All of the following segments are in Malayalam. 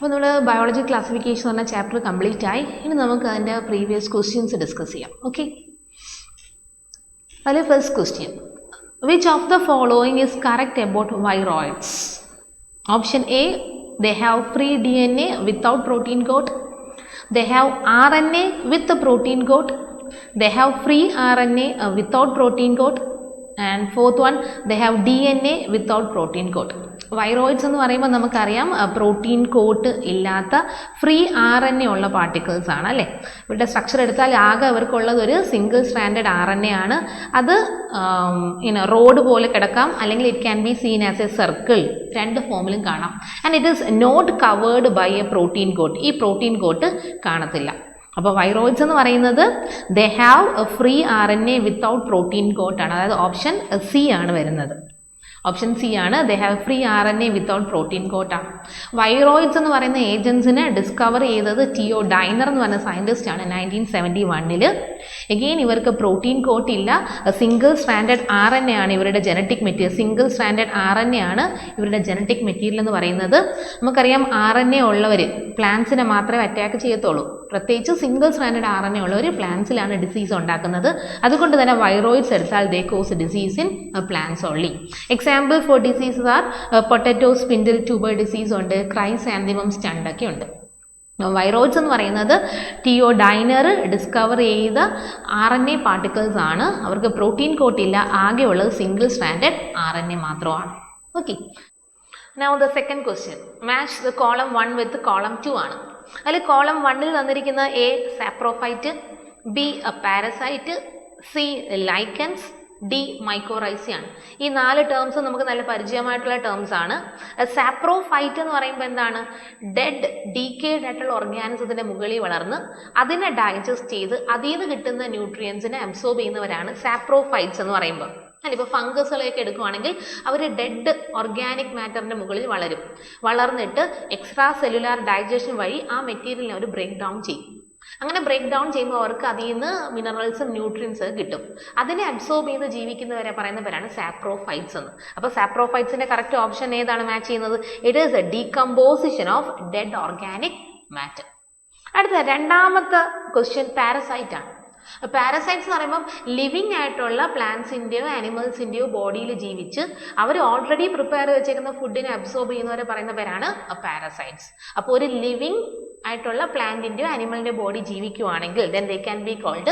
നമ്മൾ ബയോളജി ക്ലാസിഫിക്കേഷൻ എന്ന ചാപ്റ്റർ കംപ്ലീറ്റ് ആയി. ഇനി നമുക്ക് അതിൻ്റെ പ്രീവിയസ് ക്വസ്റ്റ്യൻസ് ഡിസ്കസ് ചെയ്യാം. ഓക്കെ, അതിൽ first question, which of the following is correct about viroids? Option A, they have free DNA without protein coat. They have RNA with the protein coat. They have free RNA without protein coat. And fourth one, they have DNA without protein coat. Viroids എന്ന് പറയുമ്പോൾ നമുക്കറിയാം പ്രോട്ടീൻ കോട്ട് ഇല്ലാത്ത ഫ്രീ RNA ഉള്ള പാർട്ടിക്കിൾസ് ആണ് അല്ലേ. ഇവരുടെ സ്ട്രക്ചർ എടുത്താൽ ആകെ അവർക്കുള്ളത് ഒരു സിംഗിൾ സ്ട്രാൻഡഡ് RNA ആണ്. അത് റോഡ് പോലെ കിടക്കാം, അല്ലെങ്കിൽ it can be seen as a circle, രണ്ട് ഫോമിലും കാണാം. And it is not covered by a protein coat. ഈ പ്രോട്ടീൻ കോട്ട് കാണത്തില്ല. അപ്പോൾ വൈറോയിഡ്സ് എന്ന് പറയുന്നത് they have a free RNA without protein coat ആണ്. അതായത് ഓപ്ഷൻ സി ആണ് വരുന്നത്. ഓപ്ഷൻ സി ആണ്, they have free RNA without protein coat ആണ്. വൈറോയിഡ്സ് എന്ന് പറയുന്ന ഏജൻസിനെ ഡിസ്കവർ ചെയ്തത് ടിയോ ഡൈനർ എന്ന് പറഞ്ഞ സയൻറ്റിസ്റ്റ് ആണ് 1971. എഗെയിൻ ഇവർക്ക് പ്രോട്ടീൻ കോട്ട് ഇല്ല, സിംഗിൾ സ്ട്രാൻഡഡ് RNA ആണ് ഇവരുടെ genetic material. Single stranded RNA ആണ് ഇവരുടെ ജനറ്റിക് മെറ്റീരിയൽ എന്ന് പറയുന്നത്. നമുക്കറിയാം RNA ഉള്ളവർ പ്ലാന്റ്സിനെ മാത്രമേ അറ്റാക്ക് ചെയ്യത്തുള്ളൂ. പ്രത്യേകിച്ച് സിംഗിൾ സ്ട്രാൻഡഡ് RNA ഉള്ളവർ പ്ലാന്റ്സിലാണ് ഡിസീസ് ഉണ്ടാക്കുന്നത്. അതുകൊണ്ട് തന്നെ വൈറോയിഡ്സ് എടുത്താൽ they cause disease in plants only. Example for diseases are potato spindle tuber disease ഉണ്ട്, ക്രൈസാന്തിമം സ്റ്റണ്ട് ഒക്കെ ഉണ്ട്. വൈറോയിഡ്സ് എന്ന് പറയുന്നത് ടിയോ ഡൈനർ ഡിസ്കവർ ചെയ്ത RNA പാർട്ടിക്കിൾസ് ആണ്. അവർക്ക് പ്രോട്ടീൻ കോട്ട് ഇല്ല, ആകെയുള്ളത് സിംഗിൾ സ്ട്രാൻഡഡ് RNA മാത്രമാണ്. Okay, now the second question, match the column 1 with column 2 ആണ്. അതിൽ കോളം 1ൽ തന്നിരിക്കുന്ന A saprophyte, B parasite, C lichens, D mycorrhizae ആണ്. ഈ 4 ടേംസ് നമുക്ക് നല്ല പരിചയമായിട്ടുള്ള ടേംസ് ആണ്. സാപ്രോഫൈറ്റ് എന്ന് പറയുമ്പോൾ എന്താണ്? ഡെഡ് ഡീക്കേഡ് ആയിട്ടുള്ള ഓർഗാനിസത്തിന്റെ മുകളിൽ വളർന്ന് അതിനെ ഡൈജസ്റ്റ് ചെയ്ത് അതിൽ നിന്ന് കിട്ടുന്ന ന്യൂട്രിയൻസിനെ അബ്സോർബ് ചെയ്യുന്നവരാണ് സാപ്രോഫൈറ്റ്സ് എന്ന് പറയുമ്പോൾ. അല്ലിപ്പോൾ ഫംഗസുകളെയൊക്കെ എടുക്കുകയാണെങ്കിൽ അവർ ഡെഡ് ഓർഗാനിക് മാറ്ററിന്റെ മുകളിൽ വളർന്നിട്ട് എക്സ്ട്രാ സെല്ലുലാർ ഡൈജഷൻ വഴി ആ മെറ്റീരിയലിനെ അവർ ബ്രേക്ക് ഡൗൺ ചെയ്യും. അങ്ങനെ ബ്രേക്ക് ഡൗൺ ചെയ്യുമ്പോൾ അവർക്ക് അതിൽ നിന്ന് മിനറൽസും ന്യൂട്രിയൻസ് കിട്ടും. അതിനെ അബ്സോർബ് ചെയ്ത് ജീവിക്കുന്നവരെ പറയുന്ന പേരാണ് സാപ്രോഫൈറ്റ്സ് എന്ന്. അപ്പോൾ സാപ്രോഫൈറ്റ്സിന്റെ കറക്റ്റ് ഓപ്ഷൻ ഏതാണ് മാച്ച് ചെയ്യുന്നത്? It is A decomposition of dead organic matter. അടുത്ത രണ്ടാമത്തെ ക്വസ്റ്റ്യൻ പാരസൈറ്റ് ആണ്. പാരസൈറ്റ്സ് എന്ന് പറയുമ്പോൾ ലിവിങ് ആയിട്ടുള്ള പ്ലാന്റ്സിന്റെയോ ആനിമൽസിന്റെയോ ബോഡിയിൽ ജീവിച്ച് അവർ ഓൾറെഡി പ്രിപ്പയർ വെച്ചേക്കുന്ന ഫുഡിനെ അബ്സോർബ് ചെയ്യുന്നവരെ പറയുന്ന പേരാണ് പാരസൈറ്റ്സ്. അപ്പോൾ ഒരു ലിവിങ് ആയിട്ടുള്ള പ്ലാന്റിന്റെയോ ആനിമലിന്റെ ബോഡി ജീവിക്കുവാണെങ്കിൽ then they can be called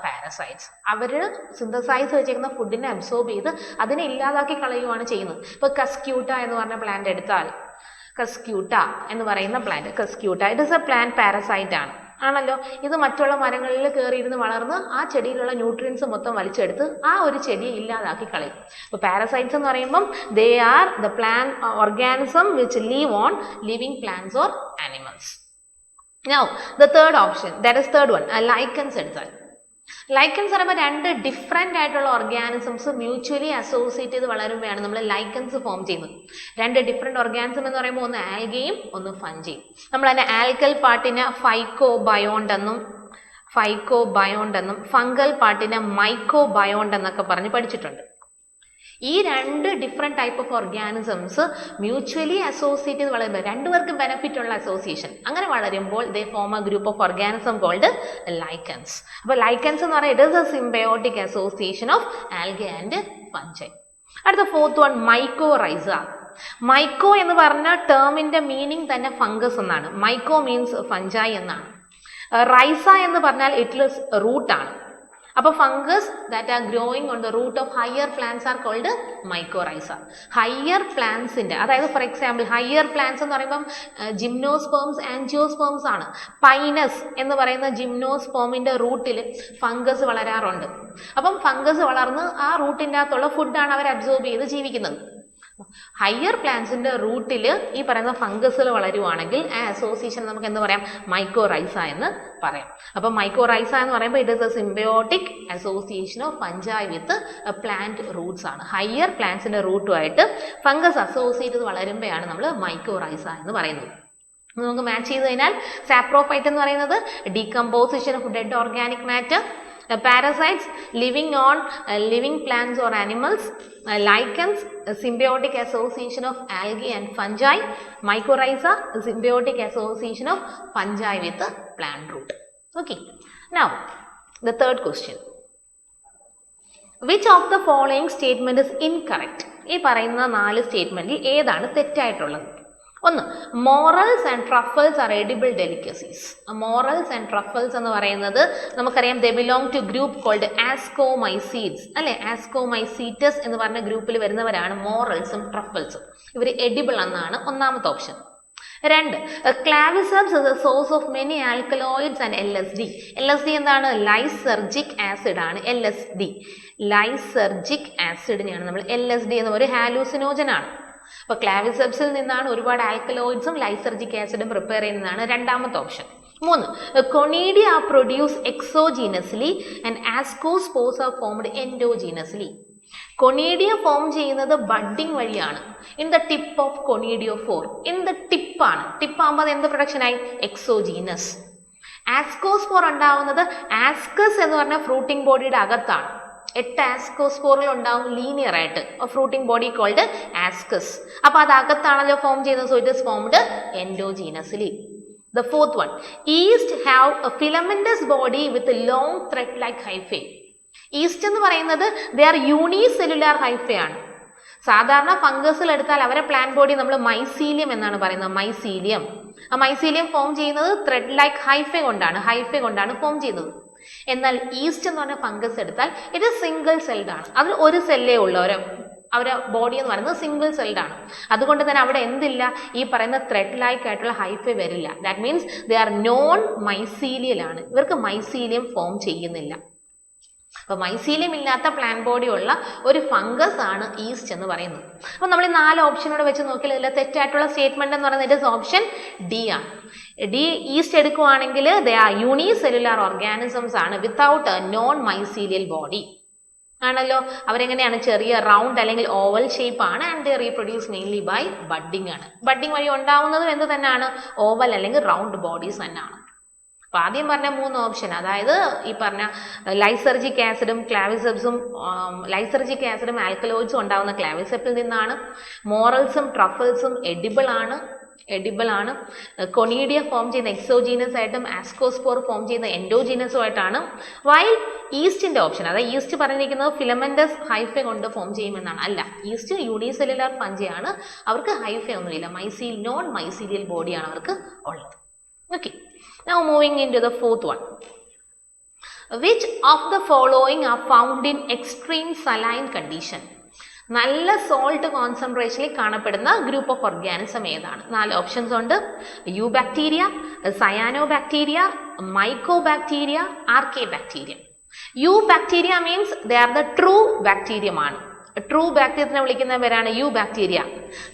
parasites. അവർ സിന്തസൈസ് വെച്ചേക്കുന്ന ഫുഡിനെ അബ്സോർബ് ചെയ്ത് അതിനെ ഇല്ലാതാക്കി കളയുകയാണ് ചെയ്യുന്നത്. ഇപ്പോൾ കസ്ക്യൂട്ട എന്ന് പറഞ്ഞ പ്ലാന്റ് എടുത്താൽ, കസ്ക്യൂട്ട എന്ന് പറയുന്ന plant, Cuscuta it is A plant parasite ആണ് ആണല്ലോ. ഇത് മറ്റുള്ള മരങ്ങളിൽ കയറിയിരുന്ന് വളർന്ന് ആ ചെടിയിലുള്ള ന്യൂട്രിയൻസ് മൊത്തം വലിച്ചെടുത്ത് ആ ഒരു ചെടിയെ ഇല്ലാതാക്കി കളയും. അപ്പോൾ പാരസൈറ്റ്സ് എന്ന് പറയുമ്പം ദേ are the plant organism which leave on living plants or animals. Now the third option, that is third one, lichens എടുത്താൽ. ലൈക്കൻസ് പറയുമ്പോൾ 2 ഡിഫറെന്റ് ആയിട്ടുള്ള ഓർഗാനിസംസ് മ്യൂച്വലി അസോസിയേറ്റ് ചെയ്ത് വളരുമ്പോഴാണ് നമ്മൾ ലൈക്കൻസ് ഫോം ചെയ്യുന്നത്. 2 ഡിഫറെന്റ് ഓർഗാനിസം എന്ന് പറയുമ്പോൾ ഒന്ന് ആൽഗയും ഒന്ന് ഫംജിയും. നമ്മൾ അതിന്റെ ആൽഗൽ പാർട്ടിനെ ഫൈക്കോബയോണ്ട് എന്നും ഫംഗൽ പാർട്ടിനെ മൈക്കോബയോണ്ട് എന്നൊക്കെ പറഞ്ഞ് പഠിച്ചിട്ടുണ്ട്. ഈ 2 different type of organisms mutually associate ചെയ്ത് വളരുമ്പോൾ രണ്ടുപേർക്കും ബെനിഫിറ്റ് ഉള്ള അസോസിയേഷൻ അങ്ങനെ വളരുമ്പോൾ they form a group of organism called lichens. അപ്പോൾ ലൈക്കൻസ് എന്ന് പറയുന്നത് it is a symbiotic association of algae and fungi. അടുത്ത ഫോർത്ത് വൺ, മൈക്കോറൈസ. മൈക്കോ എന്ന് പറഞ്ഞ ടേമിന്റെ മീനിങ് തന്നെ ഫംഗസ് എന്നാണ്. മൈക്കോ മീൻസ് ഫംജൈ എന്നാണ്. റൈസ എന്ന് പറഞ്ഞാൽ ഇറ്റ് ഈസ് റൂട്ട് ആണ്. അപ്പോൾ fungus that are growing on the root of higher plants are called mycorrhiza. Higher പ്ലാന്റ്സിന്റെ, അതായത് ഫോർ എക്സാമ്പിൾ ഹയർ പ്ലാന്റ്സ് എന്ന് പറയുമ്പം ജിംനോസ്പേംസ് ആൻജിയോസ്പേംസ് ആണ്. പൈനസ് എന്ന് പറയുന്ന ജിംനോസ്പേമിന്റെ റൂട്ടിൽ ഫംഗസ് വളരാറുണ്ട്. അപ്പം ഫംഗസ് വളർന്ന് ആ റൂട്ടിൻ്റെ അകത്തുള്ള ഫുഡാണ് അവർ അബ്സോർബ് ചെയ്ത് ജീവിക്കുന്നത്. ഹയർ പ്ലാന്റ്സിന്റെ റൂട്ടിൽ ഈ പറയുന്ന ഫംഗസുകൾ വളരുവാണെങ്കിൽ ആ അസോസിയേഷൻ നമുക്ക് എന്ത് പറയാം? മൈക്കോറൈസ എന്ന് പറയാം. അപ്പൊ മൈക്കോറൈസ എന്ന് പറയുമ്പോൾ it is a symbiotic association of fungi with plant roots ആണ്. ഹയർ പ്ലാന്റ്സിന്റെ റൂട്ടുമായിട്ട് ഫംഗസ് അസോസിയേറ്റ് ചെയ്ത് വളരുമ്പോഴാണ് നമ്മൾ മൈക്കോറൈസ എന്ന് പറയുന്നത്. നമുക്ക് മാച്ച് ചെയ്ത് കഴിഞ്ഞാൽ സാപ്രോഫൈറ്റ് എന്ന് പറയുന്നത് decomposition of dead organic matter, Parasites living on living plants or animals, lichens, symbiotic association of algae and fungi, mycorrhiza, symbiotic association of fungi with the plant root. Okay. Now, the third question. Which of the following statement is incorrect? ഈ പറയുന്ന 4 സ്റ്റേറ്റ്മെന്റിൽ ഏതാണ് തെറ്റായിട്ടുള്ളത്? ഒന്ന്, morels and truffles are edible delicacies. Morels and truffles എന്ന് പറയുന്നത് നമുക്കറിയാം they belong to group called ascomycetes അല്ലെ. ascomycetes എന്ന് പറഞ്ഞ ഗ്രൂപ്പിൽ വരുന്നവരാണ് morelsഉം trufflesഉം. ഇവർ edible എന്നാണ് ഒന്നാമത്തെ option. 2, claviceps is a source of many alkaloids and LSD. LSD എന്താണ്? lysergic acid ആണ് LSD. lysergic acidനെയാണ് നമ്മൾ LSD എന്ന ഒരു ഹാലൂസിനോജൻ ആണ്. അപ്പോൾ ക്ലാവിസെപ്സിൽ നിന്നാണ് ഒരുപാട് ആൽക്കലോയിഡ്സും ലൈസർജിക് ആസിഡും പ്രിപ്പയർ ചെയ്യുന്നതാണ് രണ്ടാമത്തെ option. 3, conidia are produce exogenously and ascospores are formed endogenously. Conidia form ചെയ്യുന്നത് ബഡ്ഡിംഗ് വഴിയാണ്. In the tip of conidiophore. In the ടിപ്പാണ്. ടിപ്പ് ആകുമ്പോൾ അത് എന്ത് പ്രൊഡക്ഷനായി? എക്സോജീനസ്. ആസ്കോസ്പോർ ഉണ്ടാവുന്നത് ആസ്കസ് എന്ന് പറഞ്ഞ ഫ്രൂട്ടിംഗ് ബോഡിയുടെ അകത്താണ്. 8 ആസ്കോസ്പോറുകൾ ഉണ്ടാവും ലീനിയർ ആയിട്ട്. Fruiting body called ascus. അപ്പൊ അത് അകത്താണല്ലോ ഫോം ചെയ്യുന്നത്. So it is formed endogenously. The fourth one, yeast have a filamentous body with a long thread like hyphae. Yeast എന്ന് പറയുന്നത് they are unicellular hyphae ആണ്. സാധാരണ ഫംഗസിൽ എടുത്താൽ അവരെ പ്ലാന്റ് ബോഡി നമ്മൾ മൈസീലിയം എന്നാണ് പറയുന്നത്. മൈസീലിയം. ആ മൈസീലിയം ഫോം ചെയ്യുന്നത് ത്രെഡ് ലൈക്ക് ഹൈഫെ കൊണ്ടാണ് ഫോം ചെയ്യുന്നത്. എന്നാൽ ഈസ്റ്റ് എന്ന് പറഞ്ഞ ഫംഗസ് എടുത്താൽ ഇത് സിംഗിൾ സെൽഡ് ആണ്. അതിൽ ഒരു സെല്ലേ ഉള്ളൂ. അവരുടെ ബോഡി എന്ന് പറയുന്നത് സിംഗിൾ സെൽഡ് ആണ്. അതുകൊണ്ട് തന്നെ അവിടെ എന്തില്ല? ഈ പറയുന്ന ത്രെഡ് ലൈക്ക് ആയിട്ടുള്ള ഹൈഫെ വരില്ല. That means they R non mycelial ആണ്. ഇവർക്ക് മൈസീലിയം ഫോം ചെയ്യുന്നില്ല. അപ്പൊ മൈസീലിയം ഇല്ലാത്ത പ്ലാന്റ് ബോഡി ഉള്ള ഒരു ഫംഗസ് ആണ് ഈസ്റ്റ് എന്ന് പറയുന്നത്. അപ്പൊ നമ്മൾ ഈ 4 ഓപ്ഷനോട് വെച്ച് നോക്കിയാൽ ഇതിലെ തെറ്റായിട്ടുള്ള സ്റ്റേറ്റ്മെന്റ് എന്ന് പറയുന്നത് ഓപ്ഷൻ ഡി ആണ്. ഡി ഈസ്റ്റ് എടുക്കുവാണെങ്കിൽ ദേ ആർ യൂണിസെല്ലുലാർ ഓർഗാനിസംസ് ആണ് without a non mycelial body ആണല്ലോ. അവരെങ്ങനെയാണ്? ചെറിയ റൗണ്ട് അല്ലെങ്കിൽ ഓവൽ ഷേപ്പ് ആണ്. And they reproduce mainly by budding ആണ്. ബഡ്ഡിംഗ് വഴി ഉണ്ടാവുന്നതും എന്ത് തന്നെയാണ്? ഓവൽ അല്ലെങ്കിൽ റൗണ്ട് ബോഡീസ് തന്നെയാണ്. അപ്പൊ ആദ്യം പറഞ്ഞ 3 ഓപ്ഷൻ, അതായത് ഈ പറഞ്ഞ ലൈസർജിക് ആസിഡും ക്ലാവിസെപ്സും ലൈസർജിക് ആസിഡും ആൽക്കലോയിഡ്സും ഉണ്ടാവുന്ന ക്ലാവിസെപ്പിൽ നിന്നാണ്. മോറൽസും ട്രഫിൾസും എഡിബിൾ ആണ്. കൊണീഡിയ ഫോം ചെയ്യുന്ന എക്സോജീനസ് ആയിട്ടും ആസ്കോസ്പോർ ഫോം ചെയ്യുന്ന എൻഡോജീനസും ആയിട്ടാണ്. വൈൽ ഈസ്റ്റിന്റെ ഓപ്ഷൻ, അതായത് ഈസ്റ്റ് പറഞ്ഞിരിക്കുന്നത് ഫിലമെന്റസ് ഹൈഫെ കൊണ്ട് ഫോം ചെയ്യുമെന്നാണ്. അല്ല, ഈസ്റ്റ് യൂണിസെല്ലുലാർ ഫംഗിയാണ്. അവർക്ക് ഹൈഫെ ഒന്നുമില്ല. നോൺ മൈസീലിയൽ ബോഡിയാണ് അവർക്ക് ഉള്ളത്. Okay. Now moving into the fourth one. Which of the following are found in extreme saline condition? നല്ല സോൾട്ട് കോൺസെൻട്രേഷനിൽ കാണപ്പെടുന്ന ഗ്രൂപ്പ് ഓഫ് ഓർഗാനിസം ഏതാണ്? 4 ഓപ്ഷൻസ് ഉണ്ട്. Eubacteria, cyano bacteria, mycobacteria, archaebacteria. Eubacteria means they are the true bacterium ആണ്. ട്രൂ ബാക്ടീരിയത്തിനെ വിളിക്കുന്ന പേരാണ് eubacteria.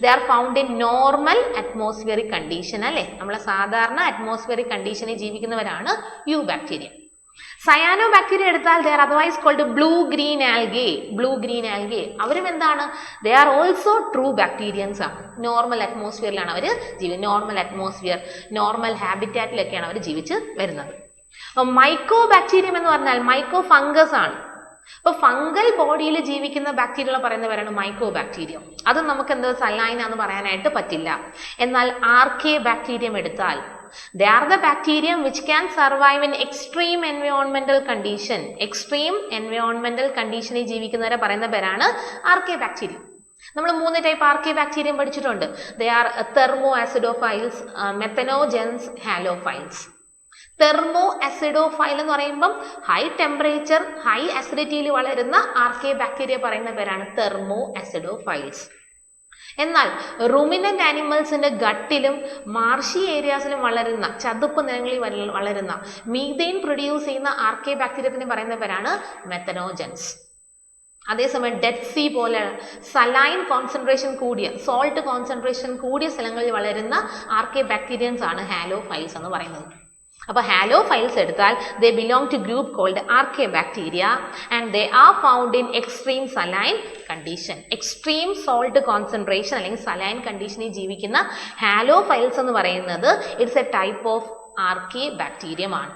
They are found in normal atmospheric condition അല്ലെ. നമ്മളെ സാധാരണ അറ്റ്മോസ്ഫിയറിക് കണ്ടീഷനിൽ ജീവിക്കുന്നവരാണ് യു ബാക്ടീരിയ. സയാനോ ബാക്ടീരിയ എടുത്താൽ they are otherwise called blue green algae. അവരും എന്താണ്? They are also true bacterians ആണ്. നോർമൽ അറ്റ്മോസ്ഫിയറിലാണ് അവർ നോർമൽ അറ്റ്മോസ്ഫിയർ, നോർമൽ ഹാബിറ്റാറ്റിലൊക്കെയാണ് അവർ ജീവിച്ച് വരുന്നത്. മൈക്കോ ബാക്ടീരിയം എന്ന് പറഞ്ഞാൽ മൈക്കോ ഫംഗസ് ആണ്. അപ്പൊ ഫംഗൽ ബോഡിയിൽ ജീവിക്കുന്ന ബാക്ടീരിയകളെ പറയുന്നവരാണ് മൈക്കോ ബാക്ടീരിയം. അത് നമുക്ക് എന്താ സലൈൻ എന്ന് പറയാനായിട്ട് പറ്റില്ല. എന്നാൽ ആർകെ ബാക്ടീരിയം എടുത്താൽ they are the bacterium which can survive in extreme environmental conditionൽ ജീവിക്കുന്നവരെ പറയുന്ന പേരാണ് ആർകെ ബാക്ടീരിയം. നമ്മൾ 3 ടൈപ്പ് ആർകെ ബാക്ടീരിയം പഠിച്ചിട്ടുണ്ട്. they are thermoacidophiles, methanogens, halophiles. Thermoacidophile എന്ന് പറയുമ്പം ഹൈ ടെമ്പറേച്ചർ ഹൈ അസിഡിറ്റിയിൽ വളരുന്ന ആർകെ ബാക്ടീരിയ പറയുന്ന പേരാണ് തെർമോ അസിഡോഫൈൽസ്. എന്നാൽ റുമിനന്റ് ആനിമൽസിന്റെ ഗട്ടിലും മാർഷി ഏരിയാസിലും വളരുന്ന ചതുപ്പ് നിലങ്ങളിൽ വളരുന്ന മീഥെയിൻ പ്രൊഡ്യൂസ് ചെയ്യുന്ന ആർകെ ബാക്ടീരിയത്തിന് പറയുന്ന പേരാണ് മെത്തനോജൻസ്. അതേസമയം ഡെഡ് സീ പോലെ സലൈൻ കോൺസെൻട്രേഷൻ കൂടിയ സോൾട്ട് കോൺസെൻട്രേഷൻ കൂടിയ സ്ഥലങ്ങളിൽ വളരുന്ന ആർകെ ബാക്ടീരിയൻസ് ആണ് ഹാലോഫൈൽസ് എന്ന് പറയുന്നത്. അപ്പോൾ ഹാലോഫൈൽസ് എടുത്താൽ they belong to group called archaebacteria and they are found in extreme saline condition. extreme salt concentration അല്ലെങ്കിൽ saline conditionൽ ജീവിക്കുന്ന ഹാലോഫൈൽസ് എന്ന് പറയുന്നത് it's a type of archaebacterium ആണ്.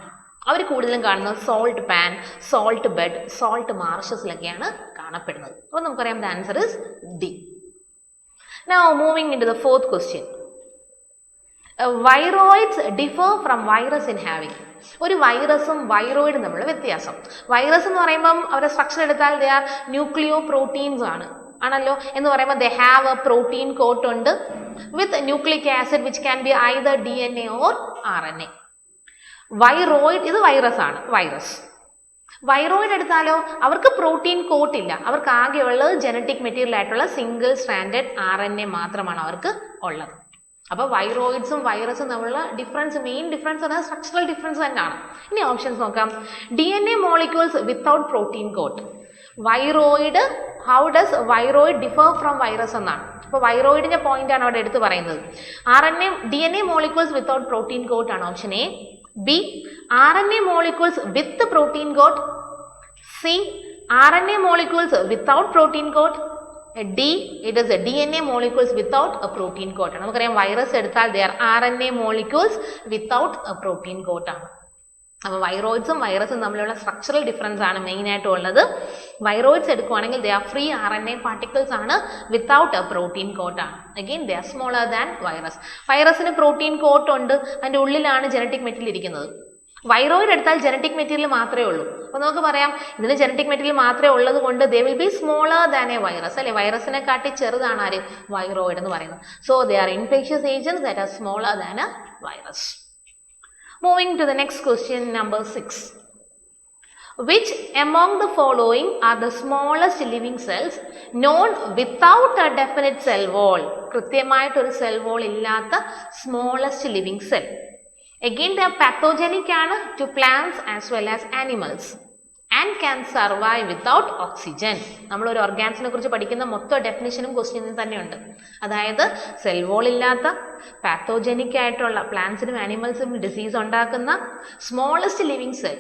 അവർ കൂടുതലും കാണുന്നത് salt pan, salt bed, salt മാർഷസിലൊക്കെയാണ് കാണപ്പെടുന്നത്. അപ്പോൾ നമുക്കറിയാം the answer is D. Now moving into the fourth question. Viroids differ from virus in having. ഒരു വൈറസും വൈറോയിഡും തമ്മിലുള്ള വ്യത്യാസം. വൈറസ് എന്ന് പറയുമ്പം അവരുടെ സ്ട്രക്ചർ എടുത്താൽ they are ന്യൂക്ലിയോ പ്രോട്ടീൻസ് ആണല്ലോ. എന്ന് പറയുമ്പോൾ they have a protein coat ഉണ്ട് with nucleic acid which can be either DNA or RNA. Viroid ഇത് വൈറസ് ആണ്, വൈറസ്. വൈറോയിഡ് എടുത്താലോ അവർക്ക് പ്രോട്ടീൻ കോട്ട് ഇല്ല, അവർക്ക് ആകെയുള്ളത് ജനറ്റിക് മെറ്റീരിയൽ ആയിട്ടുള്ള സിംഗിൾ സ്ട്രാൻഡഡ് RNA മാത്രമാണ് അവർക്ക് ഉള്ളത്. അപ്പോൾ വൈറോയിഡ്സും വൈറസും തമ്മിലുള്ള ഡിഫറൻസ്, മെയിൻ ഡിഫറൻസ് എന്നാൽ സ്ട്രക്ചറൽ ഡിഫറൻസ് തന്നെയാണ്. ഇനി ഓപ്ഷൻസ് നോക്കാം. DNA molecules without protein coat. Viroid, how does viroid differ from virus എന്നാണ്. അപ്പോൾ വൈറോയിഡിന്റെ പോയിന്റ് ആണ് അവിടെ എടുത്ത് പറയുന്നത്. DNA molecules without protein coat ആണ് option A. B, RNA molecules with protein coat. C, RNA molecules without protein coat. D, it is a DNA molecules without a protein coat. നമുക്കറിയാം വൈറസ് എടുത്താൽ they are RNA molecules without a protein coat ആണ്. അപ്പോൾ വൈറോയിഡ്സും വൈറസും തമ്മിലുള്ള സ്ട്രക്ചറൽ ഡിഫറൻസ് ആണ് മെയിൻ ആയിട്ട് ഉള്ളത്. വൈറോയിഡ്സ് എടുക്കുവാണെങ്കിൽ they are free RNA particles ആണ്, വിത്തൗട്ട് എ പ്രോട്ടീൻ കോട്ട് ആണ്. Again they are smaller than virus. വൈറസിന് പ്രോട്ടീൻ കോട്ട് ഉണ്ട്, അതിൻ്റെ ഉള്ളിലാണ് ജനറ്റിക് മെറ്റീരിയൽ ഇരിക്കുന്നത്. വൈറോയിഡ് എടുത്താൽ ജനറ്റിക് മെറ്റീരിയൽ മാത്രമേ ഉള്ളൂ. അപ്പോൾ നമുക്ക് പറയാം ഇതിന് ജനറ്റിക് മെറ്റീരിയൽ മാത്രമേ ഉള്ളത് കൊണ്ട് they will be smaller than a virus അല്ലെ. വൈറസിനെ കാട്ടി ചെറുതാണ് ആര്, വൈറോയിഡ് എന്ന് പറയുന്നത്. So they are infectious agents that are smaller than a virus. Moving to the next question, number 6. Which among the following are the smallest living cells known without a definite cell wall? കൃത്യമായിട്ട് ഒരു സെൽ വോൾ ഇല്ലാത്ത smallest living cell. Again they are pathogenic ആണ് to plants as well as animals and can survive without oxygen. നമ്മൾ ഒരു ഓർഗാൻസിനെ കുറിച്ച് പഠിക്കുന്ന മൊത്തം ഡെഫിനിഷനും ക്വസ്റ്റ്യനിൽ തന്നെയുണ്ട്. അതായത് സെൽ വോൾ ഇല്ലാത്ത പാത്തോജനിക് ആയിട്ടുള്ള പ്ലാന്റ്സിനും ആനിമൽസിനും ഡിസീസ് ഉണ്ടാക്കുന്ന സ്മോളസ്റ്റ് ലിവിങ് സെൽ.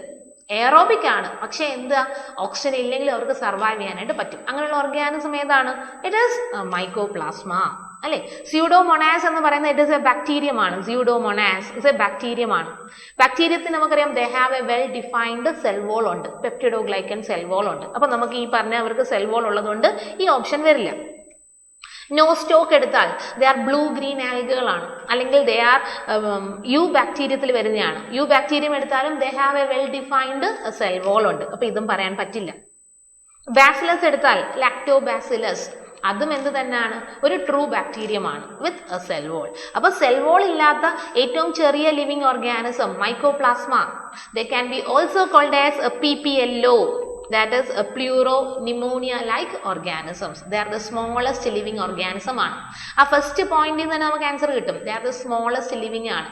എയറോബിക് ആണ്, പക്ഷെ എന്താ ഓക്സിജൻ ഇല്ലെങ്കിൽ അവർക്ക് സർവൈവ് ചെയ്യാനായിട്ട് പറ്റും. അങ്ങനെയുള്ള ഓർഗാനിസം ഏതാണ്? ഇറ്റ് ഈസ് മൈക്കോപ്ലാസ്മ അല്ലെ. സ്യൂഡോമോണാസ് എന്ന് പറയുന്നത് ഇറ്റ് ഇസ് എ ബാക്ടീരിയം ആണ്. സ്യൂഡോമോണാസ് ഇസ് എ ബാക്ടീരിയം ആണ്. ബാക്ടീരിയത്തിന് നമുക്കറിയാം they have a well defined cell wall ഉണ്ട്, പെപ്റ്റിഡോഗ്ലൈക്കൻ സെൽ വോൾ ഉണ്ട്. അപ്പൊ നമുക്ക് ഈ പറഞ്ഞ അവർക്ക് സെൽ വോൾ ഉള്ളതുകൊണ്ട് ഈ ഓപ്ഷൻ വരില്ല. നോ സ്റ്റോക്ക് എടുത്താൽ ദേ ആർ ബ്ലൂ ഗ്രീൻ ആൽഗകളാണ്, അല്ലെങ്കിൽ ദേ ആർ യു ബാക്ടീരിയത്തിൽ വരുന്നതാണ്. യു ബാക്ടീരിയം എടുത്താലും they have a well defined cell wall ഉണ്ട്. അപ്പൊ ഇതും പറയാൻ പറ്റില്ല. ബാസിലസ് എടുത്താൽ ലാക്ടോബാസിലസ്, അതും എന്ത് തന്നെയാണ്, ഒരു ട്രൂ ബാക്ടീരിയം ആണ് വിത്ത് എ സെൽ വോൾ. അപ്പൊ സെൽ വോൾ ഇല്ലാത്ത ഏറ്റവും ചെറിയ living organism mycoplasma. They can be also called as a PPLO, that is a pleuropneumonia like organisms. They are the smallest living organism ആണ്. ആ ഫസ്റ്റ് പോയിന്റിൽ നിന്ന് നമുക്ക് ആൻസർ കിട്ടും. They are the smallest living ആണ്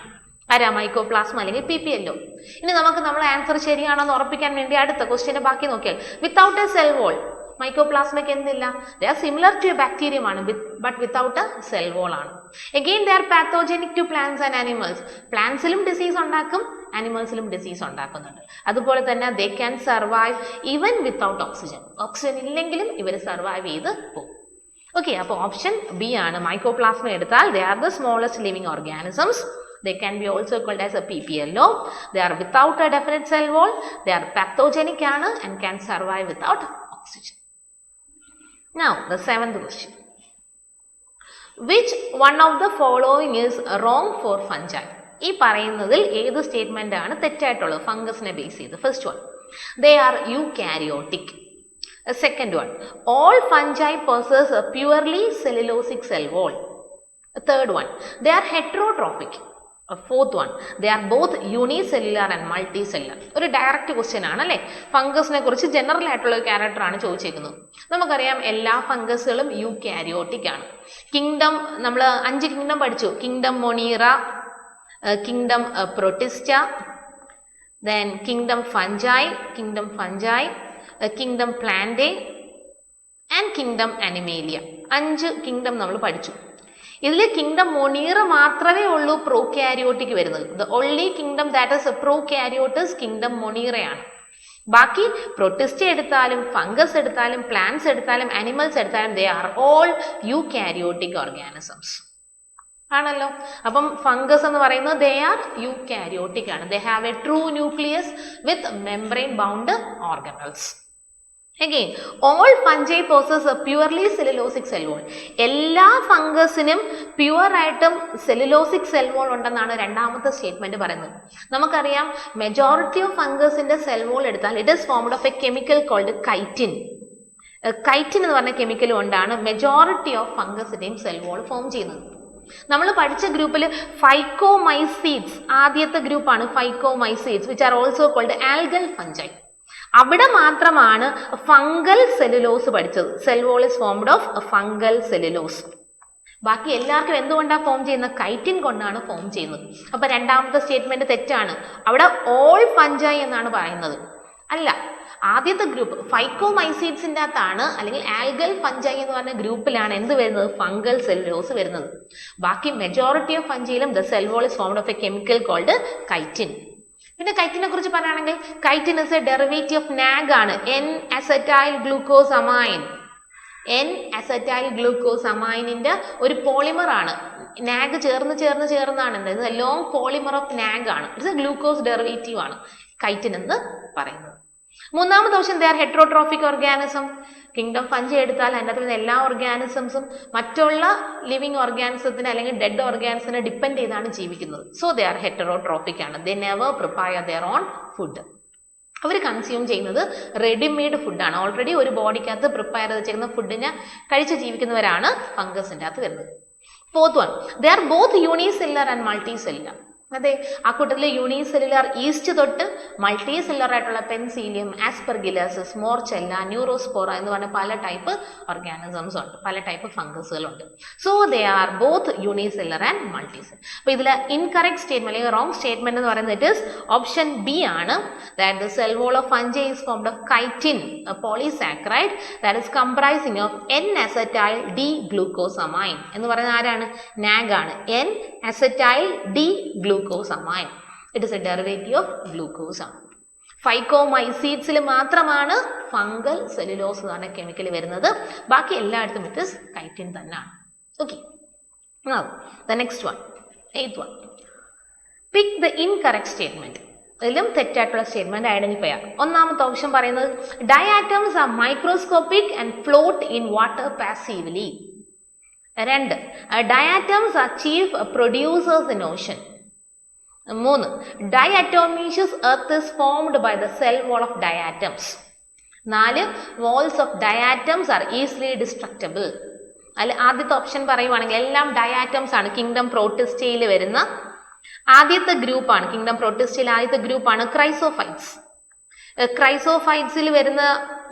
ആരാ, മൈക്കോപ്ലാസ്മ അല്ലെങ്കിൽ PPLO. ഇനി നമുക്ക് നമ്മുടെ ആൻസർ ശരിയാണെന്ന് ഉറപ്പിക്കാൻ വേണ്ടി അടുത്ത ക്വസ്റ്റ്യന്റെ ബാക്കി നോക്കിയാൽ വിത്തൗട്ട് എ സെൽ വോൾ മൈക്കോപ്ലാസ്മയ്ക്ക് എന്തില്ല, they are similar to a bacterium ആണ് but without a cell wall ആണ്. Again they are pathogenic to plants and animals. പ്ലാന്റ്സിലും ഡിസീസ് ഉണ്ടാക്കും, ആനിമൽസിലും ഡിസീസ് ഉണ്ടാക്കുന്നുണ്ട്. അതുപോലെ തന്നെ they can survive even without oxygen. Oxygen ഇല്ലെങ്കിലും ഇവർ സർവൈവ് ചെയ്ത് പോകും. ഓക്കെ, അപ്പോൾ ഓപ്ഷൻ ബി ആണ്. മൈക്കോപ്ലാസ്മ എടുത്താൽ they are the smallest living organisms. They can be also called as a PPLO. They are without a definite cell wall. They are pathogenic and can survive without oxygen. Now, the seventh question. Which one of the following is wrong for fungi? ഈ പറയുന്നതിൽ ഏത് സ്റ്റേറ്റ്മെന്റ് ആണ് തെറ്റായിട്ടുള്ളത് ഫംഗസിനെ ബേസ് ചെയ്ത്? First one, they are eukaryotic. Second one, all fungi possess a purely cellulosic cell wall. Third one, they are heterotrophic. Fourth one, they are both unicellular and multicellular. ഒരു ഡയറക്റ്റ് ക്വസ്റ്റ്യൻ ആണ് അല്ലെ. ഫംഗസിനെ കുറിച്ച് ജനറൽ ആയിട്ടുള്ള ഒരു ക്യാരക്ടർ ആണ് ചോദിച്ചേക്കുന്നത്. നമുക്കറിയാം എല്ലാ ഫംഗസുകളും യൂകാരിയോട്ടിക് ആണ്. കിങ്ഡം നമ്മൾ 5 കിങ്ഡം പഠിച്ചു. Kingdom Monera, kingdom Protista, then kingdom Fungi, kingdom Plantae and kingdom Animalia. 5 kingdom നമ്മൾ പഠിച്ചു. ഇതിൽ കിങ്ഡം മൊണീറ മാത്രമേ ഉള്ളൂ പ്രോകാരിയോട്ടിക് വരുന്നത്. The only kingdom that is prokaryotes kingdom മൊണീറയാണ്. ബാക്കി പ്രൊട്ടിസ്റ്റ എടുത്താലും ഫംഗസ് എടുത്താലും പ്ലാന്റ്സ് എടുത്താലും ആനിമൽസ് എടുത്താലും they are all eukaryotic organisms. ആണല്ലോ. അപ്പം ഫംഗസ് എന്ന് പറയുന്നത് ദേ ആർ യൂകാരിയോട്ടിക് ആണ്. They have a true nucleus with membrane bound organelles. Again, all fungi possess a purely cellulosic cell wall. എല്ലാ ഫംഗസിനും പ്യുവർ ആയിട്ടും സെല്ലുലോസിക് സെൽ വോൾ ഉണ്ടെന്നാണ് രണ്ടാമത്തെ സ്റ്റേറ്റ്മെന്റ് പറയുന്നത്. നമുക്കറിയാം മെജോറിറ്റി ഓഫ് ഫംഗസിന്റെ സെൽ വോൾ എടുത്താൽ it is formed of a chemical called chitin. Chitin എന്ന് പറഞ്ഞ കെമിക്കൽ കൊണ്ടാണ് മെജോറിറ്റി ഓഫ് ഫംഗസിന്റെയും സെൽ വോൾ ഫോം ചെയ്യുന്നത്. നമ്മൾ പഠിച്ച ഗ്രൂപ്പിൽ ഫൈക്കോമൈസീഡ്സ് ആദ്യത്തെ ഗ്രൂപ്പാണ് phycomycetes which are also called algal fungi. അവിടെ മാത്രമാണ് ഫംഗൽ സെല്ലുലോസ് പഠിച്ചത്. Cell wall is formed of fungal cellulose. ബാക്കി എല്ലാവർക്കും എന്തുകൊണ്ടാണ് ഫോം ചെയ്യുന്നത്? കൈറ്റിൻ കൊണ്ടാണ് ഫോം ചെയ്യുന്നത്. അപ്പൊ രണ്ടാമത്തെ സ്റ്റേറ്റ്മെന്റ് തെറ്റാണ്. അവിടെ ഓൾ ഫംഗൈ എന്നാണ് പറയുന്നത്. അല്ല, ആദ്യത്തെ ഗ്രൂപ്പ് ഫൈക്കോമൈസീഡ്സിന്റെ അകത്താണ് അല്ലെങ്കിൽ ആൽഗൽ ഫംഗൈ എന്ന് പറഞ്ഞ ഗ്രൂപ്പിലാണ് എന്ത് വരുന്നത്? ഫംഗൽ സെല്ലുലോസ് വരുന്നത്. ബാക്കി മെജോറിറ്റി ഓഫ് ഫംഗിയിലും the cell wall is formed of a chemical called chitin. പിന്നെ കൈറ്റിനെ കുറിച്ച് പറയുകയാണെങ്കിൽ chitin is a derivative of NAG ആണ്. N acetyl glucosamine. N acetyl ഗ്ലൂക്കോസമൈനിന്റെ ഒരു പോളിമർ ആണ്. നാഗ് ചേർന്നാണ് എന്ത് ലോങ് പോളിമർ ഓഫ് നാഗ് ആണ്. ഇറ്റ്സ് എ ഗ്ലൂക്കോസ് ഡെറിവേറ്റീവ് ആണ് കൈറ്റിൻ എന്ന് പറയുന്നത്. മൂന്നാമത്തെ option they are heterotrophic organism. Kingdom fungi എടുത്താൽ അതിനകത്ത് വരുന്ന എല്ലാ ഓർഗാനിസംസും മറ്റുള്ള ലിവിങ് ഓർഗാനിസത്തിന് അല്ലെങ്കിൽ ഡെഡ് ഓർഗാനിസത്തിനെ ഡിപ്പെൻഡ് ചെയ്താണ് ജീവിക്കുന്നത്. സോ ദേ ആർ ഹെറ്ററോട്രോഫിക് ആണ്. They never prepare their own food. അവർ കൺസ്യൂം ചെയ്യുന്നത് റെഡിമെയ്ഡ് ഫുഡാണ്. ഓൾറെഡി ഒരു ബോഡിക്കകത്ത് പ്രിപ്പയർ ചെയ്ത് വെച്ചിരിക്കുന്ന ഫുഡിനെ കഴിച്ച് ജീവിക്കുന്നവരാണ് ഫംഗസിന്റെ അകത്ത് വരുന്നത്. Fourth one, they are both unicellular and multi cellular. അതെ, ആ കൂട്ടത്തിൽ യൂണിസെല്ലുലർ ഈസ്റ്റ് തൊട്ട് മൾട്ടി സെല്ലുലർ ആയിട്ടുള്ള പെൻസീലിയം, ആസ്പെർഗില്ലസ്, സ്മോർച്ചെല്ല, ന്യൂറോസ്പോറ എന്ന് പറഞ്ഞ പല ടൈപ്പ് ഓർഗാനിസംസ് ഉണ്ട്, പല ടൈപ്പ് ഫംഗസുകളുണ്ട്. So they are both unicellular and multi cell. അപ്പൊ ഇതിൽ ഇൻകറക്റ്റ് സ്റ്റേറ്റ്മെന്റ് അല്ലെങ്കിൽ റോങ് സ്റ്റേറ്റ്മെന്റ് എന്ന് പറയുന്നത് ഇറ്റ് ഈസ് ഓപ്ഷൻ ബി ആണ്. That the cell wall of fungi is formed of chitin, a polysaccharide that is comprising of N-acetyl D-glucosamine എന്ന് പറയുന്നത് ആരാണ്? നാഗ് ആണ്. N-acetyl D-glucosamine. It is a derivative of glucose ആണ്. ഫൈക്കോമൈസീഡ്സിൽ മാത്രമാണ് ഫംഗൽ സെല്ലുലോസ് എന്ന് പറഞ്ഞ കെമിക്കൽ വരുന്നത്. ബാക്കി എല്ലായിടത്തും ഇറ്റ് ഇസ് കൈറ്റിൻ തന്നെയാണ്. Okay, the next one, 8th one. Pick the incorrect statement. ഇതിലും തെറ്റായിട്ടുള്ള സ്റ്റേറ്റ്മെന്റ് ഐഡന്റിഫൈ ചെയ്യാം. ഒന്നാമത്തെ ഓപ്ഷൻ പറയുന്നത് diatoms are microscopic and float in water passively. 2, diatoms are chief producers in ocean. 3, diatomaceous earth is formed by the cell wall of diatoms. 4, walls of diatoms are easily destructible. അല്ല, ആദ്യത്തെ ഓപ്ഷൻ പറയുവാണെങ്കിൽ എല്ലാം ഡയാറ്റംസ് ആണ്. കിങ്ഡം പ്രോട്ടിസ്റ്റയിൽ വരുന്ന ആദ്യത്തെ ഗ്രൂപ്പാണ്. കിങ്ഡം പ്രോട്ടിസ്റ്റയിൽ ആദ്യത്തെ ഗ്രൂപ്പാണ് ക്രൈസോഫൈറ്റ്സ്. ക്രൈസോഫൈറ്റ്സിൽ വരുന്ന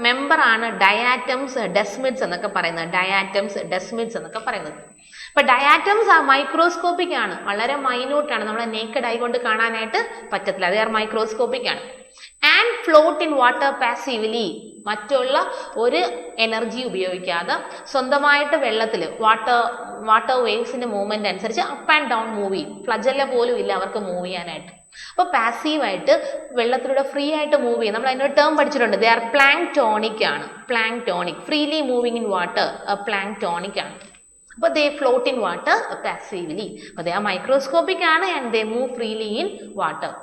മെമ്പർ ആണ് ഡയാറ്റംസ് ഡെസ്മിഡ്സ് എന്നൊക്കെ പറയുന്നത്. ഡയാറ്റംസ് ഡെസ്മിഡ്സ് എന്നൊക്കെ പറയുന്നത്. അപ്പൊ ഡയാറ്റംസ് ആ മൈക്രോസ്കോപ്പിക് ആണ്, വളരെ മൈന്യൂട്ട് ആണ്, നമ്മളെ നേക്കഡ് ഐ കൊണ്ട് കാണാനായിട്ട് പറ്റത്തില്ല. അത് മൈക്രോസ്കോപ്പിക് ആണ്. And float in water passively, മറ്റുള്ള ഒരു എനർജി ഉപയോഗിക്കാതെ സ്വന്തമായിട്ട് വെള്ളത്തിൽ വാട്ടർ വേവ്സിന്റെ മൂവ്മെന്റ് അനുസരിച്ച് അപ്പ് ആൻഡ് ഡൗൺ മൂവ് ചെയ്യും. ഫ്ലജല്ല പോലും ഇല്ല അവർക്ക് മൂവ് ചെയ്യാനായിട്ട്. അപ്പൊ പാസീവായിട്ട് വെള്ളത്തിലൂടെ ഫ്രീ ആയിട്ട് മൂവ് ചെയ്യും. നമ്മൾ അതിനൊരു ടേം പഠിച്ചിട്ടുണ്ട്, ദേ ആർ പ്ലാങ്ക്ടോണിക് ആണ്. Planktonic, freely moving in water, planktonic ആണ്. അപ്പൊ they float in water passively. അപ്പൊ ദേ ആർ മൈക്രോസ്കോപ്പിക് ആണ് and they move freely in water.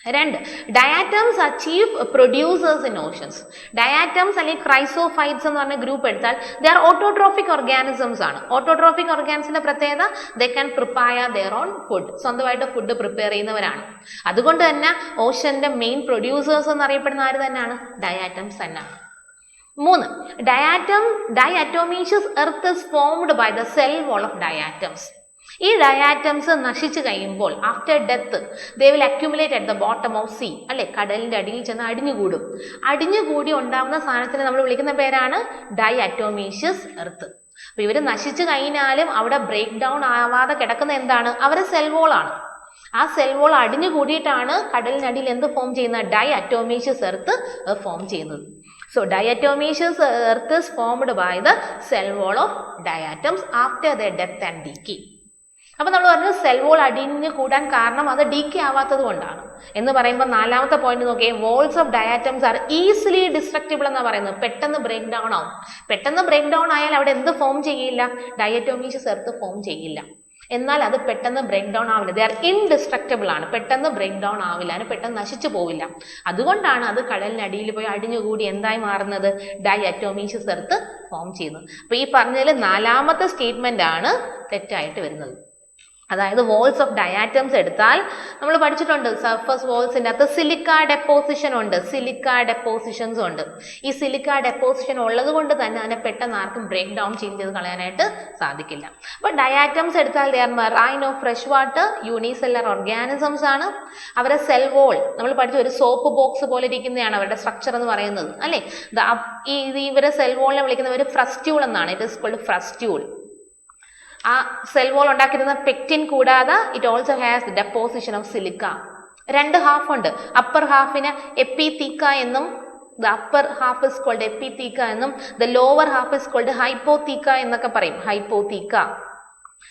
2, diatoms are chief producers in oceans. Diatoms അല്ലെങ്കിൽ ക്രൈസോഫൈറ്റ്സ് എന്ന് പറഞ്ഞ ഗ്രൂപ്പ് എടുത്താൽ ദേ ആർ ഓട്ടോട്രോഫിക് ഓർഗാനിസംസ് ആണ്. ഓട്ടോട്രോഫിക് ഓർഗാനിസത്തിന്റെ പ്രത്യേകത they can prepare their own food. സ്വന്തമായിട്ട് ഫുഡ് പ്രിപ്പയർ ചെയ്യുന്നവരാണ്. അതുകൊണ്ട് തന്നെ ഓഷന്റെ മെയിൻ പ്രൊഡ്യൂസേഴ്സ് എന്നറിയപ്പെടുന്ന ആര് തന്നെയാണ്? ഡയാറ്റംസ് തന്നെയാണ്. 3, diatomaceous earth is formed by the cell wall of diatoms. ഈ ഡയാറ്റംസ് നശിച്ചു കഴിയുമ്പോൾ after death they will accumulate at the bottom of sea. അല്ലെ, കടലിന്റെ അടിയിൽ ചെന്ന് അടിഞ്ഞുകൂടും. അടിഞ്ഞുകൂടി ഉണ്ടാവുന്ന സാധനത്തിന് നമ്മൾ വിളിക്കുന്ന പേരാണ് ഡയാറ്റോമേഷ്യസ് എർത്ത്. അപ്പൊ ഇവര് നശിച്ചു കഴിഞ്ഞാലും അവിടെ ബ്രേക്ക് ഡൗൺ ആവാതെ കിടക്കുന്ന എന്താണ്? അവരെ സെൽ വോൾ ആണ്. ആ സെൽ വോൾ അടിഞ്ഞു കൂടിയിട്ടാണ് കടലിനടിയിൽ എന്ത് ഫോം ചെയ്യുന്നത്? ഡയാറ്റോമേഷ്യസ് എർത്ത് ഫോം ചെയ്യുന്നത്. So diatomaceous earth is formed by the cell wall of diatoms after their death and decay. അപ്പൊ നമ്മൾ പറഞ്ഞു സെൽ വോൾ അടിഞ്ഞു കൂടാൻ കാരണം അത് ഡീക്കേ ആവാത്തത് കൊണ്ടാണ് എന്ന് പറയുമ്പോൾ നാലാമത്തെ പോയിന്റ് നോക്കിയേ, walls of diatoms are easily destructible എന്നാണ് പറയുന്നത്. പെട്ടെന്ന് ബ്രേക്ക് ഡൗൺ ആവും. പെട്ടെന്ന് ബ്രേക്ക് ഡൗൺ ആയാൽ അവിടെ എന്ത് ഫോം ചെയ്യില്ല? ഡയറ്റോമീഷ്യസ് എർത്ത് ഫോം ചെയ്യില്ല. എന്നാൽ അത് പെട്ടെന്ന് ബ്രേക്ക് ഡൗൺ ആവില്ല. ദേ ആർ ഇൻഡിസ്ട്രക്റ്റബിൾ ആണ്, പെട്ടെന്ന് ബ്രേക്ക് ഡൗൺ ആവില്ല, അതിന് പെട്ടെന്ന് നശിച്ചു പോവില്ല. അതുകൊണ്ടാണ് അത് കടലിനടിയിൽ പോയി അടിഞ്ഞുകൂടി എന്തായി മാറുന്നത്, ഡയറ്റോമീഷ്യസ് എർത്ത് ഫോം ചെയ്യുന്നത്. അപ്പൊ ഈ പറഞ്ഞതിൽ നാലാമത്തെ സ്റ്റേറ്റ്മെന്റ് ആണ് തെറ്റായിട്ട് വരുന്നത്. അതായത് വോൾസ് ഓഫ് ഡയാറ്റംസ് എടുത്താൽ നമ്മൾ പഠിച്ചിട്ടുണ്ട്, സർഫസ് വോൾസിൻ്റെ അകത്ത് സിലിക്ക ഡെപ്പോസിഷൻ ഉണ്ട്, സിലിക്ക ഡെപ്പോസിഷൻസ് ഉണ്ട്. ഈ സിലിക്ക ഡെപ്പോസിഷൻ ഉള്ളത് കൊണ്ട് തന്നെ അതിനെ പെട്ടെന്ന് ആർക്കും ബ്രേക്ക് ഡൗൺ ചെയ്ത് കളയാനായിട്ട് സാധിക്കില്ല. അപ്പൊ ഡയാറ്റംസ് എടുത്താൽ they R marine of fresh water unicellular organisms ആണ്. അവരുടെ സെൽ വോൾ നമ്മൾ പഠിച്ച ഒരു സോപ്പ് ബോക്സ് പോലെ ഇരിക്കുന്നതാണ് അവരുടെ സ്ട്രക്ചർ എന്ന് പറയുന്നത് അല്ലേ. ഇവരെ സെൽ വോളിനെ വിളിക്കുന്ന ഒരു ഫ്രസ്റ്റ്യൂൾ എന്നാണ്. It is called frustule. ആ സെൽ വോൾ ഉണ്ടാക്കിയിരുന്ന പെക്റ്റിൻ കൂടാതെ it also has deposition of silica. രണ്ട് ഹാഫ് ഉണ്ട്. അപ്പർ ഹാഫിന് എപ്പിത്തീക്ക എന്നും the upper half is called epitheca എന്നും the lower half is called hypotheca എന്നൊക്കെ പറയും. ഹൈപ്പോത്തീക്ക.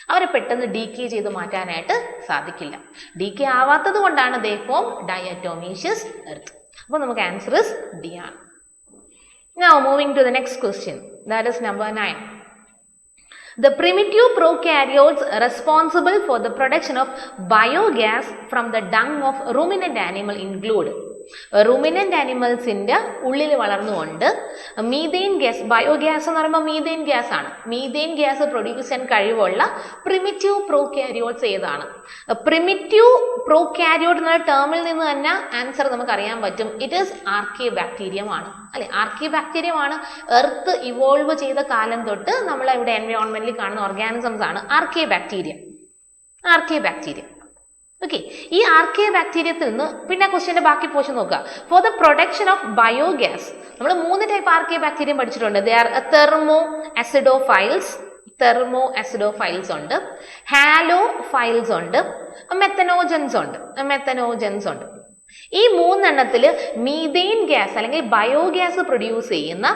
അവരെ പെട്ടെന്ന് ഡീകേ ചെയ്ത് മാറ്റാനായിട്ട് സാധിക്കില്ല. ഡീകേ ആവാത്തത് കൊണ്ടാണ് ദേ ഫോം ഡയറ്റോമീഷ്യസ് എർത്ത്. അപ്പോൾ നമുക്ക് ആൻസർ ഇസ് ഡി ആണ്. Now moving to the next question, that is number 9. The primitive prokaryotes responsible for the production of biogas from the dung of ruminant animal include ruminant animals ന്റെ ഉള്ളിൽ വളർന്നുകൊണ്ട് മീഥെയിൻ ഗ്യാസ്, ബയോഗ്യാസ് എന്ന് പറയുമ്പോൾ മീഥെയിൻ ഗ്യാസ് ആണ്. മീഥെയിൻ ഗ്യാസ് പ്രൊഡ്യൂസ് ചെയ്യാൻ കഴിവുള്ള പ്രിമിറ്റീവ് പ്രോകാരിയോട്സ് ഏതാണ്? പ്രിമിറ്റീവ് പ്രോകാരിയോട്ട് എന്ന ടേമിൽ നിന്ന് തന്നെ ആൻസർ നമുക്ക് അറിയാൻ പറ്റും. ഇറ്റ് ഈസ് ആർക്കിയ ബാക്ടീരിയം ആണ് അല്ലെ. ആർക്കിയ ബാക്ടീരിയം ആണ്. എർത്ത് ഇവോൾവ് ചെയ്ത കാലം തൊട്ട് നമ്മൾ ഇവിടെ എൻവയോൺമെന്റിൽ കാണുന്ന ഓർഗാനിസംസ് ആണ് archaebacterium. Archaebacterium. Okay, ഈ ആർക്കിയ ബാക്ടീരിയത്തിൽ നിന്ന് പിന്നെ ക്വസ്റ്റ്യന്റെ ബാക്കി പോർഷൻ നോക്കുക. For the production of biogas നമ്മൾ 3 ടൈപ്പ് ആർക്കിയ ബാക്ടീരിയം പഠിച്ചിട്ടുണ്ട്. They are thermoacidophiles, thermoacidophiles ഉണ്ട്, ഹാലോഫൈൽസ് ഉണ്ട്, മെത്തനോജൻസ് ഉണ്ട്, മെത്തനോജൻസ് ഉണ്ട്. ഈ 3 എണ്ണത്തിൽ മീഥെയിൻ ഗ്യാസ് അല്ലെങ്കിൽ ബയോഗ്യാസ് പ്രൊഡ്യൂസ് ചെയ്യുന്ന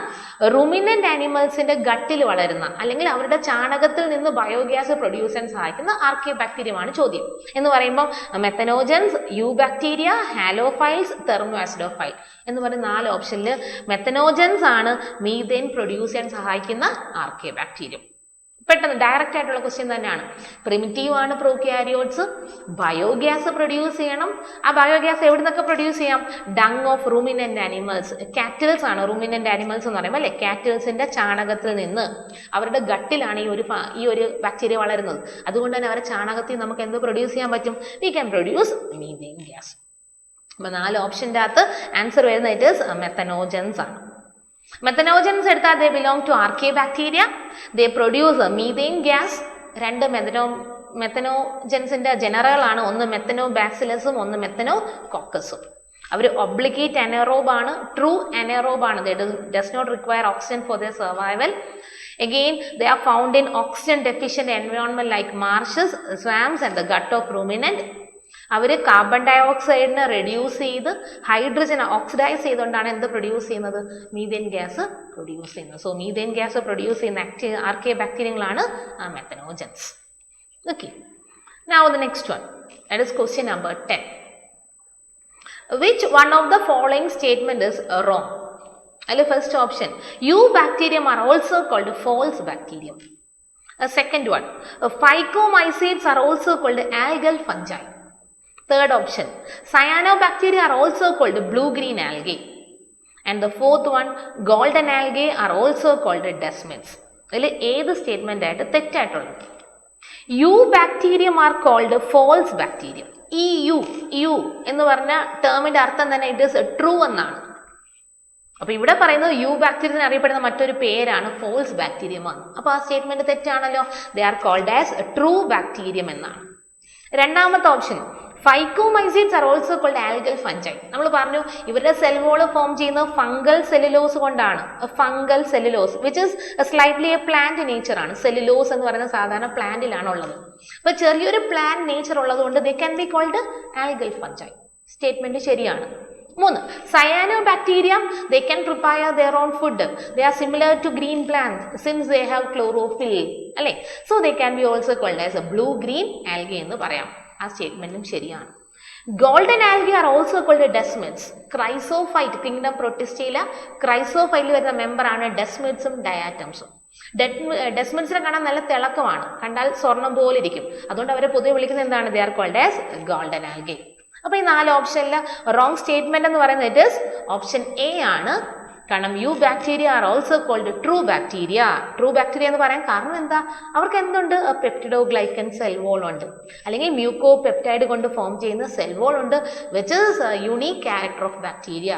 റുമിനന്റ് ആനിമൽസിന്റെ ഗട്ടിൽ വളരുന്ന അല്ലെങ്കിൽ അവരുടെ ചാണകത്തിൽ നിന്ന് ബയോഗ്യാസ് പ്രൊഡ്യൂസ് ചെയ്യാൻ സഹായിക്കുന്ന ആർക്കിയ ബാക്ടീരിയമാണ് ചോദ്യം. എന്ന് പറയുമ്പോൾ methanogens, eubacteria, halophiles, thermoacidophile എന്ന് പറയുന്ന 4 ഓപ്ഷനിൽ മെത്തനോജൻസ് ആണ് മീഥെയിൻ പ്രൊഡ്യൂസ് ചെയ്യാൻ സഹായിക്കുന്ന ആർക്കിയ ബാക്ടീരിയം. പെട്ടെന്ന് ഡയറക്റ്റ് ആയിട്ടുള്ള ക്വസ്റ്റ്യൻ തന്നെയാണ്. പ്രിമിറ്റീവ് ആണ് പ്രോകാരിയോട്സ്, ബയോഗ്യാസ് പ്രൊഡ്യൂസ് ചെയ്യണം. ആ ബയോഗ്യാസ് എവിടെ നിന്നൊക്കെ പ്രൊഡ്യൂസ് ചെയ്യാം? Dung of ruminant animals. Cattles ആണ് റൂമിനന്റ് ആനിമൽസ് എന്ന് പറയുമ്പോൾ അല്ലെ. കാറ്റിൽസിന്റെ ചാണകത്തിൽ നിന്ന് അവരുടെ ഗട്ടിലാണ് ഈ ഒരു ബാക്ടീരിയ വളരുന്നത്. അതുകൊണ്ട് തന്നെ അവരുടെ ചാണകത്തിൽ നമുക്ക് എന്ത് പ്രൊഡ്യൂസ് ചെയ്യാൻ പറ്റും? We can produce methane gas. അപ്പൊ 4 ഓപ്ഷന്റെ അകത്ത് ആൻസർ വരുന്നത് ഇറ്റ് ഈസ് മെത്തനോജൻസ് ആണ്. മെത്തനോജൻസ് എടുത്താൽ they belong to archaebacteria. They produce methane gas. 2 മെത്തനോജൻസിന്റെ general ആണ്. ഒന്ന് മെത്തനോബാസിലസും ഒന്ന് മെത്തനോകോക്കസും. അവർ ഒബ്ലിഗേറ്റ് അനേറോബ് ആണ്, ട്രൂ അനേറോബ് ആണ്. They does not require oxygen for their survival. Again, they are found in oxygen deficient environment like marshes, swamps and the gut of ruminant. അവർ കാർബൺ ഡയോക്സൈഡിനെ റെഡ്യൂസ് ചെയ്ത് ഹൈഡ്രജൻ ഓക്സിഡൈസ് ചെയ്തുകൊണ്ടാണ് എന്ത് പ്രൊഡ്യൂസ് ചെയ്യുന്നത്? മീഥെയിൻ ഗ്യാസ് പ്രൊഡ്യൂസ് ചെയ്യുന്നത്. സോ മീഥെയിൻ ഗ്യാസ് പ്രൊഡ്യൂസ് ചെയ്യുന്ന ആർക്കിയ ബാക്ടീരിയങ്ങളാണ് methanogens. Okay, now the next one, that is question number 10. Which one of the following statement is wrong? അതിൽ first option, eubacterium are also called false bacterium. Second one, phycomycetes are also called algal fungi. Third option, cyanobacteria are also called blue-green algae. And the fourth one, golden algae are also called desmids. ഇതിൽ ഏത് സ്റ്റേറ്റ്മെന്റ് ആയിട്ട് തെറ്റായിട്ടുള്ളത്? Eubacterium are called false bacterium. ഈ യു എന്ന് പറഞ്ഞ ടേമിന്റെ അർത്ഥം തന്നെ ഇറ്റ് ഇസ് ട്രൂ എന്നാണ്. അപ്പൊ ഇവിടെ പറയുന്നത് യു ബാക്ടീരിയം അറിയപ്പെടുന്ന മറ്റൊരു പേരാണ് ഫോൾസ് ബാക്ടീരിയം ആണ്. അപ്പൊ ആ സ്റ്റേറ്റ്മെന്റ് തെറ്റാണല്ലോ. They are called as true bacterium എന്നാണ്. രണ്ടാമത്തെ option, phycomycetes are also called algal fungi. നമ്മൾ പറഞ്ഞു ഇവരുടെ സെൽ വോൾ ഫോം ചെയ്യുന്നത് ഫംഗൽ സെല്ലുലോസ് കൊണ്ടാണ്. Fungal cellulose which is slightly a plant nature ആണ്. സെല്ലുലോസ് എന്ന് പറയുന്ന സാധാരണ പ്ലാന്റിലാണ് ഉള്ളത്. അപ്പൊ ചെറിയൊരു പ്ലാന്റ് നേച്ചർ ഉള്ളത് കൊണ്ട് they can be called algal fungi. Statement ശരിയാണ്. 3, cyanobacterium, they can prepare their own food. They are similar to green plants since they have chlorophyll. അല്ലേ? So they can be also called as a blue-green algae എന്ന് പറയാം. ആ സ്റ്റേറ്റ്മെന്റും ശരിയാണ്. Golden algae are also called desmids. Chrysophyte, kingdom Protistilla, Chrysophyte വരുന്ന മെമ്പർ ആണ് desmidsഉം diatoms. ഡെസ്മൻസിനെ കാണാൻ നല്ല തിളക്കമാണ്, കണ്ടാൽ സ്വർണം പോലെ ഇരിക്കും. അതുകൊണ്ട് അവരെ പൊതുവെ വിളിക്കുന്നത് എന്താണ്? They are called as golden algae. അപ്പൊ ഈ 4 ഓപ്ഷനിൽ റോങ് സ്റ്റേറ്റ്മെന്റ് എന്ന് പറയുന്നത് ഇറ്റ് ഈസ് ഓപ്ഷൻ എ ആണ്. കാരണം eubacteria are also called true bacteria. True bacteria എന്ന് പറയാൻ കാരണം എന്താ? അവർക്ക് എന്തുണ്ട്? പെപ്റ്റിഡോഗ്ലൈക്കൻ സെൽ വോൾ ഉണ്ട്, അല്ലെങ്കിൽ മ്യൂക്കോ പെപ്റ്റൈഡ് കൊണ്ട് ഫോം ചെയ്യുന്ന സെൽ വോൾ ഉണ്ട്, which is unique character of bacteria.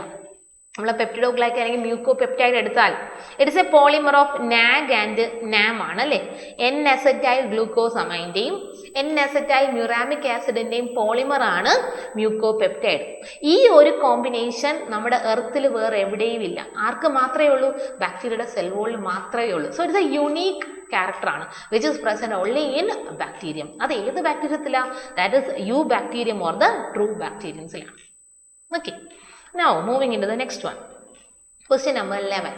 നമ്മൾ പെപ്റ്റിഡോഗ്ലൈക്കൻ അല്ലെങ്കിൽ മ്യൂക്കോ പെപ്റ്റൈഡ് എടുത്താൽ it is a polymer of NAG and NAM ആണ് അല്ലേ. എൻ അസറ്റൈൽ ഗ്ലൂക്കോസമൈൻ്റെയും എൻ അസറ്റൈൽ മ്യൂറാമിക് ആസിഡിന്റെയും പോളിമർ ആണ് മ്യൂക്കോ പെപ്റ്റൈഡ്. ഈ ഒരു കോമ്പിനേഷൻ നമ്മുടെ എർത്തിൽ വേറെ എവിടെയും ഇല്ല. ആർക്ക് മാത്രമേ ഉള്ളൂ? ബാക്ടീരിയയുടെ സെൽ വോളിൽ മാത്രമേ ഉള്ളൂ. So it's a unique character ആണ് which is present only in bacterium. അത് ഏത് ബാക്ടീരിയത്തിലാണ്? That is eubacterium or the true ബാക്ടീരിയൻസിലാണ്. Okay, now moving into the next one. Question number 11.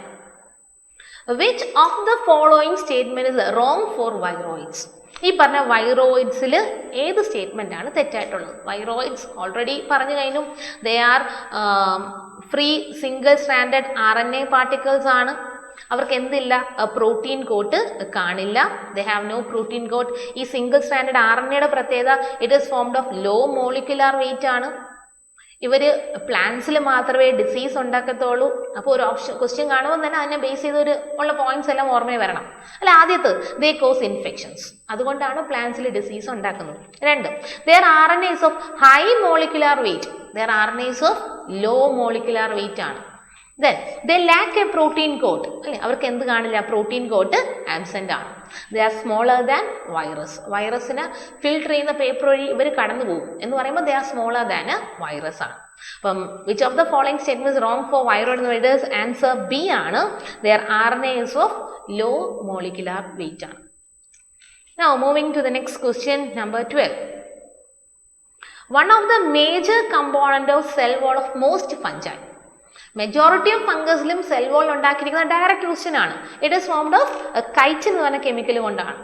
Which of the following statement is wrong for viroids? ഈ പറഞ്ഞ വൈറോയിഡ്സിൽ ഏത് സ്റ്റേറ്റ്മെന്റ് ആണ് തെറ്റായിട്ടുള്ളത്? വൈറോയിഡ്സ് ഓൾറെഡി പറഞ്ഞു കഴിഞ്ഞു. They are free single standard RNA particles ആണ്. അവർക്ക് എന്തില്ല? പ്രോട്ടീൻ കോട്ട് കാണില്ല. They have no protein coat. ഈ സിംഗിൾ സ്റ്റാൻഡേർഡ് RNAയുടെ പ്രത്യേകത it is formed of low molecular weight ആണ്. ഇവർ പ്ലാന്റ്സിൽ മാത്രമേ ഡിസീസ് ഉണ്ടാക്കത്തുള്ളൂ. അപ്പോൾ ഒരു ഓപ്ഷൻ ക്വസ്റ്റ്യൻ കാണുമ്പോൾ തന്നെ അതിനെ ബേസ് ചെയ്ത് ഉള്ള പോയിന്റ്സ് എല്ലാം ഓർമ്മയിൽ വരണം. അല്ല, ആദ്യത്തെ ദേ കോസ് ഇൻഫെക്ഷൻസ്, അതുകൊണ്ടാണ് പ്ലാന്റ്സിൽ ഡിസീസ് ഉണ്ടാക്കുന്നത്. 2, their RNAs of high molecular weight, their RNAs of low molecular weight ആണ്. Then they lack a protein coat. അല്ലേ, അവർക്ക് എന്ത് കാണില്ല? പ്രോട്ടീൻ കോട്ട് ആബ്സെന്റ് ആണ്. They are smaller than virus. വൈറസിനെ ഫിൽട്ടർ ചെയ്യുന്ന പേപ്പർ വഴി ഇവർ കടന്നു പോകും എന്ന് പറയുമ്പോൾ they are smaller than a virus ആണ്. അപ്പം which of the following statement is wrong for viroid എന്ന് പറയുന്നത് ആൻസർ ബി ആണ്. Their RNAs of low molecular weight ആണ്. Now moving to the next question, number 12. One of the major component of cell wall of most fungi. Majority of ഫംഗസിലും സെൽ വോൾ ഉണ്ടാക്കിയിരിക്കുന്ന ഡയറക്റ്റ് ക്വസ്റ്റ്യൻ ആണ്. It is formed of chitin എന്ന് പറഞ്ഞ കെമിക്കൽ കൊണ്ടാണ്.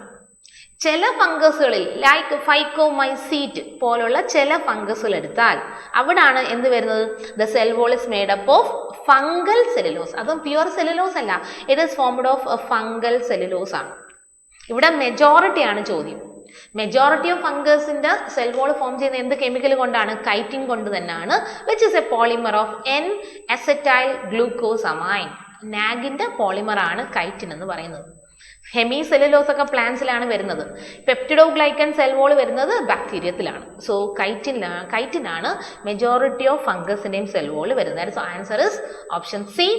ചില ഫംഗസുകളിൽ ലൈക്ക് ഫൈക്കോമൈസീറ്റ് പോലുള്ള ചില ഫംഗസുകൾ എടുത്താൽ അവിടാണ് എന്ത് വരുന്നത്? The cell wall is made up of fungal cellulose. അതും പ്യുവർ സെല്ലുലോസ് അല്ല, it is formed of fungal cellulose ആണ്. ഇവിടെ മെജോറിറ്റി ആണ് ചോദ്യം. മെജോറിറ്റി ഓഫ് ഫംഗസിന്റെ സെൽ വോൾ ഫോം ചെയ്യുന്ന എന്ത് കെമിക്കൽ കൊണ്ടാണ്? കൈറ്റിൻ കൊണ്ട് തന്നെയാണ്. Which is a polymer of N acetyl glucosamine. നാഗിന്റെ പോളിമർ ആണ് കൈറ്റിൻ എന്ന് പറയുന്നത്. ഹെമി സെല്ലുലോസ് ഒക്കെ പ്ലാന്റ്സിലാണ് വരുന്നത്. പെപ്റ്റിഡോഗ്ലൈക്കൻ സെൽ വോൾ വരുന്നത് ബാക്ടീരിയത്തിലാണ്. സോ കൈറ്റിനാണ് മെജോറിറ്റി ഓഫ് ഫംഗസിന്റെയും സെൽ വോൾ വരുന്നത്. So answer is option C.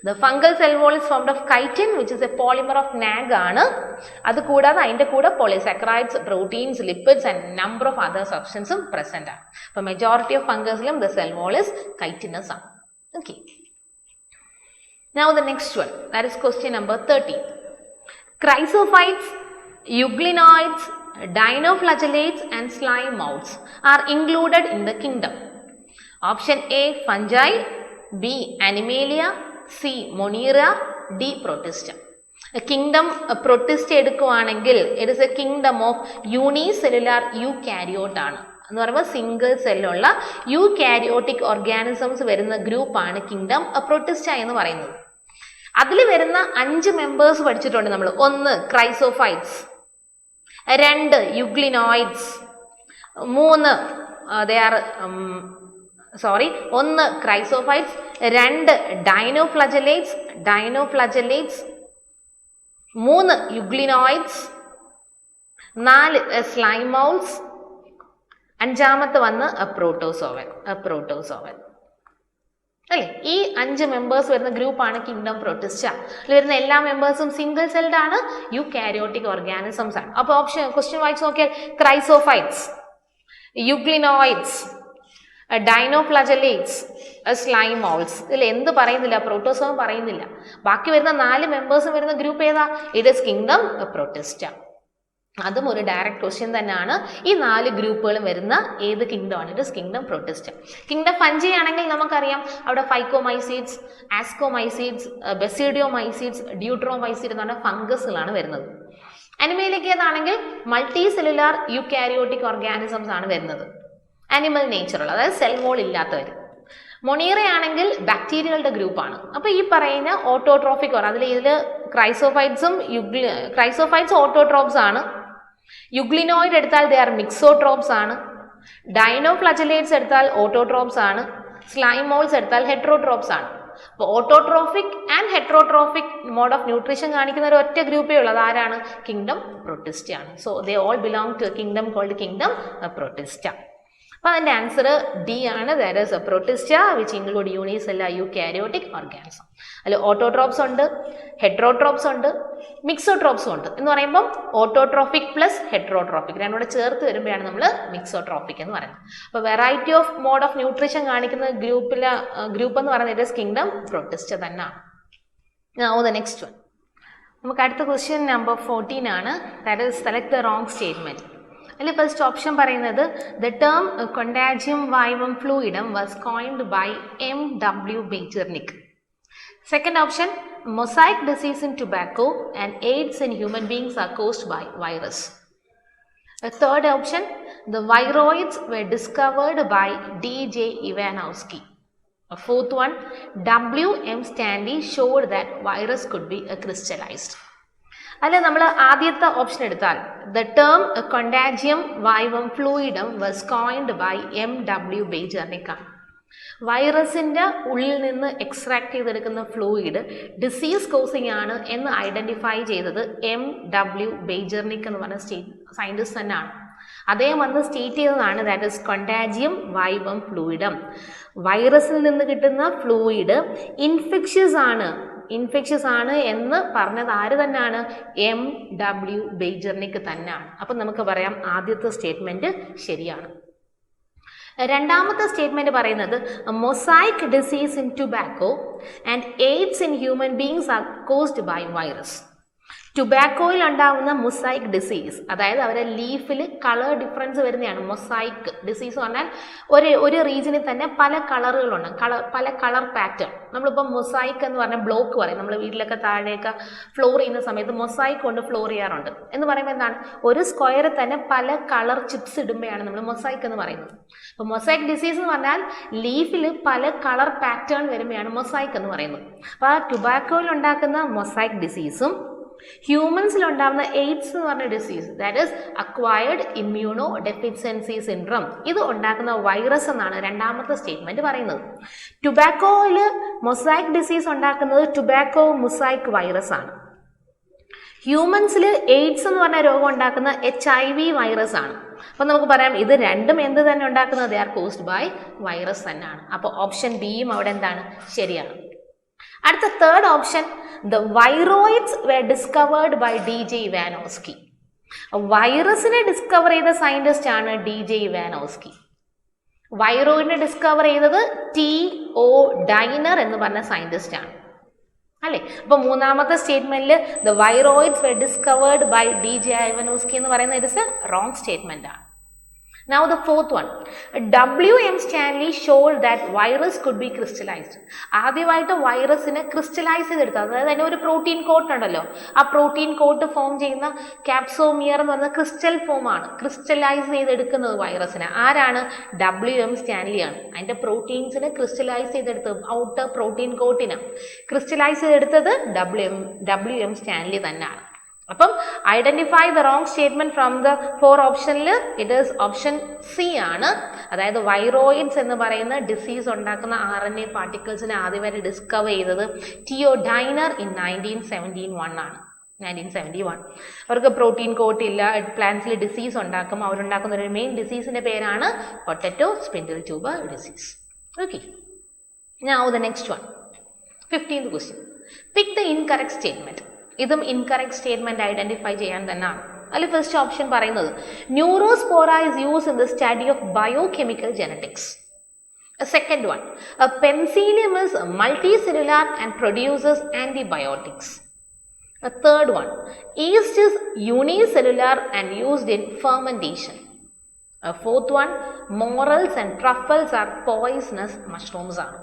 The fungal cell wall is formed of chitin, which is a polymer of NAG ആണ്. അത് കൂടാതെ അതിന്റെ കൂടെ polysaccharides, proteins, lipids and number of other substances present ആണ്. അപ്പോൾ majority of fungusലും the cell wall is chitinous ആണ്. Okay. Now the next one, that is question number 13. Chrysophytes, euglenoids, dinoflagellates and slime moths are included in the kingdom. Option A fungi, B animalia, C Monera, D Protista. Kingdom protist എടുക്കുവാണെങ്കിൽ it is a kingdom of unicellular eukaryote ആണ്. എന്ന് പറയുമ്പോൾ സിംഗിൾ സെല്ലുള്ള യൂകാരിയോട്ടിക് ഓർഗാനിസംസ് വരുന്ന ഗ്രൂപ്പാണ് കിങ്ഡം പ്രൊട്ടിസ്റ്റ എന്ന് പറയുന്നത്. അതിൽ വരുന്ന 5 മെമ്പേഴ്സ് പഠിച്ചിട്ടുണ്ട് നമ്മൾ. 1 ക്രൈസോഫൈറ്റ്സ്, 2 യുഗ്ലിനോയിഡ്സ്, 3 1 ക്രൈസോഫൈറ്റ്സ്, 2 ഡൈനോഫ്ലജലേറ്റ്സ്, 3 യുഗ്ലിനോയിഡ്സ്, 4 സ്ലൈമൗൾസ്, 5 വന്ന് പ്രോട്ടോസോവൻ അല്ലേ. ഈ 5 മെമ്പേഴ്സ് വരുന്ന ഗ്രൂപ്പാണ് കിങ്ഡം പ്രൊട്ടിസ്റ്റ. അതിൽ വരുന്ന എല്ലാ മെമ്പേഴ്സും സിംഗിൾ സെൽഡ് ആണ്, യൂകാരിയോട്ടിക് ഓർഗാനിസംസ് ആണ്. അപ്പോൾ ഓപ്ഷൻ ക്വസ്റ്റ്യൻ വായിച്ച് നോക്കിയാൽ ക്രൈസോഫൈറ്റ്സ്, യുഗ്ലിനോയിഡ്സ്, ഡൈനോഫ്ലജലേറ്റ്സ്, സ്ലൈമോൾസ്, ഇതിൽ എന്ത് പറയുന്നില്ല? പ്രോട്ടോസോം പറയുന്നില്ല. ബാക്കി വരുന്ന 4 മെമ്പേഴ്സും വരുന്ന ഗ്രൂപ്പ് ഏതാ? It is kingdom Protista. അതും ഒരു ഡയറക്റ്റ് ക്വസ്റ്റ്യൻ തന്നെയാണ്. ഈ 4 ഗ്രൂപ്പുകളും വരുന്ന ഏത് കിങ്ഡം ആണ്? It is kingdom Protista. Kingdom fungi ആണെങ്കിൽ നമുക്കറിയാം അവിടെ ഫൈക്കോമൈസീഡ്സ്, ആസ്കോമൈസീഡ്സ്, ബെസിഡിയോമൈസീഡ്സ്, ഡ്യൂട്രോമൈസീഡ് എന്ന് പറഞ്ഞ ഫംഗസുകളാണ് വരുന്നത്. അനിമയിലേക്ക് ഏതാണെങ്കിൽ മൾട്ടി സെല്ലുലാർ യൂകാരിയോട്ടിക് ഓർഗാനിസംസ് ആണ് വരുന്നത്. ആനിമൽ നേച്ചറുള്ള, അതായത് സെൽ വോൾ ഇല്ലാത്തവർ. മൊണീറയാണെങ്കിൽ ബാക്ടീരിയകളുടെ ഗ്രൂപ്പാണ്. അപ്പോൾ ഈ പറയുന്ന ഓട്ടോട്രോഫിക് ഇതിൽ ക്രൈസോഫൈറ്റ്സ് ഓട്ടോട്രോപ്സ് ആണ്. യുഗ്ലിനോയിഡ് എടുത്താൽ ദേ ആർ മിക്സോട്രോപ്സ് ആണ്. ഡൈനോഫ്ലജലേറ്റ്സ് എടുത്താൽ ഓട്ടോട്രോപ്സ് ആണ്. സ്ലൈം മോൾസ് എടുത്താൽ ഹെട്രോട്രോപ്സ് ആണ്. അപ്പോൾ autotrophic and heterotrophic mode of nutrition കാണിക്കുന്ന ഒരു ഒറ്റ ഗ്രൂപ്പേ ഉള്ളൂ. അതാരാണ്? കിങ്ഡം പ്രൊട്ടിസ്റ്റ ആണ്. So they all belong to a kingdom called kingdom protista. അപ്പോൾ അതിൻ്റെ ആൻസർ ഡി ആണ്. That is protista which include unicellular eukaryotic organism. അതിൽ ഓട്ടോട്രോപ്സ് ഉണ്ട്, ഹെട്രോട്രോപ്സ് ഉണ്ട്, മിക്സോട്രോപ്സും ഉണ്ട്. എന്ന് പറയുമ്പം ഓട്ടോട്രോഫിക് പ്ലസ് ഹെട്രോട്രോഫിക് രണ്ടുകൂടെ ചേർത്ത് വരുമ്പോഴാണ് നമ്മൾ മിക്സോട്രോഫിക് എന്ന് പറയുന്നത്. അപ്പോൾ variety of mode of nutrition കാണിക്കുന്ന ഗ്രൂപ്പ് എന്ന് പറയുന്നത് കിങ്ഡം പ്രൊട്ടിസ്റ്റ തന്നെയാണ്. Now the next one. നമുക്ക് അടുത്ത ക്വസ്റ്റ്യൻ നമ്പർ 14 ആണ്. That is select the wrong statement. അതിൽ ഫസ്റ്റ് ഓപ്ഷൻ പറയുന്നത് the term contagium vivum fluidum was coined by M.W. Beijerinck. Second option, mosaic disease in tobacco and AIDS in human beings are caused by virus. The third option, the viroids were discovered by D.J. Ivanovsky. A fourth one, W.M. Stanley showed that virus could be crystallized. അല്ല, നമ്മൾ ആദ്യത്തെ ഓപ്ഷൻ എടുത്താൽ the term contagium vivum fluidum was coined by M.W. Beijerinck ആണ്. വൈറസിൻ്റെ ഉള്ളിൽ നിന്ന് എക്സ്ട്രാക്ട് ചെയ്തെടുക്കുന്ന ഫ്ലൂയിഡ് ഡിസീസ് കോസിങ് ആണ് എന്ന് ഐഡൻറ്റിഫൈ ചെയ്തത് M.W. ബേജർനിക് എന്ന് പറഞ്ഞ സയൻറ്റിസ്റ്റ് തന്നെയാണ്. അദ്ദേഹം വന്ന് സ്റ്റേറ്റ് ചെയ്തതാണ് ദാറ്റ് ഇസ് കൊണ്ടാജിയം വൈവം ഫ്ലൂയിഡം. വൈറസിൽ നിന്ന് കിട്ടുന്ന ഫ്ലൂയിഡ് ഇൻഫെക്ഷ്യസ് ആണ് എന്ന് പറഞ്ഞത് ആര് തന്നെയാണ്? M.W. ബേജർനിക് തന്നെയാണ്. അപ്പം നമുക്ക് പറയാം ആദ്യത്തെ സ്റ്റേറ്റ്മെൻറ്റ് ശരിയാണ്. രണ്ടാമത്തെ സ്റ്റേറ്റ്മെൻറ്റ് പറയുന്നത് mosaic disease in tobacco and AIDS in human beings are caused by virus. ടുബാക്കോയിൽ ഉണ്ടാകുന്ന മൊസൈക് ഡിസീസ്, അതായത് അവരുടെ ലീഫിൽ കളർ ഡിഫറൻസ് വരുന്നതാണ് മൊസൈക് ഡിസീസ് പറഞ്ഞാൽ ഒരു റീജിയനിൽ തന്നെ പല കളറുകളുണ്ട്, പല കളർ പാറ്റേൺ. നമ്മളിപ്പോൾ മൊസൈക്ക് എന്ന് പറഞ്ഞാൽ ബ്ലോക്ക് പറയും. നമ്മൾ വീട്ടിലൊക്കെ താഴെയൊക്കെ ഫ്ലോർ ചെയ്യുന്ന സമയത്ത് മൊസൈക്ക് കൊണ്ട് ഫ്ലോർ ചെയ്യാറുണ്ട്. എന്ന് പറയുമ്പോൾ എന്താണ്, ഒരു സ്ക്വയറിൽ തന്നെ പല കളർ ചിപ്സ് ഇടുമ്പോഴാണ് നമ്മൾ മൊസൈക്ക് എന്ന് പറയുന്നത്. അപ്പോൾ മൊസൈക്ക് ഡിസീസ് എന്ന് പറഞ്ഞാൽ ലീഫിൽ പല കളർ പാറ്റേൺ വരുമ്പോഴാണ് മൊസൈക്ക് എന്ന് പറയുന്നത്. അപ്പോൾ ആ ടുബാക്കോയിൽ ഉണ്ടാക്കുന്ന മൊസൈക്ക് ഡിസീസും ഹ്യൂമൻസിൽ ഉണ്ടാകുന്ന എയ്ഡ്സ് എന്ന് പറഞ്ഞ disease, that is acquired immuno deficiency syndrome, ഇത് ഉണ്ടാക്കുന്ന വൈറസ് എന്നാണ് രണ്ടാമത്തെ സ്റ്റേറ്റ്മെന്റ് പറയുന്നത്. ടുബാക്കോയിൽ മൊസൈക്ക് ഡിസീസ് ഉണ്ടാക്കുന്നത് ടുബാക്കോ മൊസൈക്ക് വൈറസ് ആണ്. ഹ്യൂമൻസിൽ എയ്ഡ്സ് എന്ന് പറഞ്ഞ രോഗം ഉണ്ടാക്കുന്ന HIV വൈറസ് ആണ്. അപ്പോൾ നമുക്ക് പറയാം ഇത് രണ്ടും എന്ത് തന്നെ ഉണ്ടാക്കുന്നത്? They are caused by virus തന്നെയാണ്. അപ്പോൾ ഓപ്ഷൻ ബിയും അവിടെ എന്താണ്? ശരിയാണ്. അടുത്ത third option, the viroids were discovered by D.J. Ivanovsky. വൈറസിനെ ഡിസ്കവർ ചെയ്ത സയന്റിസ്റ്റ് ആണ് D.J. ഇവാനോസ്കി. വൈറോയിഡിനെ ഡിസ്കവർ ചെയ്തത് T.O. ഡൈനർ എന്ന് പറഞ്ഞ സയന്റിസ്റ്റ് ആണ് അല്ലേ. അപ്പൊ മൂന്നാമത്തെ സ്റ്റേറ്റ്മെന്റിൽ the viroids were discovered by D.J. Ivanovsky എന്ന് പറയുന്നത് ഇറ്റ്സ് എ റോങ് സ്റ്റേറ്റ്മെന്റ് ആണ്. Now the fourth one, W.M. Stanley showed that virus could be crystallized. ആദ്യമായിട്ട് വൈറസിനെ ക്രിസ്റ്റലൈസ് ചെയ്തെടുത്തത്, അതായത് അതിന് ഒരു പ്രോട്ടീൻ കോട്ട് ഉണ്ടല്ലോ, ആ പ്രോട്ടീൻ കോട്ട് ഫോം ചെയ്യുന്ന ക്യാപ്സോമിയർ എന്ന് പറഞ്ഞ ക്രിസ്റ്റൽ ഫോം ആണ്. ക്രിസ്റ്റലൈസ് ചെയ്തെടുക്കുന്നത് വൈറസിനെ ആരാണ്? W.M. സ്റ്റാൻലി ആണ്. അതിന്റെ പ്രോട്ടീൻസിനെ ക്രിസ്റ്റലൈസ് ചെയ്തെടുത്തത്, ഔട്ടർ പ്രോട്ടീൻ കോട്ടിന് ക്രിസ്റ്റലൈസ് ചെയ്തെടുത്തത് W.M. സ്റ്റാൻലി തന്നെയാണ്. അപ്പം identify the wrong statement from the 4 ഓപ്ഷനിൽ ഇറ്റ് ഈസ് ഓപ്ഷൻ സി ആണ്. അതായത് വൈറോയിഡ്സ് എന്ന് പറയുന്ന ഡിസീസ് ഉണ്ടാക്കുന്ന RNA പാർട്ടിക്കിൾസിനെ ആദ്യമായിട്ട് ഡിസ്കവർ ചെയ്തത് T.O. ഡൈനർ ഇൻ 1971 ആണ്. 1971. അവർക്ക് പ്രോട്ടീൻ കോട്ട് ഇല്ല, പ്ലാന്റ്സിൽ ഡിസീസ് ഉണ്ടാക്കും. അവരുണ്ടാക്കുന്ന ഒരു മെയിൻ ഡിസീസിന്റെ പേരാണ് potato spindle tuber disease. Okay, now the next one, 15th question. Pick the incorrect statement. ഇതും ഇൻകറക്റ്റ് സ്റ്റേറ്റ്മെന്റ് ഐഡന്റിഫൈ ചെയ്യാൻ തന്നെയാണ്. അതിൽ ഫസ്റ്റ് ഓപ്ഷൻ പറയുന്നത് Neurospora is use in the study of biochemical genetics. Second one, Penicillium is multicellular and produces antibiotics. Third one, yeast is unicellular and used in fermentation. Fourth one, morels and truffles are poisonous mushrooms ആണ്.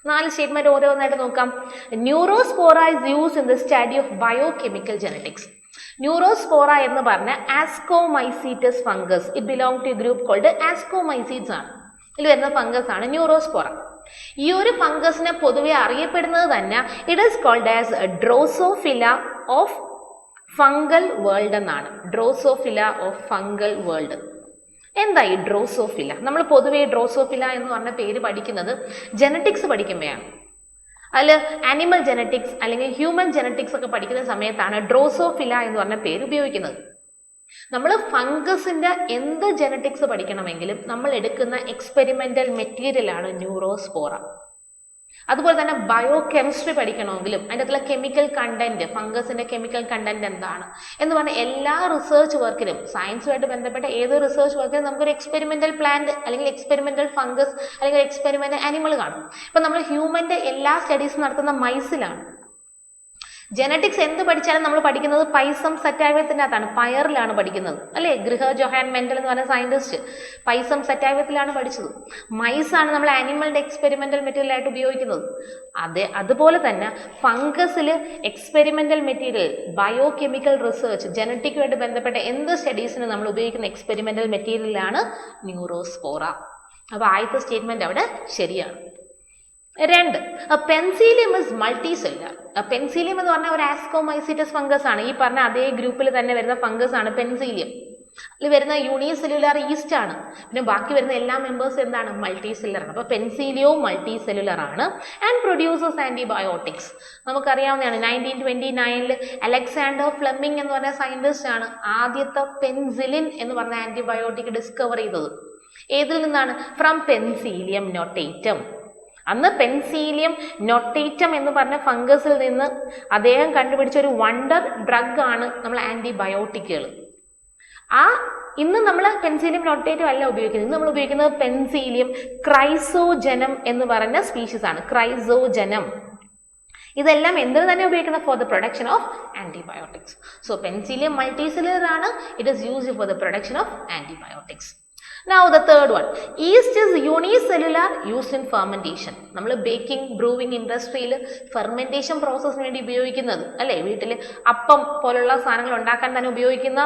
4 സ്റ്റേറ്റ്മെന്റ് ഓരോന്നായിട്ട് നോക്കാം. Neurospora is use in the study of biochemical genetics. Neurospora എന്ന് പറഞ്ഞ ascomycetes fungus, it belong to group called ascomycetes ആണ്. ഇതിൽ വരുന്ന ഫംഗസ് ആണ് ന്യൂറോസ്പോറ. ഈ ഒരു ഫംഗസിനെ പൊതുവെ അറിയപ്പെടുന്നത് തന്നെ it is called as Drosophila of fungal world എന്നാണ്. Drosophila of fungal world. എന്താ ഈ ഡ്രോസോഫില? നമ്മൾ പൊതുവെ ഡ്രോസോഫില എന്ന് പറഞ്ഞ പേര് പഠിക്കുന്നത് ജനറ്റിക്സ് പഠിക്കുമ്പോഴാണ്. അതിൽ ആനിമൽ ജനറ്റിക്സ് അല്ലെങ്കിൽ ഹ്യൂമൻ ജനറ്റിക്സ് ഒക്കെ പഠിക്കുന്ന സമയത്താണ് ഡ്രോസോഫില എന്ന് പറഞ്ഞ പേര് ഉപയോഗിക്കുന്നത്. നമ്മൾ ഫംഗസിന്റെ എന്ത് ജനറ്റിക്സ് പഠിക്കണമെങ്കിലും നമ്മൾ എടുക്കുന്ന എക്സ്പെരിമെന്റൽ മെറ്റീരിയൽ ആണ് ന്യൂറോസ്പോറ. അതുപോലെ തന്നെ ബയോ കെമിസ്ട്രി പഠിക്കണമെങ്കിലും അതിൻ്റെ അകത്തുള്ള കെമിക്കൽ കണ്ടന്റ്, ഫംഗസിന്റെ കെമിക്കൽ കണ്ടന്റ് എന്താണ് എന്ന് പറഞ്ഞാൽ എല്ലാ റിസർച്ച് വർക്കിലും, സയൻസുമായിട്ട് ബന്ധപ്പെട്ട ഏതൊരു റിസർച്ച് വർക്കിലും നമുക്കൊരു എക്സ്പെരിമെന്റൽ പ്ലാന്റ് അല്ലെങ്കിൽ എക്സ്പെരിമെന്റൽ ഫംഗസ് അല്ലെങ്കിൽ എക്സ്പെരിമെന്റൽ ആനിമൽ കാണും. ഇപ്പൊ നമ്മൾ ഹ്യൂമന്റെ എല്ലാ സ്റ്റഡീസും നടത്തുന്ന മൈസിലാണ്. ജനറ്റിക്സ് എന്ത് പഠിച്ചാലും നമ്മൾ പഠിക്കുന്നത് പൈസം സറ്റാവ്യത്തിന്റെ അകത്താണ്, പയറിലാണ് പഠിക്കുന്നത് അല്ലെ. ജോഹാൻ മെൻഡൽ എന്ന് പറഞ്ഞ സയന്റിസ്റ്റ് പൈസം സറ്റാവ്യത്തിലാണ് പഠിച്ചത്. മൈസാണ് നമ്മൾ ആനിമലിന്റെ എക്സ്പെരിമെന്റൽ മെറ്റീരിയൽ ആയിട്ട് ഉപയോഗിക്കുന്നത്. അതുപോലെ തന്നെ ഫംഗസിൽ experimental material, biochemical research, ജനറ്റിക്കുമായിട്ട് ബന്ധപ്പെട്ട എന്ത് സ്റ്റഡീസിന് നമ്മൾ ഉപയോഗിക്കുന്ന എക്സ്പെരിമെന്റൽ മെറ്റീരിയലാണ് ന്യൂറോസ്പോറ. അപ്പൊ ആദ്യത്തെ സ്റ്റേറ്റ്മെന്റ് അവിടെ ശരിയാണ്. 2, penicillium is multi cellular. Penicillium എന്ന് പറഞ്ഞാൽ ഒരു ആസ്കോമൈസിറ്റസ് ഫംഗസ് ആണ്. ഈ പറഞ്ഞ അതേ ഗ്രൂപ്പിൽ തന്നെ വരുന്ന ഫംഗസ് ആണ് പെൻസിലിയം. അതിൽ വരുന്ന യൂണിസെല്ലുലാർ ഈസ്റ്റ് ആണ്. പിന്നെ ബാക്കി വരുന്ന എല്ലാ മെമ്പേഴ്സും എന്താണ്? മൾട്ടി സെല്ലുലാർ ആണ്. അപ്പൊ പെൻസിലിയവും മൾട്ടി സെല്ലുലാർ ആണ്. And producers antibiotics. നമുക്കറിയാവുന്നതാണ് 1929 അലക്സാണ്ടർ ഫ്ലെമിംഗ് എന്ന് പറഞ്ഞ സയന്റിസ്റ്റ് ആണ് ആദ്യത്തെ പെൻസിലിൻ എന്ന് പറഞ്ഞ ആന്റിബയോട്ടിക് ഡിസ്കവർ ചെയ്തത്. ഏതിൽ നിന്നാണ്? From Penicillium notatum. അന്ന് പെൻസിലിയം നൊട്ടേറ്റം എന്ന് പറഞ്ഞ ഫംഗസിൽ നിന്ന് അദ്ദേഹം കണ്ടുപിടിച്ച ഒരു വണ്ടർ ഡ്രഗ് ആണ് നമ്മൾ ആന്റിബയോട്ടിക്കുകൾ. ഇന്ന് നമ്മൾ പെൻസിലിയം നൊട്ടേറ്റം അല്ല ഉപയോഗിക്കുന്നത്. ഇന്ന് നമ്മൾ ഉപയോഗിക്കുന്നത് പെൻസിലിയം ക്രൈസോജനം എന്ന് പറഞ്ഞ സ്പീഷീസ് ആണ്. ക്രൈസോജനം. ഇതെല്ലാം എന്തിനു തന്നെ ഉപയോഗിക്കുന്നത്? For the production of antibiotics. So Penicillium multicellular ആണ്. It is used for the production of antibiotics. Now the third one, yeast is unicellular used in fermentation. നമ്മൾ ബേക്കിംഗ് ബ്രൂവിംഗ് ഇൻഡസ്ട്രിയിൽ ഫെർമെന്റേഷൻ പ്രോസസ്സിന് വേണ്ടി ഉപയോഗിക്കുന്നത് അല്ലെ, വീട്ടിൽ അപ്പം പോലുള്ള സാധനങ്ങൾ ഉണ്ടാക്കാൻ തന്നെ ഉപയോഗിക്കുന്ന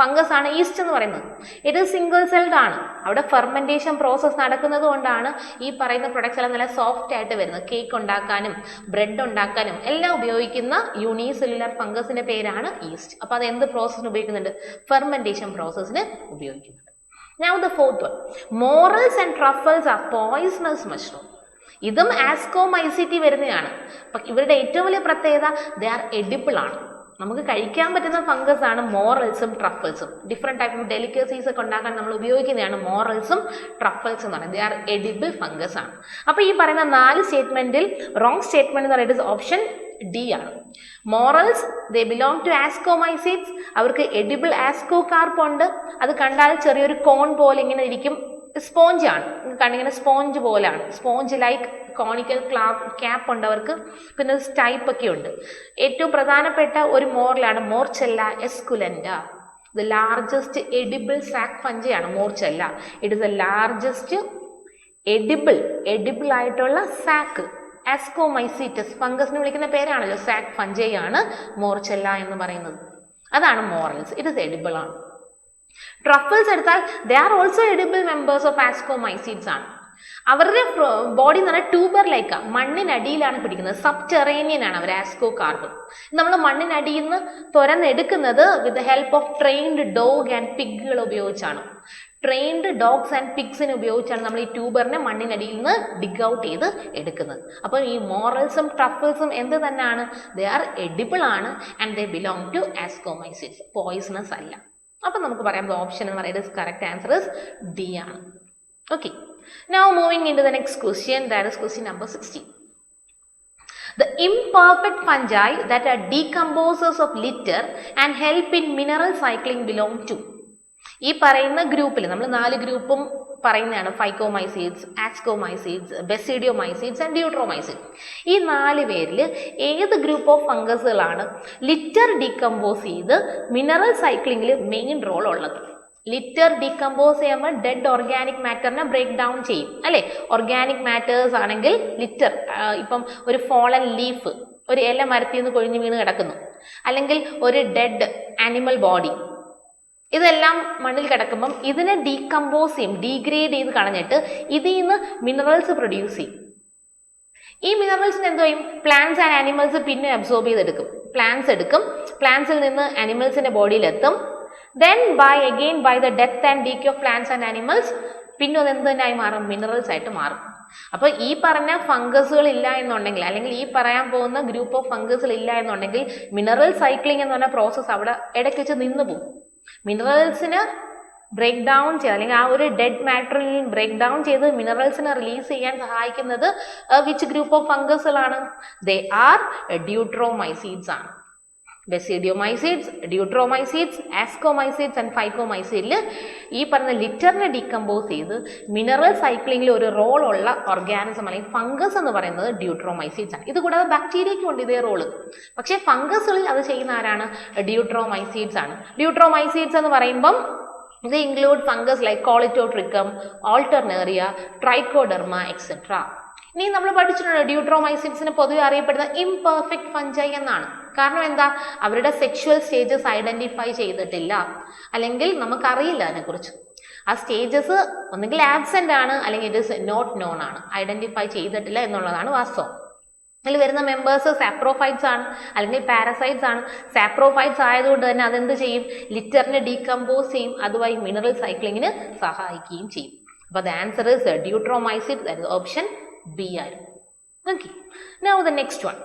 ഫംഗസ് ആണ് ഈസ്റ്റ് എന്ന് പറയുന്നത്. ഇത് സിംഗിൾ സെൽഡ് ആണ്. അവിടെ ഫെർമെന്റേഷൻ പ്രോസസ്സ് നടക്കുന്നത് കൊണ്ടാണ് ഈ പറയുന്ന പ്രൊഡക്ട്സ് എല്ലാം നല്ല സോഫ്റ്റ് ആയിട്ട് വരുന്നത്. കേക്ക് ഉണ്ടാക്കാനും ബ്രെഡ് ഉണ്ടാക്കാനും എല്ലാം ഉപയോഗിക്കുന്ന യൂണിസെല്ലുലാർ ഫംഗസിന്റെ പേരാണ് ഈസ്റ്റ്. അപ്പൊ അത് എന്ത് പ്രോസസ്സിന് ഉപയോഗിക്കുന്നുണ്ട്? ഫെർമെന്റേഷൻ പ്രോസസ്സിന് ഉപയോഗിക്കുന്നുണ്ട്. Now the fourth one, morels and truffles are poisonous mushroom. ഇതും ആസ്കോമൈസിറ്റി വരുന്നതാണ്. അപ്പൊ ഇവരുടെ ഏറ്റവും വലിയ പ്രത്യേകത they are edible ആണ്. നമുക്ക് കഴിക്കാൻ പറ്റുന്ന ഫംഗസ് ആണ് മോറൽസും ട്രഫിൾസും. ഡിഫറെന്റ് ടൈപ്പ് ഓഫ് ഡെലിക്കസീസ് ഒക്കെ ഉണ്ടാക്കാൻ നമ്മൾ ഉപയോഗിക്കുന്നതാണ് മോറൽസും ട്രഫിൾസും എന്ന് പറയുന്നത്. they are edible ഫംഗസ് ആണ്. അപ്പൊ ഈ പറയുന്ന 4 സ്റ്റേറ്റ്മെന്റിൽ റോങ് സ്റ്റേറ്റ്മെന്റ് എന്ന് പറയുന്നത് ഓപ്ഷൻ ഡി ആണ്. Morels they belong to ascomycetes. അവർക്ക് എഡിബിൾ ആസ്കോകാർപ്പ് ഉണ്ട്. അത് കണ്ടാൽ ചെറിയൊരു കോൺ പോലെ ഇങ്ങനെ ഇരിക്കും. സ്പോഞ്ച് ആണ്, കണ്ടിങ്ങനെ സ്പോഞ്ച് പോലാണ്. സ്പോഞ്ച് ലൈക്ക് കോണിക്കൽ ക്യാപ്പ് ഉണ്ട് അവർക്ക്. പിന്നെ സ്റ്റൈപ്പ് ഒക്കെ ഉണ്ട്. ഏറ്റവും പ്രധാനപ്പെട്ട ഒരു മോറലാണ് Morchella esculenta. The largest edible sac ഫഞ്ചയാണ് Morchella. It is the largest edible ആയിട്ടുള്ള സാക്ക്. ആസ്കോമൈസിറ്റസ് ഫംഗസിന് വിളിക്കുന്ന പേരാണല്ലോ സാക്ക് ഫഞ്ചൈ ആണ് മോർച്ചെല്ല എന്ന് പറയുന്നത്. അതാണ് മോറൽസ്. ഇറ്റ് ഇസ് എഡിബിൾ ആണ്. ട്രഫിൾസ് എടുത്താൽ they are also edible members of ascomycetes ആണ്. അവരുടെ ബോഡി എന്ന് പറഞ്ഞാൽ ട്യൂബർ ലൈക്ക, മണ്ണിനടിയിലാണ് പിടിക്കുന്നത്. സബ്ടെറേനിയൻ ആണ് അവർ ആസ്കോകാർബ്. നമ്മൾ മണ്ണിനടിയിൽ നിന്ന് തുരന്നെടുക്കുന്നത് with help of trained dog and പിഗുകൾ ഉപയോഗിച്ചാണ്. ട്രെയിൻഡ് ഡോഗ്സ് ആൻഡ് പിഗ്സിനെ ഉപയോഗിച്ചാണ് നമ്മൾ ഈ ട്യൂബറിനെ മണ്ണിനടിയിൽ നിന്ന് ഡിഗ് ഔട്ട് ചെയ്ത് എടുക്കുന്നത്. അപ്പം ഈ മോറൽസും ട്രഫിൾസും എന്ത് തന്നെയാണ്? ദേ ആർ എഡിബിൾ ആണ് and they belong to ascomycetes. Poisonous അല്ല. അപ്പം നമുക്ക് പറയാം ഓപ്ഷൻ എന്ന് പറയുന്നത് കറക്റ്റ് ആൻസർ ഇസ് ഡി ആണ്. Okay, now moving into the next question, that is question number 16. The imperfect fungi that are decomposers of litter and help in mineral cycling belong to. ഈ പറയുന്ന ഗ്രൂപ്പിൽ നമ്മൾ 4 ഗ്രൂപ്പും പറയുന്നതാണ്. ഫൈക്കോമൈസീഡ്സ്, ആസ്കോമൈസീഡ്സ്, ബെസിഡിയോമൈസീഡ്സ് ആൻഡ് ഡ്യൂട്രോമൈസീഡ്സ്. ഈ 4 പേരിൽ ഏത് ഗ്രൂപ്പ് ഓഫ് ഫംഗസുകളാണ് ലിറ്റർ ഡീകമ്പോസ് ചെയ്ത് മിനറൽ സൈക്ലിങ്ങിൽ മെയിൻ റോൾ ഉള്ളത്? ലിറ്റർ ഡീകമ്പോസ് ചെയ്യുമ്പോൾ ഡെഡ് ഓർഗാനിക് മാറ്ററിനെ ബ്രേക്ക് ഡൗൺ ചെയ്യും അല്ലെ. ഓർഗാനിക് മാറ്റേഴ്സ് ആണെങ്കിൽ ലിറ്റർ, ഇപ്പം ഒരു ഫോളൻ ലീഫ്, ഒരു ഇല മരത്തിൽ നിന്ന് കൊഴിഞ്ഞു വീണ് കിടക്കുന്നു, അല്ലെങ്കിൽ ഒരു ഡെഡ് ആനിമൽ ബോഡി, ഇതെല്ലാം മണ്ണിൽ കിടക്കുമ്പം ഇതിനെ ഡീകമ്പോസ് ചെയ്യും, ഡീഗ്രേഡ് ചെയ്ത് കളഞ്ഞിട്ട് ഇതിൽ നിന്ന് മിനറൽസ് പ്രൊഡ്യൂസ് ചെയ്യും. ഈ മിനറൽസിന് എന്തോ ചെയ്യും? പ്ലാന്റ്സ് ആൻഡ് ആനിമൽസ് പിന്നെ അബ്സോർബ് ചെയ്തെടുക്കും. പ്ലാന്റ്സ് എടുക്കും, പ്ലാന്റ്സിൽ നിന്ന് ആനിമൽസിന്റെ ബോഡിയിൽ എത്തും. Then bye the death and decay of plants and animals പിന്നെ അത് എന്ത് തന്നെയായി മാറും? മിനറൽസ് ആയിട്ട് മാറും. അപ്പൊ ഈ പറഞ്ഞ ഫംഗസുകൾ ഇല്ല എന്നുണ്ടെങ്കിൽ, അല്ലെങ്കിൽ ഈ പറയാൻ പോകുന്ന ഗ്രൂപ്പ് ഓഫ് ഫംഗസുകൾ ഇല്ല എന്നുണ്ടെങ്കിൽ മിനറൽ സൈക്ലിംഗ് എന്ന് പറഞ്ഞ പ്രോസസ്സ് അവിടെ ഇടയ്ക്ക് വെച്ച് നിന്ന് പോകും. മിനറൽസിന് ബ്രേക്ക് ഡൗൺ ചെയ്ത്, അല്ലെങ്കിൽ ആ ഒരു ഡെഡ് മാറ്ററിൽ ബ്രേക്ക് ഡൗൺ ചെയ്ത് മിനറൽസിനെ റിലീസ് ചെയ്യാൻ സഹായിക്കുന്നത് വിച്ച് ഗ്രൂപ്പ് ഓഫ് ഫംഗസുകളാണ്? ദേ ആർ ഡ്യൂട്രോമൈസീഡ്സ് ആണ്. ബെസിഡിയോമൈസീഡ്സ്, ഡ്യൂട്രോമൈസീഡ്സ്, ആസ്കോമൈസീഡ്സ് ആൻഡ് ഫൈക്കോമൈസീഡിൽ ഈ പറഞ്ഞ ലിറ്ററിനെ ഡീകമ്പോസ് ചെയ്ത് മിനറൽ സൈക്ലിംഗിൽ ഒരു റോൾ ഉള്ള ഓർഗാനിസം അല്ലെങ്കിൽ ഫംഗസ് എന്ന് പറയുന്നത് ഡ്യൂട്രോമൈസീഡ്സ് ആണ്. ഇത് കൂടാതെ ബാക്ടീരിയയ്ക്കും ഉണ്ട് ഇതേ റോള്. പക്ഷേ ഫംഗസുകളിൽ അത് ചെയ്യുന്ന ആരാണ്? ഡ്യൂട്രോമൈസീഡ്സ് ആണ്. ഡ്യൂട്രോമൈസീഡ്സ് എന്ന് പറയുമ്പം ഇത് include fungus like Colletotrichum, Alternaria, Trichoderma etcetera. ഇനി നമ്മൾ പഠിച്ചിട്ടുണ്ട് ഡ്യൂട്രോമൈസിഡ്സിന് പൊതുവെ അറിയപ്പെടുന്ന ഇംപെർഫെക്റ്റ് ഫംജൈ എന്നാണ്. കാരണം എന്താ? അവരുടെ സെക്ഷുവൽ സ്റ്റേജസ് ഐഡന്റിഫൈ ചെയ്തിട്ടില്ല, അല്ലെങ്കിൽ നമുക്കറിയില്ല അതിനെക്കുറിച്ച്. ആ സ്റ്റേജസ് ഒന്നുകിൽ ആബ്സെന്റ് ആണ്, അല്ലെങ്കിൽ ഇറ്റ് ഇസ് നോട്ട് നോൺ ആണ്, ഐഡന്റിഫൈ ചെയ്തിട്ടില്ല എന്നുള്ളതാണ് വാസ്തവം. അതിൽ വരുന്ന മെമ്പേഴ്സ് സാപ്രോഫൈറ്റ്സ് ആണ്, അല്ലെങ്കിൽ പാരസൈറ്റ്സ് ആണ്. സാപ്രോഫൈറ്റ്സ് ആയതുകൊണ്ട് തന്നെ അതെന്ത് ചെയ്യും? ലിറ്ററിനെ ഡീകമ്പോസ് ചെയ്യും, അതുവഴി മിനറൽ സൈക്ലിങ്ങിന് സഹായിക്കുകയും ചെയ്യും. അപ്പോൾ the answer is deuteromycete, that is option B ആയിരുന്നു. Okay. Now the next one.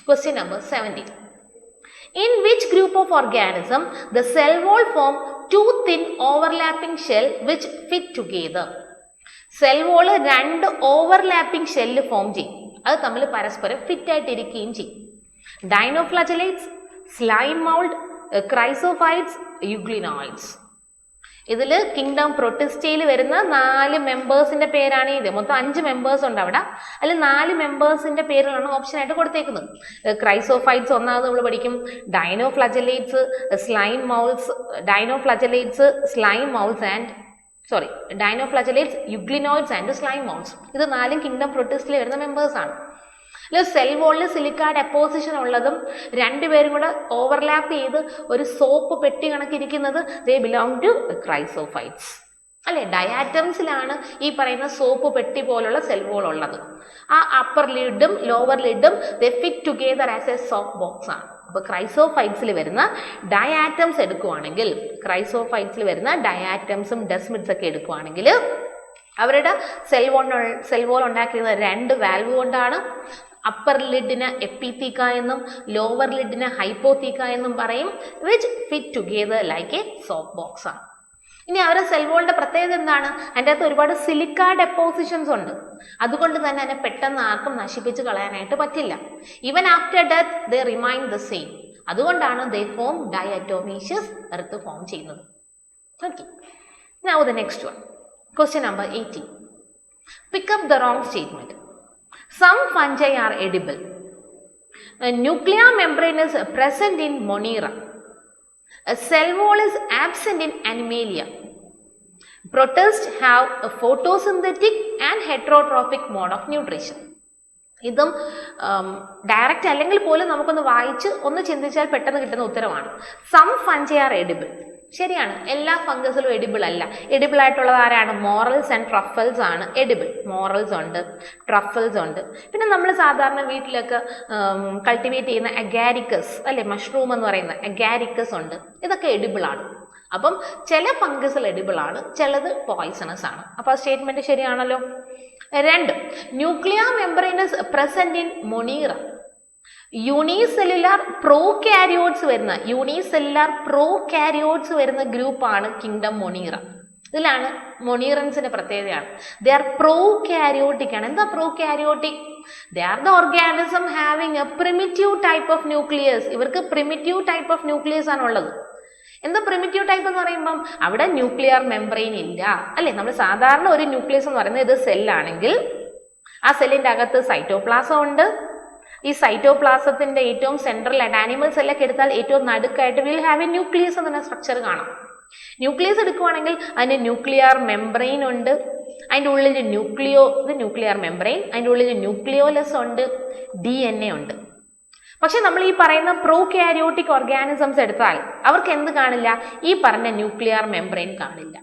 Question number 17. In which group of organism the cell wall form two thin overlapping shell which fit together? Cell wall രണ്ട് overlapping shell ഫോം ചെയ്യും, അത് തമ്മിൽ പരസ്പരം ഫിറ്റ് ആയിട്ട് ഇരിക്കുകയും ചെയ്യും. ഡൈനോഫ്ലാജലേറ്റ്സ്, സ്ലൈം മൗൾഡ്, ക്രൈസോഫൈറ്റ്സ്, യുഗ്ലിനോയിഡ്സ്. ഇതിൽ കിങ്ഡം പ്രൊട്ടിസ്റ്റയിൽ വരുന്ന 4 മെമ്പേഴ്സിന്റെ പേരാണ് ഇത്. മൊത്തം 5 മെമ്പേഴ്സ് ഉണ്ട് അവിടെ. അതിൽ 4 മെമ്പേഴ്സിന്റെ പേരുകളാണ് ഓപ്ഷൻ ആയിട്ട് കൊടുത്തേക്കുന്നത്. ക്രൈസോഫൈറ്റ്സ് ഒന്നാമത് നമ്മൾ പഠിക്കും. Dinoflagellates, slime moulds, dinoflagellates, euglenoids and slime moulds. ഇത് 4 കിങ്ഡം പ്രൊട്ടിസ്റ്റിൽ വരുന്ന മെമ്പേഴ്സ് ആണ്. സെൽ വോളിൽ സിലിക്ക ഡെപ്പോസിഷൻ ഉള്ളതും രണ്ടുപേരും കൂടെ ഓവർലാപ്പ് ചെയ്ത് ഒരു സോപ്പ് പെട്ടി കണക്കിരിക്കുന്നത് ദേ ബിലോങ് ടു ക്രൈസോഫൈറ്റ്സ് അല്ലെ. ഡയാറ്റംസിലാണ് ഈ പറയുന്ന സോപ്പ് പെട്ടി പോലുള്ള സെൽ വോൾ ഉള്ളത്. ആ അപ്പർ ലിഡും ലോവർ ലിഡും they fit together as a soap box ആണ്. അപ്പോൾ ക്രൈസോഫൈറ്റ്സിൽ വരുന്ന ഡയാറ്റംസ് എടുക്കുവാണെങ്കിൽ, ഡയാറ്റംസും ഡെസ്മിഡ്സ് ഒക്കെ എടുക്കുവാണെങ്കിൽ അവരുടെ സെൽ വോൾ ഉണ്ടാക്കിയത് 2 വാൽവ് കൊണ്ടാണ്. അപ്പർ ലിഡിന് എപ്പിത്തീക്ക എന്നും ലോവർ ലിഡിന് ഹൈപ്പോത്തീക്ക എന്നും പറയും, which fit together like A soap box ആണ്. ഇനി അവരുടെ സെൽ വോളിന്റെ പ്രത്യേകത എന്താണ്? അതിൻ്റെ അകത്ത് ഒരുപാട് സിലിക്ക ഡെപ്പോസിഷൻസ് ഉണ്ട്. അതുകൊണ്ട് തന്നെ അതിനെ പെട്ടെന്ന് ആർക്കും നശിപ്പിച്ച് കളയാനായിട്ട് പറ്റില്ല. Even after death they remain the same. അതുകൊണ്ടാണ് ദേ ഫോം ഡയറ്റോമീഷ്യസ് എർത്ത് ഫോം ചെയ്യുന്നത്. Okay. Now the next one. Question number 18. Pick up the wrong statement. Some fungi are edible. A nuclear membrane is present in Monera. A cell wall is absent in Animalia. Protists have a photosynthetic and heterotrophic mode of nutrition. ഇതും ഡയറക്റ്റ് അല്ലെങ്കിൽ പോലും നമുക്കൊന്ന് വായിച്ച് ഒന്ന് ചിന്തിച്ചാൽ പെട്ടെന്ന് കിട്ടുന്ന ഉത്തരമാണ്. Some fungi are edible. ശരിയാണ്, എല്ലാ ഫംഗസിലും എഡിബിൾ അല്ല. എഡിബിൾ ആയിട്ടുള്ളത് ആരാണ്? മോറൽസ് ആൻഡ് ട്രഫൽസ് ആണ് എഡിബിൾ. മോറൽസ് ഉണ്ട്, ട്രഫൽസ് ഉണ്ട്. പിന്നെ നമ്മൾ സാധാരണ വീട്ടിലൊക്കെ കൾട്ടിവേറ്റ് ചെയ്യുന്ന അഗാരിക്കസ് അല്ലെ, മഷ്റൂം എന്ന് പറയുന്ന അഗാരിക്കസ് ഉണ്ട്. ഇതൊക്കെ എഡിബിൾ ആണ്. അപ്പം ചില ഫംഗസിൽ എഡിബിൾ ആണ്, ചിലത് പോയിസണസ് ആണ്. അപ്പൊ ആ സ്റ്റേറ്റ്മെന്റ് ശരിയാണല്ലോ. 2. Nuclear membrane is present in Monera. Unicellular prokaryotes വരുന്ന ഗ്രൂപ്പാണ് കിങ്ഡം മൊണീറ. ഇതിലാണ് മൊണീറൻസിന്റെ പ്രത്യേകതയാണ്. ദേ ആർ പ്രോകാരിയോട്ടിക് ആണ്. എന്താ prokaryotic? They are the organism having A primitive type of nucleus. ഇവർക്ക് പ്രിമിറ്റീവ് ടൈപ്പ് ഓഫ് ന്യൂക്ലിയസ് ആണ് ഉള്ളത്. എന്താ പ്രിമിറ്റീവ് ടൈപ്പ് എന്ന് പറയുമ്പം അവിടെ ന്യൂക്ലിയർ മെംബ്രെയിൻ ഇല്ല അല്ലെ. നമ്മൾ സാധാരണ ഒരു ന്യൂക്ലിയസ് എന്ന് പറയുന്നത് ഇത് സെല്ലാണെങ്കിൽ ആ സെല്ലിന്റെ അകത്ത് സൈറ്റോപ്ലാസം ഉണ്ട്. ഈ സൈറ്റോപ്ലാസത്തിന്റെ ഏറ്റവും സെൻട്രൽ ആയിട്ട് ആനിമൽ സെല്ലൊക്കെ എടുത്താൽ ഏറ്റവും നടുക്കായിട്ട് വിൽ ഹാവ് എ ന്യൂക്ലിയസ് എന്ന സ്ട്രക്ചർ കാണാം. ന്യൂക്ലിയസ് എടുക്കുവാണെങ്കിൽ അതിന് ന്യൂക്ലിയർ മെംബ്രെയിൻ ഉണ്ട്. അതിൻ്റെ ഉള്ളിൽ ന്യൂക്ലിയർ മെംബ്രെയിൻ, അതിൻ്റെ ഉള്ളിൽ ന്യൂക്ലിയോലസ് ഉണ്ട്, DNA ഉണ്ട്. പക്ഷെ നമ്മൾ ഈ പറയുന്ന പ്രോകാരിയോട്ടിക് ഓർഗാനിസംസ് എടുത്താൽ അവർക്ക് എന്ത് കാണില്ല? ഈ പറഞ്ഞ ന്യൂക്ലിയർ മെംബ്രെയിൻ കാണില്ല.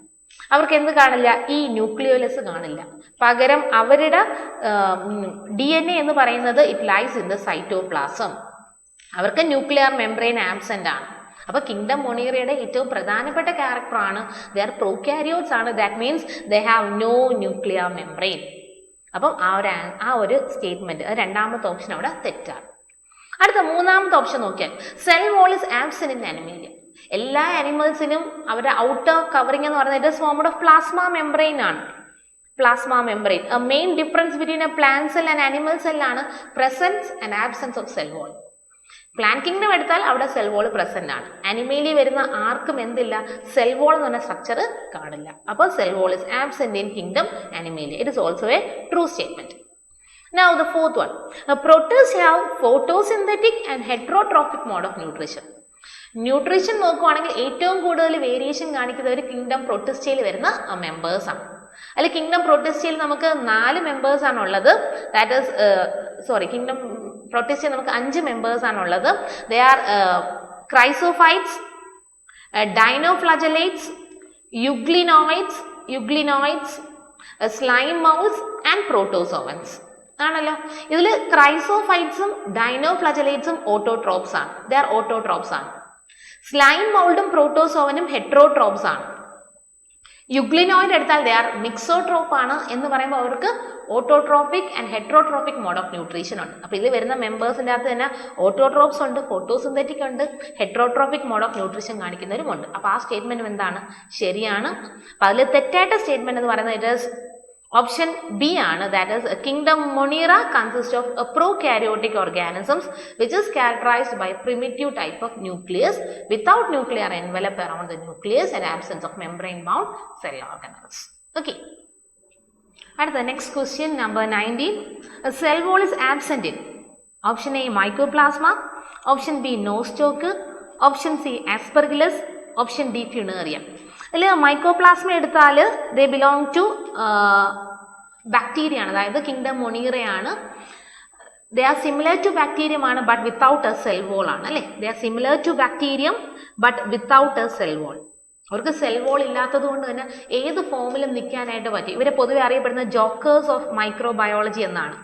അവർക്ക് എന്ത് കാണില്ല? ഈ ന്യൂക്ലിയോലസ് കാണില്ല. പകരം അവരുടെ DNA എന്ന് പറയുന്നത് it lies in the cytoplasm. അവർക്ക് ന്യൂക്ലിയർ മെംബ്രെയിൻ ആബ്സെന്റ് ആണ്. അപ്പൊ കിങ്ഡം മൊണീറയുടെ ഏറ്റവും പ്രധാനപ്പെട്ട ക്യാരക്ടറാണ് ദേ ആർ പ്രോകാരിയോട്സ് ആണ്. That means they have no nuclear membrane. അപ്പം ആ ഒരു സ്റ്റേറ്റ്മെന്റ്, രണ്ടാമത്തെ ഓപ്ഷൻ അവിടെ തെറ്റാണ്. അടുത്ത മൂന്നാമത്തെ ഓപ്ഷൻ നോക്കിയാൽ cell wall is absent in Animalia. എല്ലാ അനിമൽസിനും അവരുടെ ഔട്ടർ കവറിംഗ് എന്ന് പറയുന്നത് it is formed of plasma membrane ആണ്. Plasma membrane. A main difference between a plant cell and animal cell ആണ് presence and absence of cell wall. Plant kingdom എടുത്താൽ അവിടെ സെൽ വോൾ പ്രസന്റ് ആണ്. അനിമേലി വരുന്ന ആർക്കും എന്തില്ല? സെൽ വോൾ എന്ന് പറഞ്ഞ സ്ട്രക്ചർ കാണില്ല. അപ്പോൾ cell wall is absent in kingdom animalia. It is also a true statement. Now the fourth one. Protists have photosynthetic and heterotrophic mode of nutrition. Nutrition നോക്കുവാണെങ്കിൽ ഏറ്റവും കൂടുതൽ വേരിയേഷൻ കാണിക്കുന്ന ഒരു കിങ്ഡം പ്രൊട്ടിസ്റ്റയിൽ വരുന്ന മെമ്പേഴ്സ് ആണ്. അതിൽ കിങ്ഡം പ്രൊട്ടിസ്റ്റയിൽ നമുക്ക് 4 മെമ്പേഴ്സ് ആണ് ഉള്ളത്. ദാറ്റ് ഈസ് കിങ്ഡം പ്രൊട്ടിസ്റ്റയിൽ നമുക്ക് 5 മെമ്പേഴ്സ് ആണ് ഉള്ളത്. They are chrysophytes, dinoflagellates, euglenoids, slime moulds and protozoans ആണല്ലോ. ഇതിൽ ക്രൈസോഫൈറ്റ്സും ഡൈനോഫ്ലജലേറ്റ്സും ഓട്ടോട്രോപ്സ് ആണ്. ദേ ആർ ഓട്ടോട്രോപ്സ് ആണ്. സ്ലൈം മൗൾഡും പ്രോട്ടോസോവനും ഹെട്രോട്രോപ്സ് ആണ്. യുഗ്ലിനോയിഡ് എടുത്താൽ ദേ ആർ മിക്സോട്രോപ്പ് ആണ്. എന്ന് പറയുമ്പോൾ അവർക്ക് autotrophic and heterotrophic mode of nutrition ഉണ്ട്. അപ്പൊ ഇതിൽ വരുന്ന മെമ്പേഴ്സിന്റെ അകത്ത് തന്നെ ഓട്ടോട്രോപ്സ് ഉണ്ട്, ഫോട്ടോസിന്തറ്റിക് ഉണ്ട്, ഹെട്രോട്രോപിക് മോഡ് ഓഫ് ന്യൂട്രീഷൻ കാണിക്കുന്നവരും ഉണ്ട്. അപ്പൊ ആ സ്റ്റേറ്റ്മെന്റ് എന്താണ്? ശരിയാണ്. അപ്പൊ അതിൽ തെറ്റായിട്ട് സ്റ്റേറ്റ്മെന്റ് എന്ന് പറയുന്നത് ഇറ്റ് ഈസ് ഓപ്ഷൻ ബി ആണ്. That is kingdom Monera consist of prokaryotic organisms which is characterized by primitive type of nucleus without nuclear envelope around the nucleus and absence of membrane bound cell organelles. Okay. At the next question, number 19. A cell wall is absent in option A mycoplasma, option B nostoc, option C aspergillus, option D funaria. അതിൽ മൈക്കോപ്ലാസ്മ എടുത്താൽ ദേ ബിലോങ് ടു ബാക്ടീരിയ ആണ്. അതായത് കിങ്ഡം മൊണീറയാണ്. They are similar to bacterium ആണ്, but without a cell wall ആണ് അല്ലേ. They are similar to bacterium but without a cell wall. അവർക്ക് സെൽ വോൾ ഇല്ലാത്തത് കൊണ്ട് തന്നെ ഏത് ഫോമിലും നിൽക്കാനായിട്ട് പറ്റും. ഇവരെ പൊതുവെ അറിയപ്പെടുന്ന ജോക്കേഴ്സ് ഓഫ് മൈക്രോബയോളജി എന്നാണ്.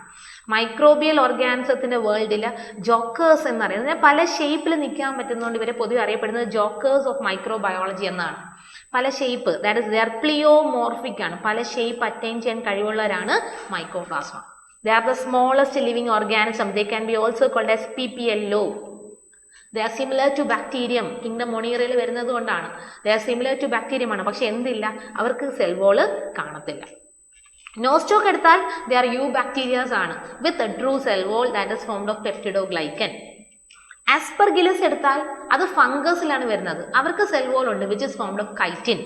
മൈക്രോബിയൽ ഓർഗാനിസത്തിന്റെ വേൾഡിൽ ജോക്കേഴ്സ് എന്നറിയുന്നത് പല ഷേപ്പിൽ നിൽക്കാൻ പറ്റുന്നതുകൊണ്ട് ഇവരെ പൊതുവെ അറിയപ്പെടുന്നത് ജോക്കേഴ്സ് ഓഫ് മൈക്രോബയോളജി എന്നാണ്. പല shape, that is they are pleomorphic ആണ്. പല ഷേപ്പ് അറ്റൈൻ ചെയ്യാൻ കഴിവുള്ളവരാണ് microplasma. They are the smallest living organism. They can be also called as PPLO. They are similar to bacterium. Kingdom മൊണീറയിൽ വരുന്നത് കൊണ്ടാണ്. They are similar to bacterium ആണ്. പക്ഷെ എന്തില്ല, അവർക്ക് സെൽ വോള് കാണത്തില്ല. നോസ്റ്റോക്ക് എടുത്താൽ ദേ ആർ യൂബാക്ടീരിയാസ് ആണ് with a true cell wall that is formed of peptidoglycan. Aspergillus എടുത്താൽ അത് ഫംഗസിലാണ് വരുന്നത്. അവർക്ക് സെൽ വോൾ ഉണ്ട് which is formed of chitin.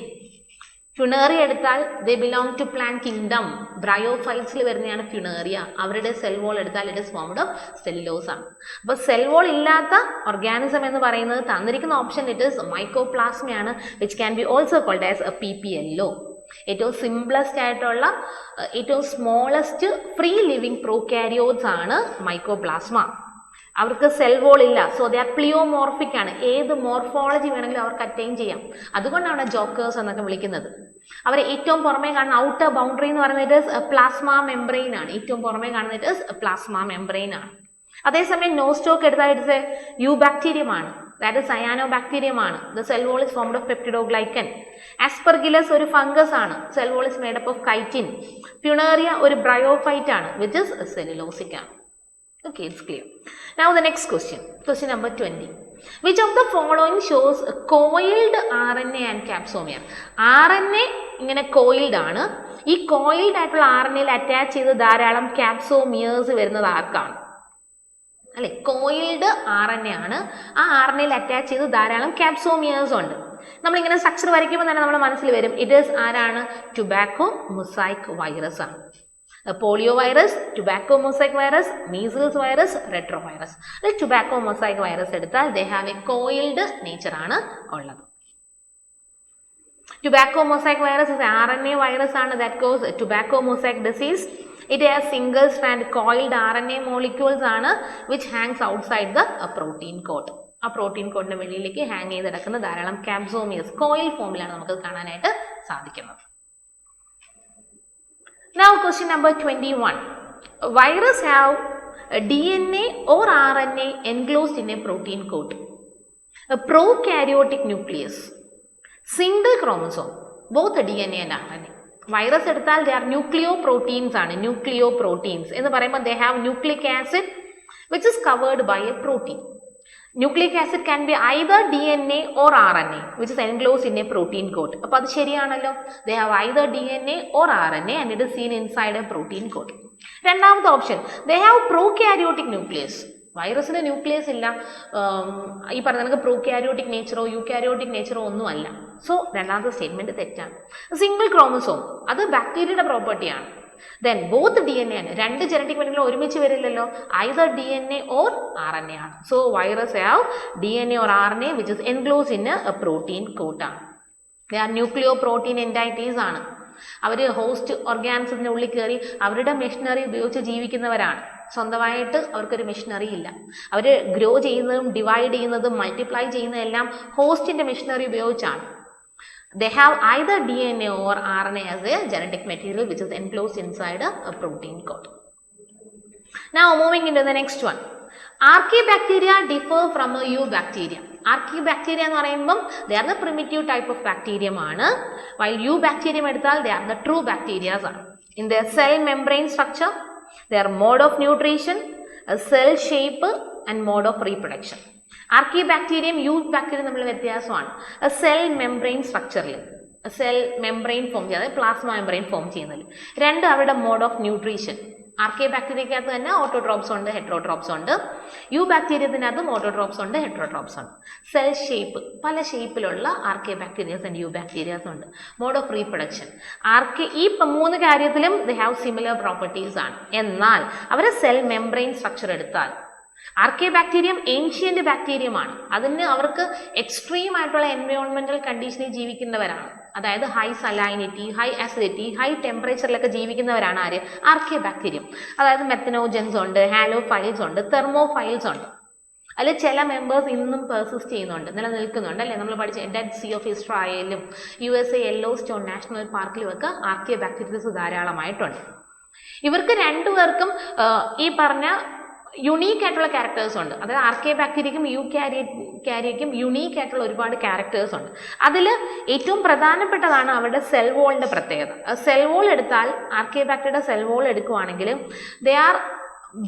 Funaria എടുത്താൽ they belong to plant kingdom. ബ്രയോഫൈറ്റ്സിൽ വരുന്നതാണ് ഫ്യൂണേറിയ. അവരുടെ സെൽ വോൾ എടുത്താൽ it is formed of cellulose ആണ്. അപ്പൊ സെൽ വോൾ ഇല്ലാത്ത ഓർഗാനിസം എന്ന് പറയുന്നത് തന്നിരിക്കുന്ന ഓപ്ഷൻ ഇറ്റ് ഇസ് മൈക്കോപ്ലാസ്മയാണ് which can be also called as a PPLO. ഏറ്റവും സിംപ്ലസ്റ്റ് ആയിട്ടുള്ള ഏറ്റവും സ്മോളസ്റ്റ് ഫ്രീ ലിവിംഗ് പ്രോകാരിയോട്സ് ആണ് മൈക്കോപ്ലാസ്മ. അവർക്ക് സെൽ വോൾ ഇല്ല. സോ ദേ ആർ പ്ലിയോമോർഫിക് ആണ്. ഏത് മോർഫോളജി വേണമെങ്കിലും അവർക്ക് അറ്റൈൻ ചെയ്യാം. അതുകൊണ്ടാണ് ജോക്കേഴ്സ് എന്നൊക്കെ വിളിക്കുന്നത്. അവരെ ഏറ്റവും പുറമേ കാണുന്ന ഔട്ടർ ബൗണ്ടറി എന്ന് പറയുന്നത് പ്ലാസ്മ മെംബ്രെയിൻ ആണ്. ഏറ്റവും പുറമേ കാണുന്നത് പ്ലാസ്മ മെംബ്രെയിൻ ആണ്. അതേസമയം നോസ്റ്റോക്ക് എടുത്താൽ ഇറ്റ്സ് എ യൂബാക്ടീരിയം ആണ്. ദാറ്റ് ഇസ് സയാനോബാക്ടീരിയം ആണ്. The cell wall is formed of peptidoglycan. Aspergillus ഒരു ഫംഗസ് ആണ്. Cell wall is made up of chitin. Funaria ഒരു ബ്രയോഫൈറ്റ് ആണ് വിച്ച് ഇസ് സെല്ലുലോസിക് ആണ്. Okay, it's clear. Now the next question. Question number 20. Which of the following shows coiled RNA and capsomere? RNA ഇങ്ങനെ coiled ആണ്. ഈ coiled ആയിട്ടുള്ള RNAയിൽ അറ്റാച്ച് ചെയ്ത് ധാരാളം capsomeres വരുന്നത് ആർക്കാണ്? അല്ലെ, കോയിൽഡ് RNA ആണ്. ആ RNAയിൽ അറ്റാച്ച് ചെയ്ത് ധാരാളം capsomeres ഉണ്ട്. നമ്മളിങ്ങനെ സ്ട്രക്ചർ വരയ്ക്കുമ്പോൾ തന്നെ നമ്മുടെ മനസ്സിൽ വരും ഇറ്റ് ഈസ് ആരാണ്? ടുബാക്കോ മൊസൈക്ക് വൈറസ് ആണ്. Polio virus, tobacco mosaic virus, measles virus, retrovirus. Tobacco mosaic virus എടുത്താൽ they have a coiled nature ആണ് ഉള്ളത്. Tobacco mosaic virus is RNA virus ആണ് that cause tobacco mosaic disease. It has single strand coiled RNA molecules ആണ് which hangs outside the protein coat. ആ പ്രോട്ടീൻ കോഡിന്റെ വെളിയിലേക്ക് ഹാങ് ചെയ്ത് കിടക്കുന്ന ധാരാളം capsomeres കോയിൽ ഫോമിലാണ് നമുക്ക് കാണാനായിട്ട് സാധിക്കുന്നത്. Now question number 21. Virus have a DNA or RNA enclosed in a protein coat. A prokaryotic nucleus. Single chromosome. Both DNA and RNA. Virus എടുത്താൽ they are nucleoproteins ആണ്. Nucleoproteins. എന്ന് പറയുമ്പോൾ they have nucleic acid which is covered by a protein. Nucleic acid can be either DNA or RNA which is enclosed in a protein coat. അപ്പോൾ അത് ശരിയാണല്ലോ. They have either DNA or RNA and it is seen inside a protein coat. രണ്ടാമത്തെ option they have prokaryotic nucleus. വൈറസിന് ന്യൂക്ലിയസ് ഇല്ല, ഈ പറഞ്ഞ നമുക്ക് പ്രോകാരിയോട്ടിക് നേച്ചറോ യൂകാരിയോട്ടിക് നേച്ചറോ ഒന്നും അല്ല. സോ രണ്ടാമത്തെ സ്റ്റേറ്റ്മെന്റ് തെറ്റാണ്. സിംഗിൾ ക്രോമസോം അത് ബാക്ടീരിയയുടെ പ്രോപ്പർട്ടിയാണ്. Then both DNA ആണ്, രണ്ട് ജനറ്റിക് മെറ്റീരിയൽ ഒരുമിച്ച് വരില്ലല്ലോ, either DNA or RNA ആണ്. So virus have DNA or RNA which is enclosed in a protein coat ആണ്. They are nucleoprotein entities ആണ്. അവർ ഹോസ്റ്റ് ഓർഗാനിസത്തിന്റെ ഉള്ളിൽ കയറി അവരുടെ മെഷീനറി ഉപയോഗിച്ച് ജീവിക്കുന്നവരാണ്. സ്വന്തമായിട്ട് അവർക്കൊരു മെഷീനറി ഇല്ല. അവർ ഗ്രോ ചെയ്യുന്നതും ഡിവൈഡ് ചെയ്യുന്നതും മൾട്ടിപ്ലൈ ചെയ്യുന്നതെല്ലാം ഹോസ്റ്റിന്റെ മെഷീനറി ഉപയോഗിച്ചാണ്. They have either DNA or RNA as a genetic material which is enclosed inside a protein coat. Now moving into the next one. Archaebacteria differ from a eubacteria. Archaebacteria എന്ന് പറയുമ്പോൾ they are the primitive type of bacterium ആണ്. While eubacterium എടുത്താൽ they are the true bacteria ആണ്. In their cell membrane structure, their mode of nutrition, a cell shape and mode of reproduction. ആർക്കിബാക്ടീരിയം eubacterium തമ്മിലുള്ള വ്യത്യാസമാണ്. സെൽ മെംബ്രെയിൻ സ്ട്രക്ചറിൽ സെൽ മെംബ്രെയിൻ ഫോം ചെയ്യുന്നത്, പ്ലാസ്മ മെംബ്രെയിൻ ഫോം ചെയ്യുന്നതിൽ. രണ്ട് അവരുടെ മോഡ് ഓഫ് ന്യൂട്രീഷൻ. ആർക്കിബാക്ടീരിയക്കകത്ത് തന്നെ ഓട്ടോട്രോപ്സ് ഉണ്ട്, ഹെറ്ററോട്രോപ്സ് ഉണ്ട്. യൂബാക്ടീരിയത്തിനകത്തും ഓട്ടോട്രോപ്സ് ഉണ്ട്, ഹെറ്ററോട്രോപ്സ് ഉണ്ട്. സെൽ ഷേപ്പ്, പല ഷേപ്പിലുള്ള ആർക്കിബാക്ടീരിയസ് ആൻഡ് യൂബാക്ടീരിയസ് ഉണ്ട്. മോഡ് ഓഫ് റീപ്രൊഡക്ഷൻ ഈ മൂന്ന് കാര്യത്തിലും ദേ ഹാവ് സിമിലർ പ്രോപ്പർട്ടീസ് ആണ്. എന്നാൽ അവരെ സെൽ മെംബ്രെയിൻ സ്ട്രക്ചർ എടുത്താൽ ആർക്കിബാക്ടീരിയം ഏൻഷ്യന്റ് ബാക്ടീരിയമാണ്. അതിന് അവർക്ക് എക്സ്ട്രീം ആയിട്ടുള്ള എൻവയോൺമെന്റൽ കണ്ടീഷനിൽ ജീവിക്കുന്നവരാണ്. അതായത് high salinity, high acidity, high ടെമ്പറേച്ചറിലൊക്കെ ജീവിക്കുന്നവരാണ് ആര്? ആർക്കിബാക്ടീരിയം. അതായത് മെത്തനോജൻസ് ഉണ്ട്, ഹാലോഫൈൽസ് ഉണ്ട്, തെർമോഫൈൽസ് ഉണ്ട്. അതിൽ ചില മെമ്പേഴ്സ് ഇന്നും പെർസിസ്റ്റ് ചെയ്യുന്നുണ്ട്, നിലനിൽക്കുന്നുണ്ട് അല്ലേ. നമ്മൾ പഠിച്ച ഡെഡ് സീ ഓഫ് ഇസ്രായേലും USA യെല്ലോ സ്റ്റോൺ നാഷണൽ പാർക്കിലും ഒക്കെ ആർക്കിബാക്ടീരിയസ് ധാരാളമായിട്ടുണ്ട്. ഇവർക്ക് രണ്ടുപേർക്കും ഈ പറഞ്ഞ യുണീക്ക് ആയിട്ടുള്ള ക്യാരക്ടേഴ്സ് ഉണ്ട്. അതായത് ആർക്കിബാക്ടീരിയക്കും യൂകാരിയക്കും യുണീക്ക് ആയിട്ടുള്ള ഒരുപാട് ക്യാരക്ടേഴ്സ് ഉണ്ട്. അതിൽ ഏറ്റവും പ്രധാനപ്പെട്ടതാണ് അവരുടെ സെൽ വോളിന്റെ പ്രത്യേകത. സെൽ വോൾ എടുത്താൽ ആർക്കിബാക്ടീരിയയുടെ സെൽ വോൾ എടുക്കുവാണെങ്കിൽ they R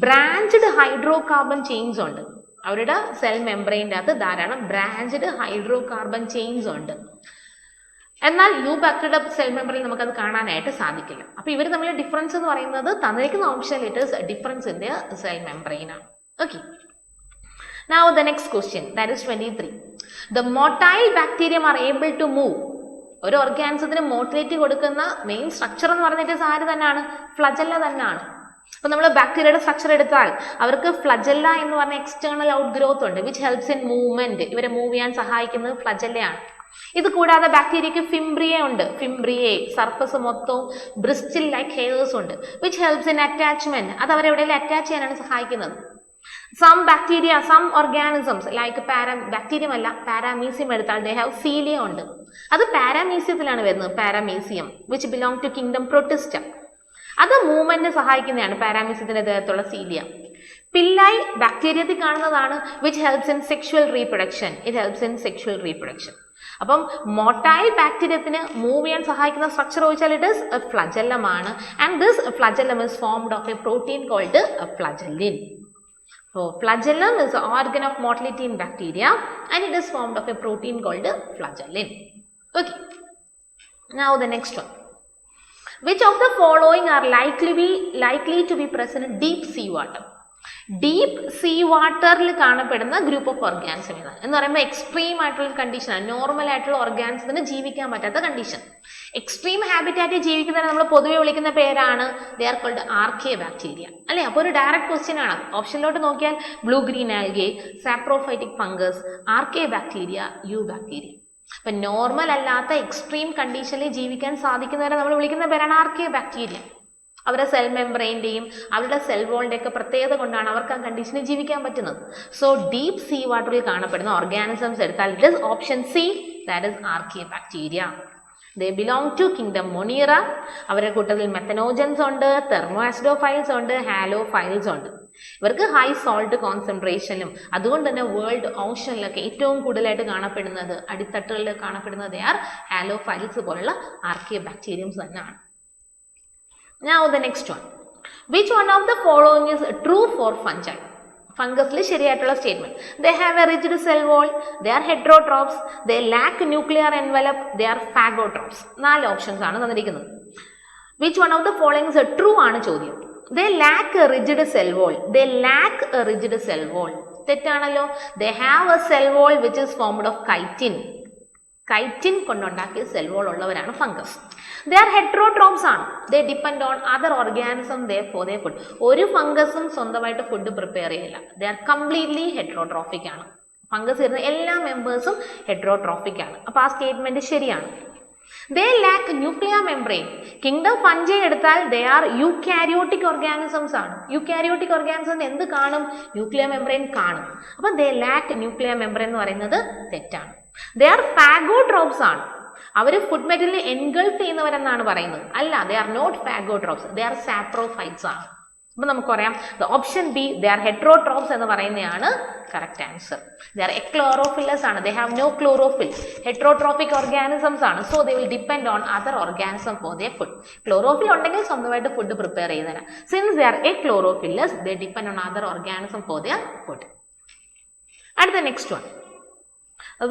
branched hydro carbon chains ഉണ്ട്. അവരുടെ സെൽ മെംബ്രെയിൻ്റെ അകത്ത് ധാരാളം ബ്രാഞ്ച്ഡ് ഹൈഡ്രോ കാർബൺ ചെയിൻസ് ഉണ്ട്. എന്നാൽ യൂബാക്ടീരിയയുടെ സെൽ മെംബ്രെയിൻ നമുക്കത് കാണാനായിട്ട് സാധിക്കില്ല. അപ്പൊ ഇവർ തമ്മിൽ ഡിഫറൻസ് എന്ന് പറയുന്നത് തന്നിരിക്കുന്ന option letters difference in the cell membrane ആണ്. Okay, now the next question, that is 23. The motile bacterium are able to move. ഒരു ഓർഗാനിസത്തിന് മോട്ടിലിറ്റി കൊടുക്കുന്ന മെയിൻ സ്ട്രക്ചർ എന്ന് പറഞ്ഞിട്ട് ആര് തന്നെയാണ്? ഫ്ലജല്ല തന്നെയാണ്. അപ്പൊ നമ്മൾ ബാക്ടീരിയയുടെ സ്ട്രക്ചർ എടുത്താൽ അവർക്ക് ഫ്ലജല്ല എന്ന് പറഞ്ഞ എക്സ്റ്റേണൽ ഔട്ട് ഗ്രോത്ത് ഉണ്ട് വിച്ച് ഹെൽപ്സ് ഇൻ മൂവ്മെന്റ്. ഇവരെ മൂവ് ചെയ്യാൻ സഹായിക്കുന്നത് ഫ്ലജല്ലയാണ്. ഇത് കൂടാതെ ബാക്ടീരിയക്ക് ഫിംബ്രിയ ഉണ്ട്. ഫിംബ്രിയെ സർഫസ് മൊത്തവും ബ്രിസ്റ്റിൽ ലൈക്ക് ഹെയർസ് ഉണ്ട് വിച്ച് ഹെൽപ്സ് ഇൻ അറ്റാച്ച്മെന്റ്. അത് അവരെവിടെയെങ്കിലും അറ്റാച്ച് ചെയ്യാനാണ് സഹായിക്കുന്നത്. Some bacteria, some organisms like bacterium അല്ല പാരാമീസിയം എടുത്താൽ ദേ ഹാവ് സീലിയ ഉണ്ട്. അത് പാരാമീസിയത്തിലാണ് വരുന്നത്. Paramecium which belong to kingdom Protista. അത് മൂവ്മെന്റിന് സഹായിക്കുന്നതാണ് പാരാമീസിയത്തിന്റെ ദേഹത്തുള്ള സീലിയ. പില്ലായി ബാക്ടീരിയത്തിൽ കാണുന്നതാണ് which helps in sexual reproduction. It helps in sexual reproduction. അപ്പം മോട്ടൈൽ ബാക്ടീരിയത്തിന് മൂവ് ചെയ്യാൻ സഹായിക്കുന്ന സ്ട്രക്ചർ ചോദിച്ചാൽ ഇറ്റ് ഇസ് എ ഫ്ലജല്ലം ആണ്. And this flagellum is formed of a protein called flagellin. So flagellum is an organ of motility in bacteria and it is formed of a protein called flagellin. Okay. Now the next one. Which of the following are likely to be present in deep sea water? Deep sea വാട്ടറിൽ കാണപ്പെടുന്ന ഗ്രൂപ്പ് ഓഫ് ഓർഗാനിസം എന്ന് പറയുമ്പോൾ എക്സ്ട്രീം ആയിട്ടുള്ള കണ്ടീഷനാണ്. നോർമൽ ആയിട്ടുള്ള ഓർഗാനിസത്തിന് ജീവിക്കാൻ പറ്റാത്ത കണ്ടീഷൻ. എക്സ്ട്രീം ഹാബിറ്റാറ്റ് ജീവിക്കുന്നതിനെ നമ്മൾ പൊതുവെ വിളിക്കുന്ന പേരാണ് ദേ ആർ കോൾഡ് ആർക്കിബാക്ടീരിയ അല്ലേ. അപ്പോൾ ഒരു ഡയറക്റ്റ് ക്വസ്റ്റ്യൻ ആണ്. ഓപ്ഷനിലോട്ട് നോക്കിയാൽ blue green algae, saprophytic fungus, archaebacteria, eubacteria. അപ്പൊ നോർമൽ അല്ലാത്ത എക്സ്ട്രീം കണ്ടീഷനിൽ ജീവിക്കാൻ സാധിക്കുന്നവരെ നമ്മൾ വിളിക്കുന്ന പേരാണ് ആർക്കിബാക്ടീരിയ. അവരുടെ സെൽ മെംബ്രെയിൻ്റെയും അവരുടെ സെൽ വോളിൻ്റെ ഒക്കെ പ്രത്യേകത കൊണ്ടാണ് അവർക്ക് ആ കണ്ടീഷനിൽ ജീവിക്കാൻ പറ്റുന്നത്. സോ ഡീപ്പ് സീ വാട്ടറിൽ കാണപ്പെടുന്ന ഓർഗാനിസംസ് എടുത്താൽ it is option C, that is archaebacteria. They belong to kingdom Monera. അവരുടെ കൂട്ടത്തിൽ മെത്തനോജൻസ് ഉണ്ട്, തെർമോആസിഡോഫൈൽസ് ഉണ്ട്, ഹാലോഫൈൽസ് ഉണ്ട്. ഇവർക്ക് ഹൈ സോൾട്ട് കോൺസെൻട്രേഷനും അതുകൊണ്ട് തന്നെ വേൾഡ് ഓഷനിലൊക്കെ ഏറ്റവും കൂടുതലായിട്ട് കാണപ്പെടുന്നത് അടിത്തട്ടുകളിൽ കാണപ്പെടുന്നത് they are ഹാലോഫൈൽസ് പോലുള്ള ആർക്കിയ ബാക്ടീരിയംസ് തന്നെയാണ്. Now the next one. Which one of the following is true for fungi? ഫംഗസിൽ ശരിയായിട്ടുള്ള statement. They have a rigid cell wall, they are heterotrophs, they lack nuclear envelope, they are phagotrophs. 4 options ആണ് തന്നിരിക്കുന്നത്. Which one of the following is true ആണ് ചോദ്യം. They lack a rigid cell wall. They lack a rigid cell wall. തെറ്റാണല്ലോ. They have a cell wall which is formed of chitin. Chitin കൊണ്ടുണ്ടാക്കിയ സെൽ വോൾ ഉള്ളവരാണ് ഫംഗസ്. They are heterotrophs ആണ്. They depend on other organisms for their food. ഒരു ഫംഗസും സ്വന്തമായിട്ട് ഫുഡ് പ്രിപ്പയർ ചെയ്യില്ല. They are completely heterotrophic ആണ്. ഫംഗസ് ഇരുന്ന എല്ലാ മെമ്പേഴ്സും ഹെറ്ററോട്രോഫിക് ആണ്. അപ്പോൾ ആ സ്റ്റേറ്റ്മെന്റ് ശരിയാണ്. They lack nuclear membrane. Kingdom fungi എടുത്താൽ they are eukaryotic organisms ആണ്. Eukaryotic organisms എന്ത് കാണും? ന്യൂക്ലിയർ മെംബ്രെയിൻ കാണും. അപ്പോൾ they lack nuclear membrane എന്ന് പറയുന്നത് തെറ്റാണ്. They are phagotrophs ആണ്. അവർ ഫുഡ് മെറ്റീരിയൽ എൻഗൾഫ് ചെയ്യുന്നവരെന്നാണ് പറയുന്നത്. അല്ല, they are not phagotrophs. They are saprophytes ആണ്. അപ്പോൾ നമുക്കറിയാം option B they are heterotrophs എന്ന് പറയുന്നതാണ് correct answer. They are echlorophyllous ആണ്. They have no chlorophyll. Heterotrophic organisms ആണ്. So they will depend on other organisms for their food. Chlorophyll ഉണ്ടെങ്കിൽ സ്വന്തമായിട്ട് ഫുഡ് പ്രിപ്പയർ ചെയ്യുന്നതാണ്. Since they are echlorophyllous, they depend on other organisms for their food. അടുത്ത next one.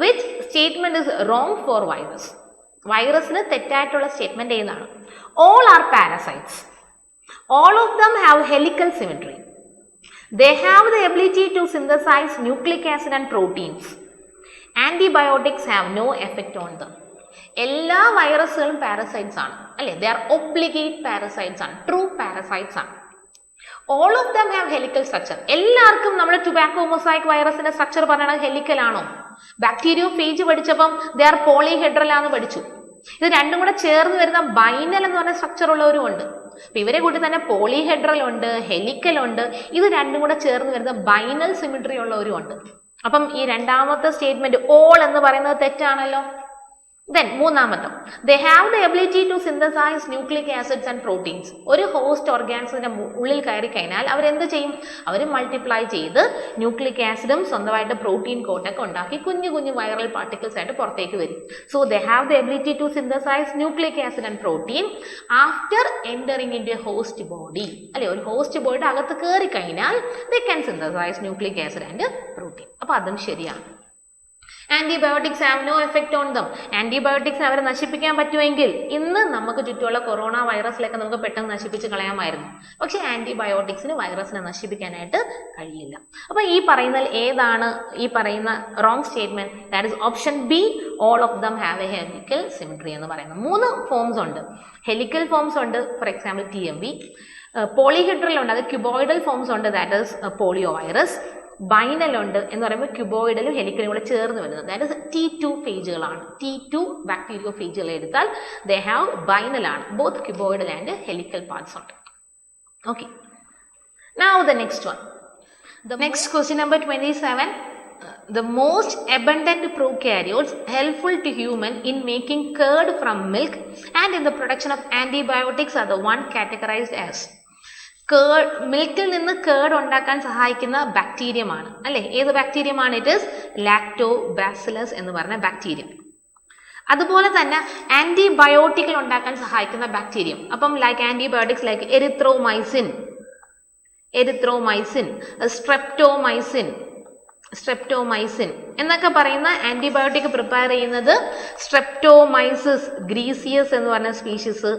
Which statement is wrong for virus? വൈറസിന് തെറ്റായിട്ടുള്ള സ്റ്റേറ്റ്മെന്റ് ഏതാണ്? All are parasites. All of them have helical symmetry. They have the ability to synthesize nucleic acid and proteins. Antibiotics have no effect on them. എല്ലാ വൈറസുകളും പാരസൈറ്റ്സ് ആണ് അല്ലേ? They are obligate parasites ആണ്. True parasites ആണ്. All of them have helical structure. എല്ലാവർക്കും നമ്മുടെ ടുബാക്കോ മൊസൈക്ക് വൈറസിന്റെ സ്ട്രക്ചർ പറയുന്നത് ഹെലിക്കൽ ആണോ? ബാക്ടീരിയോഫേജ് പഠിച്ചപ്പം they are polyhedral ആണെന്ന് പഠിച്ചു. ഇത് രണ്ടും കൂടെ ചേർന്ന് വരുന്ന ബൈനൽ എന്ന് പറഞ്ഞ സ്ട്രക്ചർ ഉള്ളവരും ഉണ്ട്. അപ്പൊ ഇവരെ കൂട്ടി തന്നെ പോളിഹെഡ്രൽ ഉണ്ട്, ഹെലിക്കൽ ഉണ്ട്. ഇത് രണ്ടും കൂടെ ചേർന്ന് വരുന്ന ബൈനൽ സിമിട്രി ഉള്ളവരും ഉണ്ട്. അപ്പം ഈ രണ്ടാമത്തെ സ്റ്റേറ്റ്മെന്റ് ഓൾ എന്ന് പറയുന്നത് തെറ്റാണല്ലോ. Then മൂന്നാമത്തെ they have the ability to synthesize nucleic acids and proteins. ഒരു ഹോസ്റ്റ് ഓർഗാനിസത്തിന്റെ ഉള്ളിൽ കയറി കഴിഞ്ഞാൽ അവരെന്ത് ചെയ്യും? അവർ മൾട്ടിപ്ലൈ ചെയ്ത് ന്യൂക്ലിക് ആസിഡും സ്വന്തമായിട്ട് പ്രോട്ടീൻ കോട്ടൊക്കെ ഉണ്ടാക്കി കുഞ്ഞു കുഞ്ഞു വൈറൽ പാർട്ടിക്കിൾസ് ആയിട്ട് പുറത്തേക്ക് വരും. So they have the ability to synthesize nucleic acid and protein after entering into a host body. അല്ലെ, ഒരു ഹോസ്റ്റ് ബോഡിയുടെ അകത്ത് കയറി കഴിഞ്ഞാൽ they can synthesize nucleic acid and protein. അപ്പോൾ അതും ശരിയാണ്. Antibiotics have no effect on them. Antibiotics അവരെ നശിപ്പിക്കാൻ പറ്റുമെങ്കിൽ ഇന്ന് നമുക്ക് ചുറ്റുമുള്ള കൊറോണ വൈറസിലൊക്കെ നമുക്ക് പെട്ടെന്ന് നശിപ്പിച്ച് കളയാമായിരുന്നു. പക്ഷെ ആന്റിബയോട്ടിക്സിന് വൈറസിനെ നശിപ്പിക്കാനായിട്ട് കഴിയില്ല. അപ്പൊ ഈ പറയുന്നതിൽ ഏതാണ് ഈ പറയുന്ന wrong statement? That is option B. All of them have a helical symmetry എന്ന് പറയുന്നത്. 3 ഫോംസ് ഉണ്ട്. ഹെലിക്കൽ ഫോംസ് ഉണ്ട്, ഫോർ എക്സാമ്പിൾ TMV. പോളിഹെഡ്രൽ ഉണ്ട്, അത് ക്യൂബോയിഡൽ ഫോംസ് ഉണ്ട്, that is polio virus. Binal ഉണ്ട് എന്ന് പറയുമ്പോൾ ക്യൂബോയിഡലും ഹെലിക്കലും കൂടെ ചേർന്ന് വരുന്നത്, ദാറ്റ് ഇസ് T2 ഫേജുകളാണ്. T2 ബാക്ടീരിയോ ഫേജുകൾ എടുത്താൽ ദേ ഹാവ് ബൈനൽ ആണ്. Both cuboidal and helical parts ഉണ്ട്. Okay, now the next one. The next question number 27. The most abundant prokaryotes helpful to human in making curd from milk and in the production of antibiotics are the one categorized as. മിൽക്കിൽ നിന്ന് കേർഡ് ഉണ്ടാക്കാൻ സഹായിക്കുന്ന ബാക്ടീരിയമാണ് അല്ലെ? ഏത് ബാക്ടീരിയമാണ്? ഇറ്റ് ഈസ് ലാക്ടോബാസിലസ് എന്ന് പറഞ്ഞ ബാക്ടീരിയം. അതുപോലെ തന്നെ ആന്റിബയോട്ടിക്കൽ ഉണ്ടാക്കാൻ സഹായിക്കുന്ന ബാക്ടീരിയം. അപ്പം like antibiotics like erythromycin, streptomycin എന്നൊക്കെ പറയുന്ന ആന്റിബയോട്ടിക് പ്രിപ്പയർ ചെയ്യുന്നത് സ്ട്രെപ്റ്റോമൈസിസ് ഗ്രീസിയസ് എന്ന് പറഞ്ഞ സ്പീഷീസ്,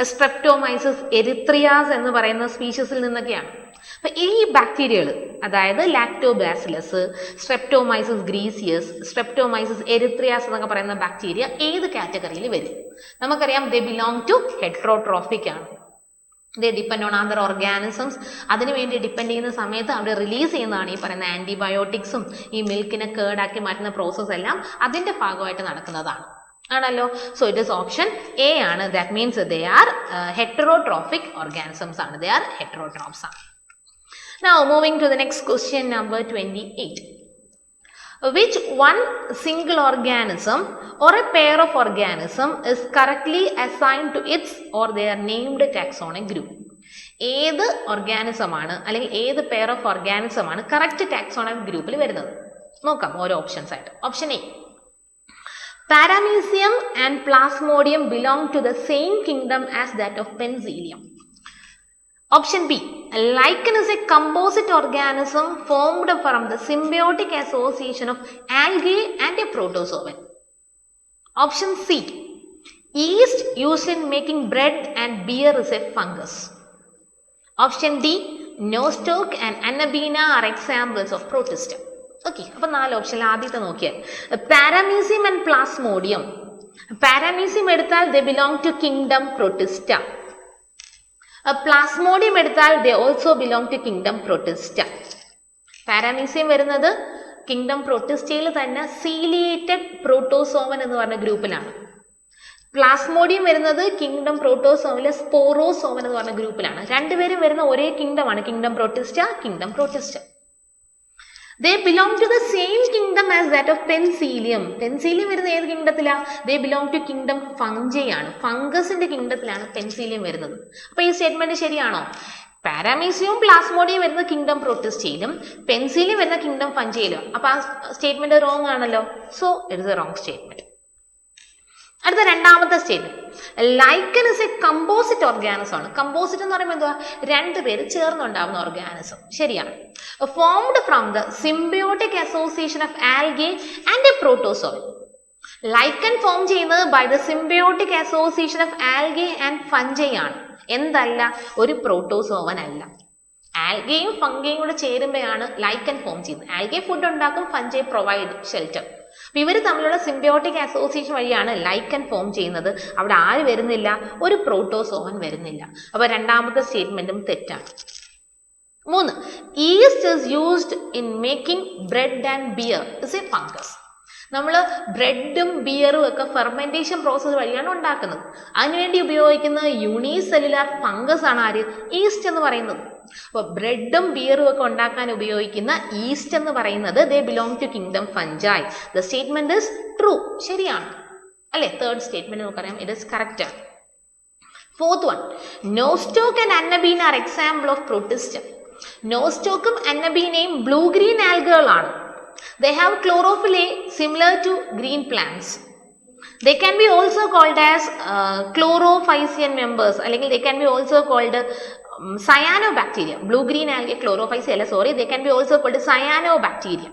സ്ട്രെപ്റ്റോമൈസിസ് എരിത്രിയാസ് എന്ന് പറയുന്ന സ്പീഷീസിൽ നിന്നൊക്കെയാണ്. അപ്പൊ ഈ ബാക്ടീരിയകൾ, അതായത് ലാക്ടോബാസിലസ്, സ്ട്രെപ്റ്റോമൈസിസ് ഗ്രീസിയസ്, സ്ട്രെപ്റ്റോമൈസിസ് എരിത്രിയാസ് എന്നൊക്കെ പറയുന്ന ബാക്ടീരിയ ഏത് കാറ്റഗറിയിൽ വരും? നമുക്കറിയാം ദേ ബിലോങ് ടു ഹെറ്ററോട്രോഫിക് ആണ്. ദേ ഡിപ്പെൻഡ് ഓൺ അതർ ഓർഗാനിസംസ്. അതിനുവേണ്ടി ഡിപ്പെൻഡ് ചെയ്യുന്ന സമയത്ത് അവർ റിലീസ് ചെയ്യുന്നതാണ് ഈ പറയുന്ന ആന്റിബയോട്ടിക്സും ഈ മിൽക്കിനെ കേർഡാക്കി മാറ്റുന്ന പ്രോസസ്സ് എല്ലാം അതിന്റെ ഭാഗമായിട്ട് നടക്കുന്നതാണ് ആണല്ലോ. So it is option A ആണ്. That means they are heterotrophic organisms ആണ്. ദേ ആർ ഹെറ്ററോട്രോഫ്സ് ആണ്. Now moving to the next question number 28. Which one single organism or a pair of organism is correctly assigned to its or their named taxonomic group? ഏത് ഓർഗാനിസം ആണ് അല്ലെങ്കിൽ ഏത് പെയർ ഓഫ് ഓർഗാനിസം ആണ് കറക്റ്റ് ടാക്സോണമിക് ഗ്രൂപ്പിൽ വരുന്നത്? നോക്കാം ഓരോ ഓപ്ഷൻസ് ആയിട്ട്. Option A, Paramecium and Plasmodium belong to the same kingdom as that of Penicillium. Option B, lichen is a composite organism formed from the symbiotic association of algae and a protozoan. Option C, yeast used in making bread and beer is a fungus. Option D, nostoc and anabina are examples of protista. Okay, അപ്പോൾ 4 ഓപ്ഷനിൽ ആദ്യത്തെ നോക്കിയാൽ പാരാമീസിയം ആൻഡ് പ്ലാസ്മോഡിയം. പാരാമീസിയം എടുത്താൽ they belong to kingdom protista. Plasmodium എടുത്താൽ they also belong to kingdom protista. പാരാമീസിയം വരുന്നത് കിങ്ഡം പ്രൊട്ടിസ്റ്റയിൽ തന്നെ സീലിയേറ്റഡ് പ്രോട്ടോസോവൻ എന്ന് പറഞ്ഞ ഗ്രൂപ്പിലാണ്. പ്ലാസ്മോഡിയം വരുന്നത് കിങ്ഡം പ്രോട്ടോസോമിലെ സ്പോറോസോവൻ എന്ന് പറഞ്ഞ ഗ്രൂപ്പിലാണ്. രണ്ടുപേരും വരുന്ന ഒരേ കിങ്ഡം ആണ്, kingdom Protista, kingdom Protista. They belong to the same kingdom as that of Penicillium. Penicillium വരുന്ന ഏത് കിങ്ഡത്തിലാ? They belong to kingdom fungi ആണ്. ഫംഗസിന്റെ കിങ്ഡത്തിലാണ് പെൻസിലിയം വരുന്നത്. അപ്പൊ ഈ സ്റ്റേറ്റ്മെന്റ് ശരിയാണോ? പാരാമീസിയവും പ്ലാസ്മോഡിയം വരുന്ന കിങ്ഡം പ്രൊട്ടിസ്റ്റയിലും പെൻസിലിയം വരുന്ന കിങ്ഡം ഫംജിയിലും. അപ്പൊ ആ സ്റ്റേറ്റ്മെന്റ് റോങ് ആണല്ലോ. So it is a wrong statement. അടുത്ത രണ്ടാമത്തെ statement, lichen is a composite organism ആണ്. കമ്പോസിറ്റ് എന്ന് പറയുമ്പോൾ എന്തുവാ? രണ്ടുപേര് ചേർന്നുണ്ടാവുന്ന ഓർഗാനിസം. ശരിയാണ്. Formed from the symbiotic association of algae and a protozoan. Lichen form ചെയ്യുന്നത് by the symbiotic association of algae and fungi ആണ്. എന്തല്ല? ഒരു പ്രോട്ടോസോവൻ അല്ല. ആൽഗയും ഫംഗയും കൂടെ ചേരുമ്പോഴാണ് ലൈക്കൻ ഫോം ചെയ്യുന്നത്. ആൽഗെ ഫുഡ് ഉണ്ടാക്കും, ഫംജൈ പ്രൊവൈഡ് ഷെൽട്ടർ. അപ്പൊ ഇവർ തമ്മിലുള്ള സിംബയോട്ടിക് അസോസിയേഷൻ വഴിയാണ് ലൈക്കൻ ഫോം ചെയ്യുന്നത്. അവിടെ ആര് വരുന്നില്ല? ഒരു പ്രോട്ടോസോവൻ വരുന്നില്ല. അപ്പൊ രണ്ടാമത്തെ സ്റ്റേറ്റ്മെന്റും തെറ്റാണ്. 3, east is used in making bread and beer is a fungus. നമ്മൾ ബ്രെഡും ബിയറും ഒക്കെ ഫെർമെന്റേഷൻ പ്രോസസ് വഴിയാണ് ഉണ്ടാക്കുന്നത്. അതിനുവേണ്ടി ഉപയോഗിക്കുന്ന യൂണിസെല്ലുലാർ ഫംഗസ് ആണ് ആര്? ഈസ്റ്റ് എന്ന് പറയുന്നത്. അപ്പോൾ ബ്രെഡും ബിയറും ഒക്കെ ഉണ്ടാക്കാൻ ഉപയോഗിക്കുന്ന ഈസ്റ്റ് എന്ന് പറയുന്നത് they belong to kingdom fungi. The statement is true. ശരിയാണ് അല്ലേ? തേർഡ് സ്റ്റേറ്റ്മെന്റ് നമുക്കറിയാം, it is correct. 4th one, nostoc and anabina are example of protista. നോസ്റ്റോക്കും അന്നബീനയും ബ്ലൂ ഗ്രീൻ ആൽഗകളാണ്. They have chlorophyll similar to green plants. They can be also called as chlorophysian members, അല്ലെങ്കിൽ they can be also called cyanobacteria. Blue green algae chlorophysia അല്ല, sorry, they can be also called cyanobacteria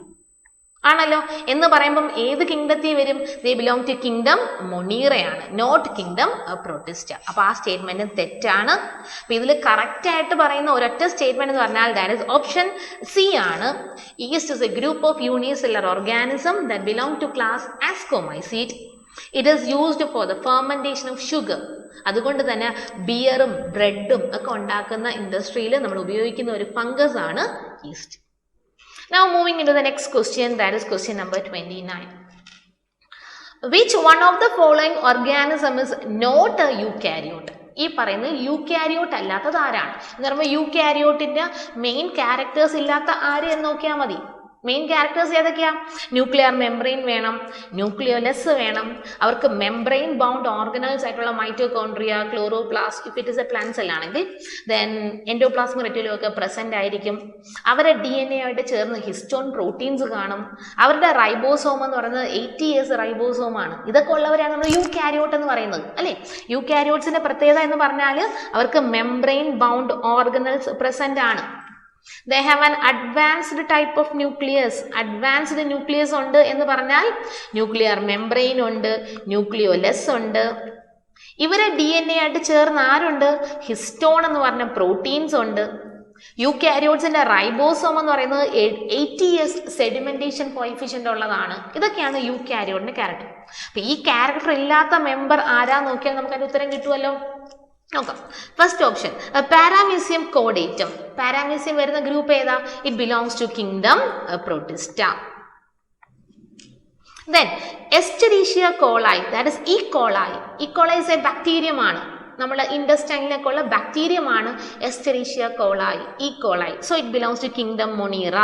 ആണല്ലോ. എന്ന് പറയുമ്പം ഏത് കിങ്ഡത്തിൽ വരും? They belong to kingdom മൊണീറയാണ്, നോട്ട് കിങ്ഡം പ്രൊട്ടിസ്റ്റ. അപ്പൊ ആ സ്റ്റേറ്റ്മെന്റ് തെറ്റാണ്. അപ്പൊ ഇതിൽ കറക്റ്റ് ആയിട്ട് പറയുന്ന ഒരൊറ്റ സ്റ്റേറ്റ്മെന്റ് എന്ന് പറഞ്ഞാൽ ദാറ്റ് ഇസ് ഓപ്ഷൻ സി ആണ്. Yeast is a group of unicellular organism that belong to class ascomycete. It is used for the fermentation of sugar. അതുകൊണ്ട് തന്നെ ബിയറും ബ്രെഡും ഒക്കെ ഉണ്ടാക്കുന്ന ഇൻഡസ്ട്രിയിൽ നമ്മൾ ഉപയോഗിക്കുന്ന ഒരു ഫംഗസ് ആണ് east. Now moving into the next question, that is question number 29. Which one of the following organism is not a eukaryote? ഈ പറയുന്നത് യൂക്യാരിയോട്ട് അല്ലാത്തത് ആരാണ് എന്ന് പറയുമ്പോൾ യൂക്യാരിയോട്ടിന്റെ മെയിൻ ക്യാരക്ടേഴ്സ് ഇല്ലാത്ത ആര് എന്ന് നോക്കിയാൽ മതി. മെയിൻ ക്യാരക്ടേഴ്സ് ഏതൊക്കെയാ? ന്യൂക്ലിയർ മെംബ്രെയിൻ വേണം, ന്യൂക്ലിയോലെസ് വേണം, അവർക്ക് മെംബ്രെയിൻ ബൗണ്ട് ഓർഗനൽസ് ആയിട്ടുള്ള mitochondria, chloroplast if it is A plant cell ആണെങ്കിൽ, ദെൻ എൻഡോപ്ലാസ്മിക് റെറ്റിക്യുലം ഒക്കെ പ്രസന്റ് ആയിരിക്കും. അവരുടെ DNA ആയിട്ട് ചേർന്ന് ഹിസ്റ്റോൺ പ്രോട്ടീൻസ് കാണും. അവരുടെ റൈബോസോം എന്ന് പറയുന്നത് 80S റൈബോസോം ആണ്. ഇതൊക്കെ ഉള്ളവരാണ് നമ്മൾ യൂക്യാരിയോട്ട് എന്ന് പറയുന്നത് അല്ലേ. യൂക്യാരിയോട്സിന്റെ പ്രത്യേകത എന്ന് പറഞ്ഞാൽ അവർക്ക് മെംബ്രെയിൻ ബൗണ്ട് ഓർഗനൽസ് പ്രസന്റ് ആണ്. They have an advanced type of nucleus. Advanced nucleus ഉണ്ട് എന്ന് പറഞ്ഞാൽ ന്യൂക്ലിയർ മെംബ്രെയിൻ ഉണ്ട്, ന്യൂക്ലിയോലെസ് ഉണ്ട്. ഇവരെ DNA ആയിട്ട് ചേർന്ന് ആരുണ്ട്? ഹിസ്റ്റോൺ എന്ന് പറഞ്ഞ പ്രോട്ടീൻസ് ഉണ്ട്. യൂക്യാരിയോട്സിന്റെ റൈബോസോം എന്ന് പറയുന്നത് 80S സെഡിമെന്റേഷൻ കോഎഫിഷ്യന്റ് ഉള്ളതാണ്. ഇതൊക്കെയാണ് യൂക്യാരിയോട്ടിന്റെ ക്യാരക്ടർ. അപ്പൊ ഈ ക്യാരക്ടർ ഇല്ലാത്ത മെമ്പർ ആരാ നോക്കിയാൽ നമുക്ക് അതിന്റെ ഉത്തരം കിട്ടുമല്ലോ. നോക്കാം. First option പാരാമീസിയം കോഡേറ്റം. പാരാമീസിയം വരുന്ന ഗ്രൂപ്പ് ഏതാ? It belongs to kingdom Protista. Then Escherichia coli, that is E coli. E coli is a bacterium ആണ്. നമ്മുടെ ഇൻഡസ്റ്റൈനിലൊക്കെ ഉള്ള ബാക്ടീരിയം ആണ് Escherichia coli, E coli. So it belongs to kingdom Monera.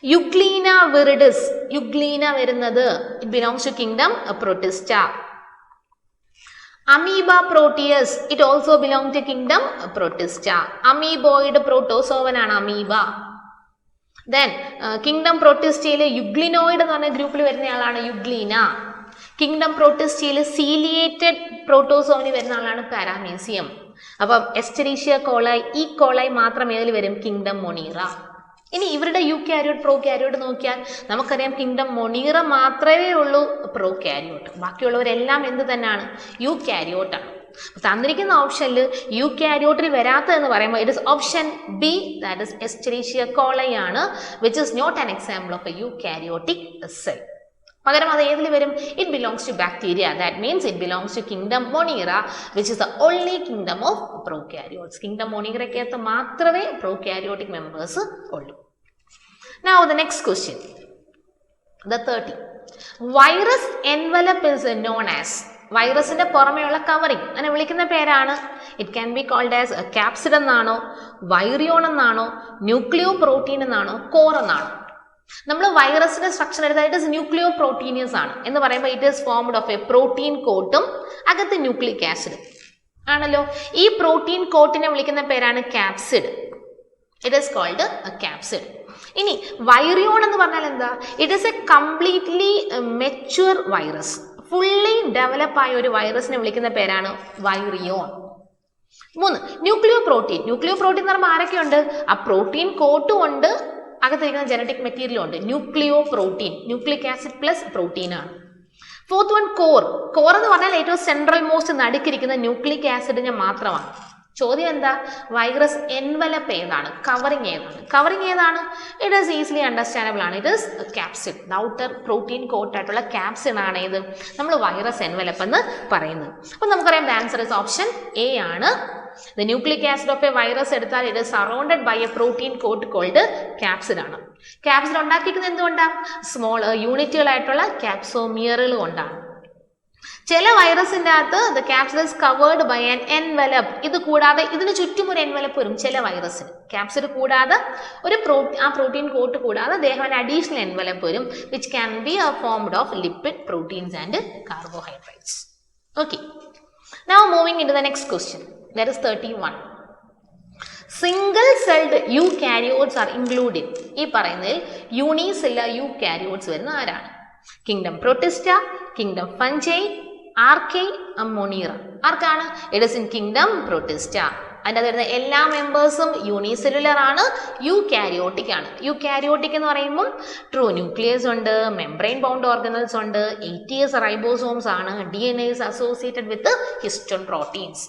Euglena viridis, Euglena വരുന്നത് it belongs to kingdom Protista. Amoeba proteus it also belong to kingdom Protista. Amoeboid protozoan ആണ് അമീബ. ദെൻ കിങ്ഡം പ്രൊട്ടിസ്റ്റയിലെ യുഗ്ലിനോയിഡ് എന്ന് പറഞ്ഞ ഗ്രൂപ്പിൽ വരുന്ന ആളാണ് യുഗ്ലീന. കിങ്ഡം പ്രൊട്ടിസ്റ്റയിൽ സീലിയേറ്റഡ് പ്രോട്ടോസോമിന് വരുന്ന ആളാണ് പാരാമീസിയം. അപ്പം എസ്റ്റരീഷ്യ കോളായി, ഈ കോളായി മാത്രം ഏതിൽ വരും? Kingdom Monera. ഇനി ഇവരുടെ യൂക്യാരിയോട്ട് പ്രോക്യാരിയോട്ട് നോക്കിയാൽ നമുക്കറിയാം കിങ്ഡം മൊണീറ മാത്രമേ ഉള്ളൂ പ്രോക്യാരിയോട്ട്. ബാക്കിയുള്ളവരെല്ലാം എന്ത് തന്നെയാണ്? യൂക്യാരിയോട്ടാണ്. തന്നിരിക്കുന്ന ഓപ്ഷനിൽ യൂക്യാരിയോട്ടിൽ വരാത്തതെന്ന് പറയുമ്പോൾ it is option B, that is Escherichia coli ആണ്, which is not an example of a eukaryotic cell. പകരം അത് ഏതിൽ വരും? It belongs to bacteria. That means it belongs to kingdom Monera, which is the only kingdom of prokaryotes. Kingdom മൊണീറയ്ക്കകത്ത് മാത്രമേ പ്രോക്യാരിയോട്ടിക് മെമ്പേഴ്സ് ഉള്ളൂ. Now the next question, the 30. Virus envelope is known as, വൈറസിന്റെ പുറമെയുള്ള കവറിംഗ് അതിനെ വിളിക്കുന്ന പേരാണ്. It can be called as capsid എന്നാണോ, വൈറിയോൺ എന്നാണോ, ന്യൂക്ലിയോ പ്രോട്ടീൻ എന്നാണോ, കോർ എന്നാണോ? നമ്മൾ വൈറസിന്റെ സ്ട്രക്ചർ എടുത്താൽ ഇറ്റ് ഇസ് ന്യൂക്ലിയോ പ്രോട്ടീനിയസ് ആണ് എന്ന് പറയുമ്പോൾ it is formed of a protein കോട്ടും അകത്ത് ന്യൂക്ലിക് ആസിഡ് ആണല്ലോ. ഈ പ്രോട്ടീൻ കോട്ടിനെ വിളിക്കുന്ന പേരാണ് capsid. It is called capsid. ഇനി വൈറിയോൺ എന്ന് പറഞ്ഞാൽ എന്താ? It is a completely mature virus. Fully develop ആയ ഒരു വൈറസിനെ വിളിക്കുന്ന പേരാണ് വൈറിയോൺ. 3, ന്യൂക്ലിയോ പ്രോട്ടീൻ. ന്യൂക്ലിയോ പ്രോട്ടീൻ എന്ന് പറയുമ്പോൾ ആരൊക്കെയുണ്ട്? ആ പ്രോട്ടീൻ കോട്ടും ഉണ്ട്, അകത്തിരിക്കുന്ന ജനറ്റിക് മെറ്റീരിയലും ഉണ്ട്. Nucleoprotein, nucleic acid plus protein ആണ്. 4th one, core. കോർ എന്ന് പറഞ്ഞാൽ ഏറ്റവും സെൻട്രൽ മോസ്റ്റ് നടുക്കിരിക്കുന്ന ന്യൂക്ലിക് ആസിഡിനെ മാത്രമാണ്. ചോദ്യം എന്താ? വൈറസ് എൻവലപ്പ് ഏതാണ്? കവറിങ് ഏതാണ്? കവറിങ് ഏതാണ്? ഇറ്റ് ഈസ് ഈസിലി അണ്ടർസ്റ്റാൻഡബിൾ ആണ്. It is capsid. Outer protein coat ആയിട്ടുള്ള ക്യാപ്സിഡ് ആണ് ഇത് നമ്മൾ വൈറസ് എൻവലപ്പ് എന്ന് പറയുന്നത്. അപ്പം നമുക്കറിയാം the answer is option A ആണ്. The nucleic acid of a virus എടുത്താൽ it is surrounded by a protein coat called capsid ആണ്. ക്യാപ്സിഡ് ഉണ്ടാക്കിയിരിക്കുന്നത് എന്തുകൊണ്ടാണ്? സ്മോൾ യൂണിറ്റുകളായിട്ടുള്ള ക്യാപ്സോമിയറുകൾ കൊണ്ടാണ്. ചില വൈറസിൻ്റെ അകത്ത് the capsid is covered by an envelope. ഇത് കൂടാതെ ഇതിന് ചുറ്റും ഒരു എൻവലപ്പ് വരും ചില വൈറസിന്. ക്യാപ്സിഡ് കൂടാതെ ഒരു പ്രോട്ടീൻ കോട്ട് കൂടാതെ they have an additional envelope വരും, which can be formed of lipid, proteins and carbohydrates. Okay, now moving in to the next question, that is 31. Single celled eukaryotes are included. ഈ പറയുന്നതിൽ യൂണിസെല്ലുലാർ യൂകാരിയോട്സ് വരുന്ന ആരാണ്? Kingdom Protista, kingdom Fungi, Archaea, Monera. ആർക്കാണ്? It is in kingdom Protista. അതിൻ്റെ വരുന്ന എല്ലാ മെമ്പേഴ്സും യൂണിസെല്ലുലർ ആണ്, യൂകാരിയോട്ടിക് ആണ്. യൂകാരിയോട്ടിക് എന്ന് പറയുമ്പോൾ ട്രൂ ന്യൂക്ലിയസ് ഉണ്ട്, മെംബ്രെയിൻ ബൗണ്ട് ഓർഗനൽസ് ഉണ്ട്, 80s റൈബോസോംസ് ആണ്, DNA is associated with histone proteins.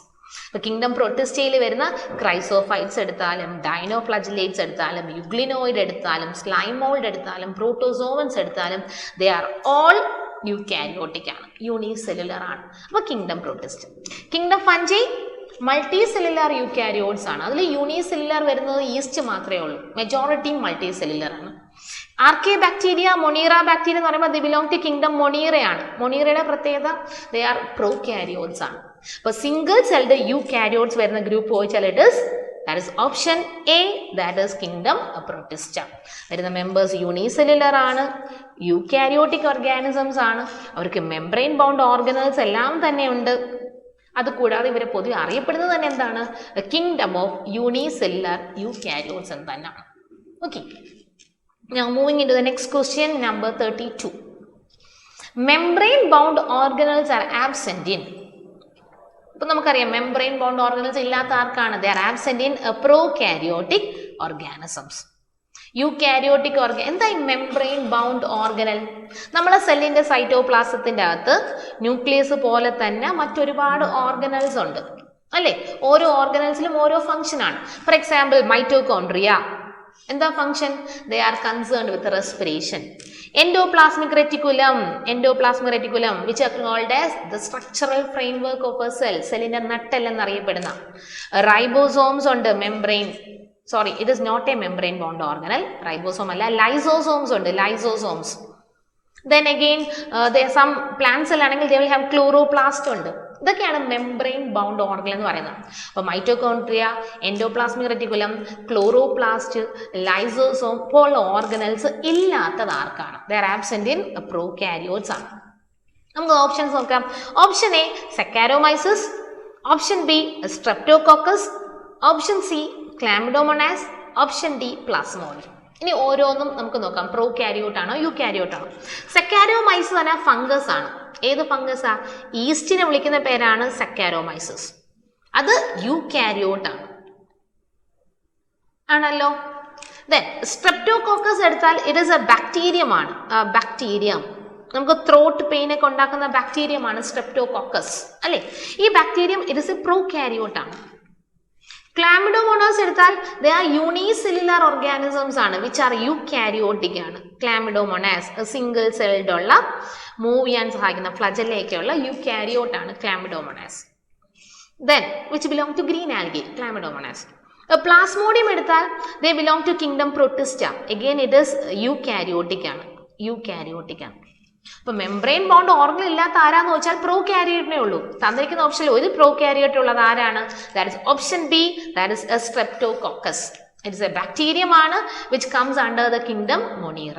ഇപ്പൊ കിങ്ഡം പ്രൊട്ടിസ്റ്റയിൽ വരുന്ന ക്രൈസോഫൈറ്റ്സ് എടുത്താലും, ഡൈനോഫ്ലജലേറ്റ്സ് എടുത്താലും, യുഗ്ലിനോയിഡ് എടുത്താലും, സ്ലൈമോൾഡ് എടുത്താലും, പ്രോട്ടോസോവൻസ് എടുത്താലും, ദേ ആർ ഓൾ യൂകാരിയോട്ടിക് ആണ്, യൂണിസെല്ലുലർ ആണ്. അപ്പോൾ kingdom protist. Kingdom fungi multi cellular eukaryotes ആണ്. അതിൽ യൂണിസെല്ലുലാർ വരുന്നത് ഈസ്റ്റ് മാത്രമേ ഉള്ളൂ, മെജോറിറ്റി മൾട്ടി സെല്ലുലർ ആണ്. ആർക്കേ ബാക്ടീരിയ, മൊണീറ ബാക്ടീരിയ എന്ന് പറയുമ്പോൾ ദി ബിലോങ് ടു കിങ്ഡം മൊണീറയാണ്. മൊണീറയുടെ പ്രത്യേകത ദേ ആർ പ്രോകാരിയോട്സ് ആണ്. അപ്പോൾ സിംഗിൾ സെൽഡ് യൂകാരിയോട്സ് വരുന്ന ഗ്രൂപ്പ് ചോദിച്ചാൽ that is option A, that is kingdom protista. വരുന്ന മെമ്പേഴ്സ് യൂണിസെല്ലുലർ ആണ്, യൂകാരിയോട്ടിക് ഓർഗാനിസംസ് ആണ്, അവർക്ക് മെംബ്രെയിൻ ബൗണ്ട് ഓർഗനൽസ് എല്ലാം തന്നെ ഉണ്ട്. അതുകൂടാതെ ഇവരെ പൊതുവെ അറിയപ്പെടുന്നത് തന്നെ എന്താണ്? കിങ്ഡം ഓഫ് യൂണിസെല്ലുലാർ യൂകാരിയോട്സ് എന്ന് തന്നെയാണ്. Okay, now moving into the next question, number 32. Membrane bound organelles are absent in. ഇപ്പം നമുക്കറിയാം മെംബ്രെയിൻ ബൗണ്ട് ഓർഗനൽസ് ഇല്ലാത്ത ആർക്കാണ്? They are absent in prokaryotic organisms. Eukaryotic എന്താ ഈ മെംബ്രെയിൻ ബൗണ്ട് ഓർഗനൽ? നമ്മളെ സെല്ലിന്റെ സൈറ്റോപ്ലാസത്തിന്റെ അകത്ത് ന്യൂക്ലിയസ് പോലെ തന്നെ മറ്റൊരുപാട് ഓർഗനൽസ് ഉണ്ട് അല്ലേ? ഓരോ ഓർഗനൽസിലും ഓരോ ഫംഗ്ഷൻ ആണ്. ഫോർ എക്സാമ്പിൾ മൈറ്റോകോൺട്രിയ എന്താ function? They are concerned with respiration. Endoplasmic reticulum which are called as the structural framework of a cell, സെല്ലിന്റെ നട്ടെല്ല് എന്നറിയപ്പെടുന്ന. റൈബോസോംസ് ഉണ്ട്, it is not a membrane bound organelle, ribosome അല്ല. ലൈസോസോംസ് ഉണ്ട്, lysosomes. Then again, there are some plant cell ആണെങ്കിൽ they will have chloroplast ഉണ്ട്. ഇതൊക്കെയാണ് മെംബ്രെയിൻ ബൗണ്ട് ഓർഗൻ എന്ന് പറയുന്നത്. അപ്പോൾ mitochondria, endoplasmic reticulum, chloroplast, lysosome പോലുള്ള ഓർഗനൽസ് ഇല്ലാത്തത് ആർക്കാണ്? They are absent in prokaryotes ആണ്. നമുക്ക് ഓപ്ഷൻസ് നോക്കാം. Option A Saccharomyces, option B Streptococcus, option C Chlamydomonas, option D Plasmodium. ഇനി ഓരോന്നും നമുക്ക് നോക്കാം. പ്രോകാരിയോട്ട് ആണോ യൂകാരിയോട്ട് ആണോ? സക്കാരോമൈസസ് പറഞ്ഞാൽ ഫംഗസ് ആണ്. ഏത് ഫംഗസാ? ഈസ്റ്റിനെ വിളിക്കുന്ന പേരാണ് സക്കാരോമൈസസ്. അത് യൂകാരിയോട്ട് ആണ്, ആണല്ലോ. ദെൻ സ്ട്രെപ്റ്റോകോക്കസ് എടുത്താൽ ഇറ്റ് ഈസ് എ ബാക്ടീരിയം ആണ്. ബാക്ടീരിയം നമുക്ക് ത്രോട്ട് പെയിൻ ഒക്കെ ഉണ്ടാക്കുന്ന ബാക്ടീരിയമാണ് സ്ട്രെപ്റ്റോകോക്കസ്, അല്ലേ? ഈ bacterium it is a prokaryote ആണ്. ക്ലാമിഡോമോണാസ് എടുത്താൽ ദേ ആർ യൂണിസെല്ലുലാർ ഓർഗാനിസംസ് ആണ്, വിച്ച് ആർ യൂകാരിയോട്ടിക് ആണ്. ക്ലാമിഡോമോണാസ് സിംഗിൾ സെൽഡ് ഉള്ള, മൂവ് ചെയ്യാൻ സഹായിക്കുന്ന ഫ്ലജല്ലയൊക്കെയുള്ള യൂകാരിയോട്ട് ആണ് Chlamydomonas. Then which belong to green algae, Chlamydomonas. Plasmodium എടുത്താൽ they belong to kingdom Protista, again it is eukaryotic ആണ്. യൂകാരിയോട്ടിക് ആണ്. അപ്പൊ മെംബ്രെയിൻ ബൗണ്ട് ഓർഗൻ ഇല്ലാത്ത ആരാന്ന് വെച്ചാൽ പ്രോകാരിയോട്ടിനെ ഉള്ളൂ. തന്നിരിക്കുന്ന ഓപ്ഷനിൽ ഒരു പ്രോകാരിയോട്ട് ഉള്ളത് ആരാണ്? That is option B, that is a Streptococcus. It is a bacterium ആണ് which comes under the kingdom Monera.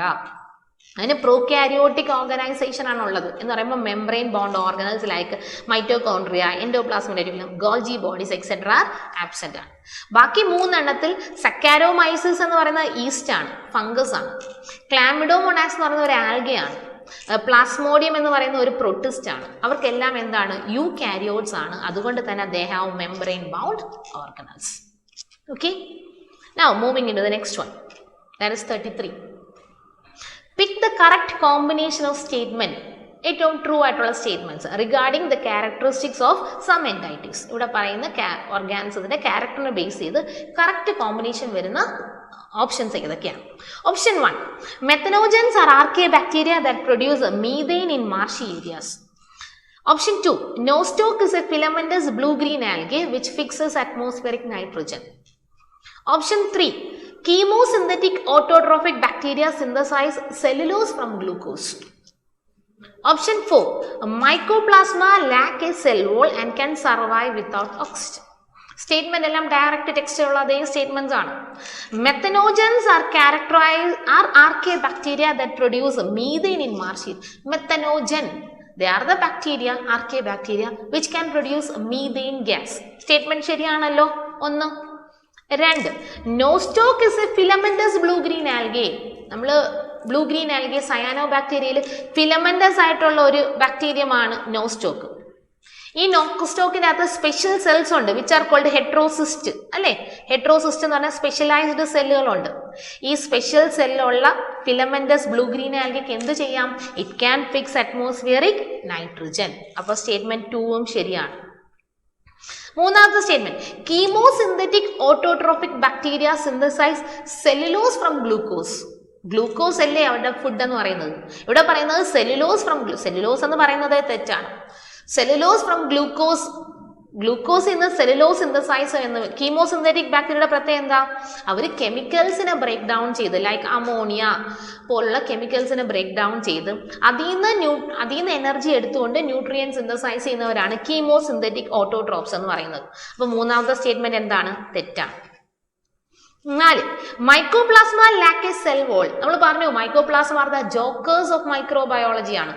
അതിന് പ്രോകാരിയോട്ടിക് ഓർഗനൈസേഷൻ ആണ് ഉള്ളത് എന്ന് പറയുമ്പോൾ membrane bound organelles like mitochondria, endoplasmic reticulum, Golgi bodies etcetera absent ആണ്. ബാക്കി മൂന്നെണ്ണത്തിൽ സക്കാരോമൈസസ് എന്ന് പറയുന്നത് ഈസ്റ്റ് ആണ്, ഫംഗസ് ആണ്. ക്ലാമിഡോമോണാസ് എന്ന് പറയുന്ന ഒരു ആൽഗയാണ്. പ്ലാസ്മോഡിയം എന്ന് പറയുന്ന ഒരു പ്രൊട്ടിസ്റ്റ് ആണ്. അവർക്കെല്ലാം എന്താണ്? യൂകാരിയോട്സ് ആണ്. അതുകൊണ്ട് തന്നെ they have membrane bound organelles. Okay, now moving into the next one, that is 33. Pick the correct combination of statement, ഏറ്റവും ട്രൂ ആയിട്ടുള്ള statements regarding the characteristics of some entities. ഇവിടെ പറയുന്ന ഓർഗാനിസത്തിന്റെ ക്യാരക്ടറിനെ ബേസ് ചെയ്ത് കറക്റ്റ് കോമ്പിനേഷൻ വരുന്ന ഓപ്ഷൻസ് ഏതൊക്കെയാണ്? Option 1, methanogens are archaebacteria that produce methane in marshy areas. Option 2, Nostoc is a filamentous blue green algae which fixes atmospheric nitrogen. Option 3, chemosynthetic autotrophic bacteria synthesize cellulose from glucose. Option 4, mycoplasma lack a cell wall and can survive without oxygen. Statement എല്ലാം ഡയറക്റ്റ് ടെക്സ്റ്റ് ഉള്ള അതേ സ്റ്റേറ്റ്മെന്റ്സ് ആണ്. Methanogens are archaea bacteria that produce methane in marshy. Methanogen, they are the bacteria, archaea bacteria which can produce methane gas. Statement ശരിയാണല്ലോ. 1. 2, Nostoc is a filamentous blue green algae. നമ്മൾ ബ്ലൂ ഗ്രീൻ ആൽഗെ സയാനോ ബാക്ടീരിയയിൽ ഫിലമെന്റസ് ആയിട്ടുള്ള ഒരു ബാക്ടീരിയമാണ് നോസ്റ്റോക്ക്. ഈ നോസ്റ്റോക്കിൻ്റെ അകത്ത് സ്പെഷ്യൽ സെൽസ് ഉണ്ട് വിച്ച് ആർ കോൾഡ് ഹെട്രോസിസ്റ്റ്, അല്ലേ? ഹെട്രോസിസ്റ്റ് എന്ന് പറഞ്ഞാൽ സ്പെഷ്യലൈസ്ഡ് സെല്ലുകളുണ്ട്. ഈ സ്പെഷ്യൽ സെല്ലുള്ള ഫിലമെന്റസ് ബ്ലൂ ഗ്രീൻ ആൽഗയ്ക്ക് എന്ത് ചെയ്യാം? It can fix atmospheric nitrogen. അപ്പോൾ സ്റ്റേറ്റ്മെന്റ് 2 ശരിയാണ്. 3ാമത്തെ statement, chemosynthetic autotrophic bacteria synthesise cellulose from glucose. Glucose അല്ലേ അവരുടെ ഫുഡ് എന്ന് പറയുന്നത്. ഇവിടെ പറയുന്നത് സെല്ലുലോസ് ഫ്രം സെല്ലുലോസ് എന്ന് പറയുന്നത് തെറ്റാണ്. സെല്ലുലോസ് ഫ്രം ഗ്ലൂക്കോസ്, ഗ്ലൂക്കോസ് ഇന്ന് സെല്ലുലോസ് സിന്തസൈസ് എന്ന്. കീമോസിന്തറ്റിക് ബാക്ടീരിയയുടെ പ്രത്യേകത എന്താ? അവർ കെമിക്കൽസിനെ ബ്രേക്ക് ഡൗൺ ചെയ്ത് ലൈക്ക് അമോണിയ പോലുള്ള കെമിക്കൽസിനെ ബ്രേക്ക് ഡൗൺ ചെയ്ത് അതിൽ നിന്ന് എനർജി എടുത്തുകൊണ്ട് ന്യൂട്രിയൻ സിന്തസൈസ് ചെയ്യുന്നവരാണ് കീമോസിന്തറ്റിക് ഓട്ടോട്രോപ്സ് എന്ന് പറയുന്നത്. അപ്പോൾ 3ാമത്തെ സ്റ്റേറ്റ്മെന്റ് എന്താണ്? തെറ്റാണ്. 4, mycoplasma lack a cell wall. നമ്മൾ പറഞ്ഞു mycoplasma are the jokers of microbiology ആണ്.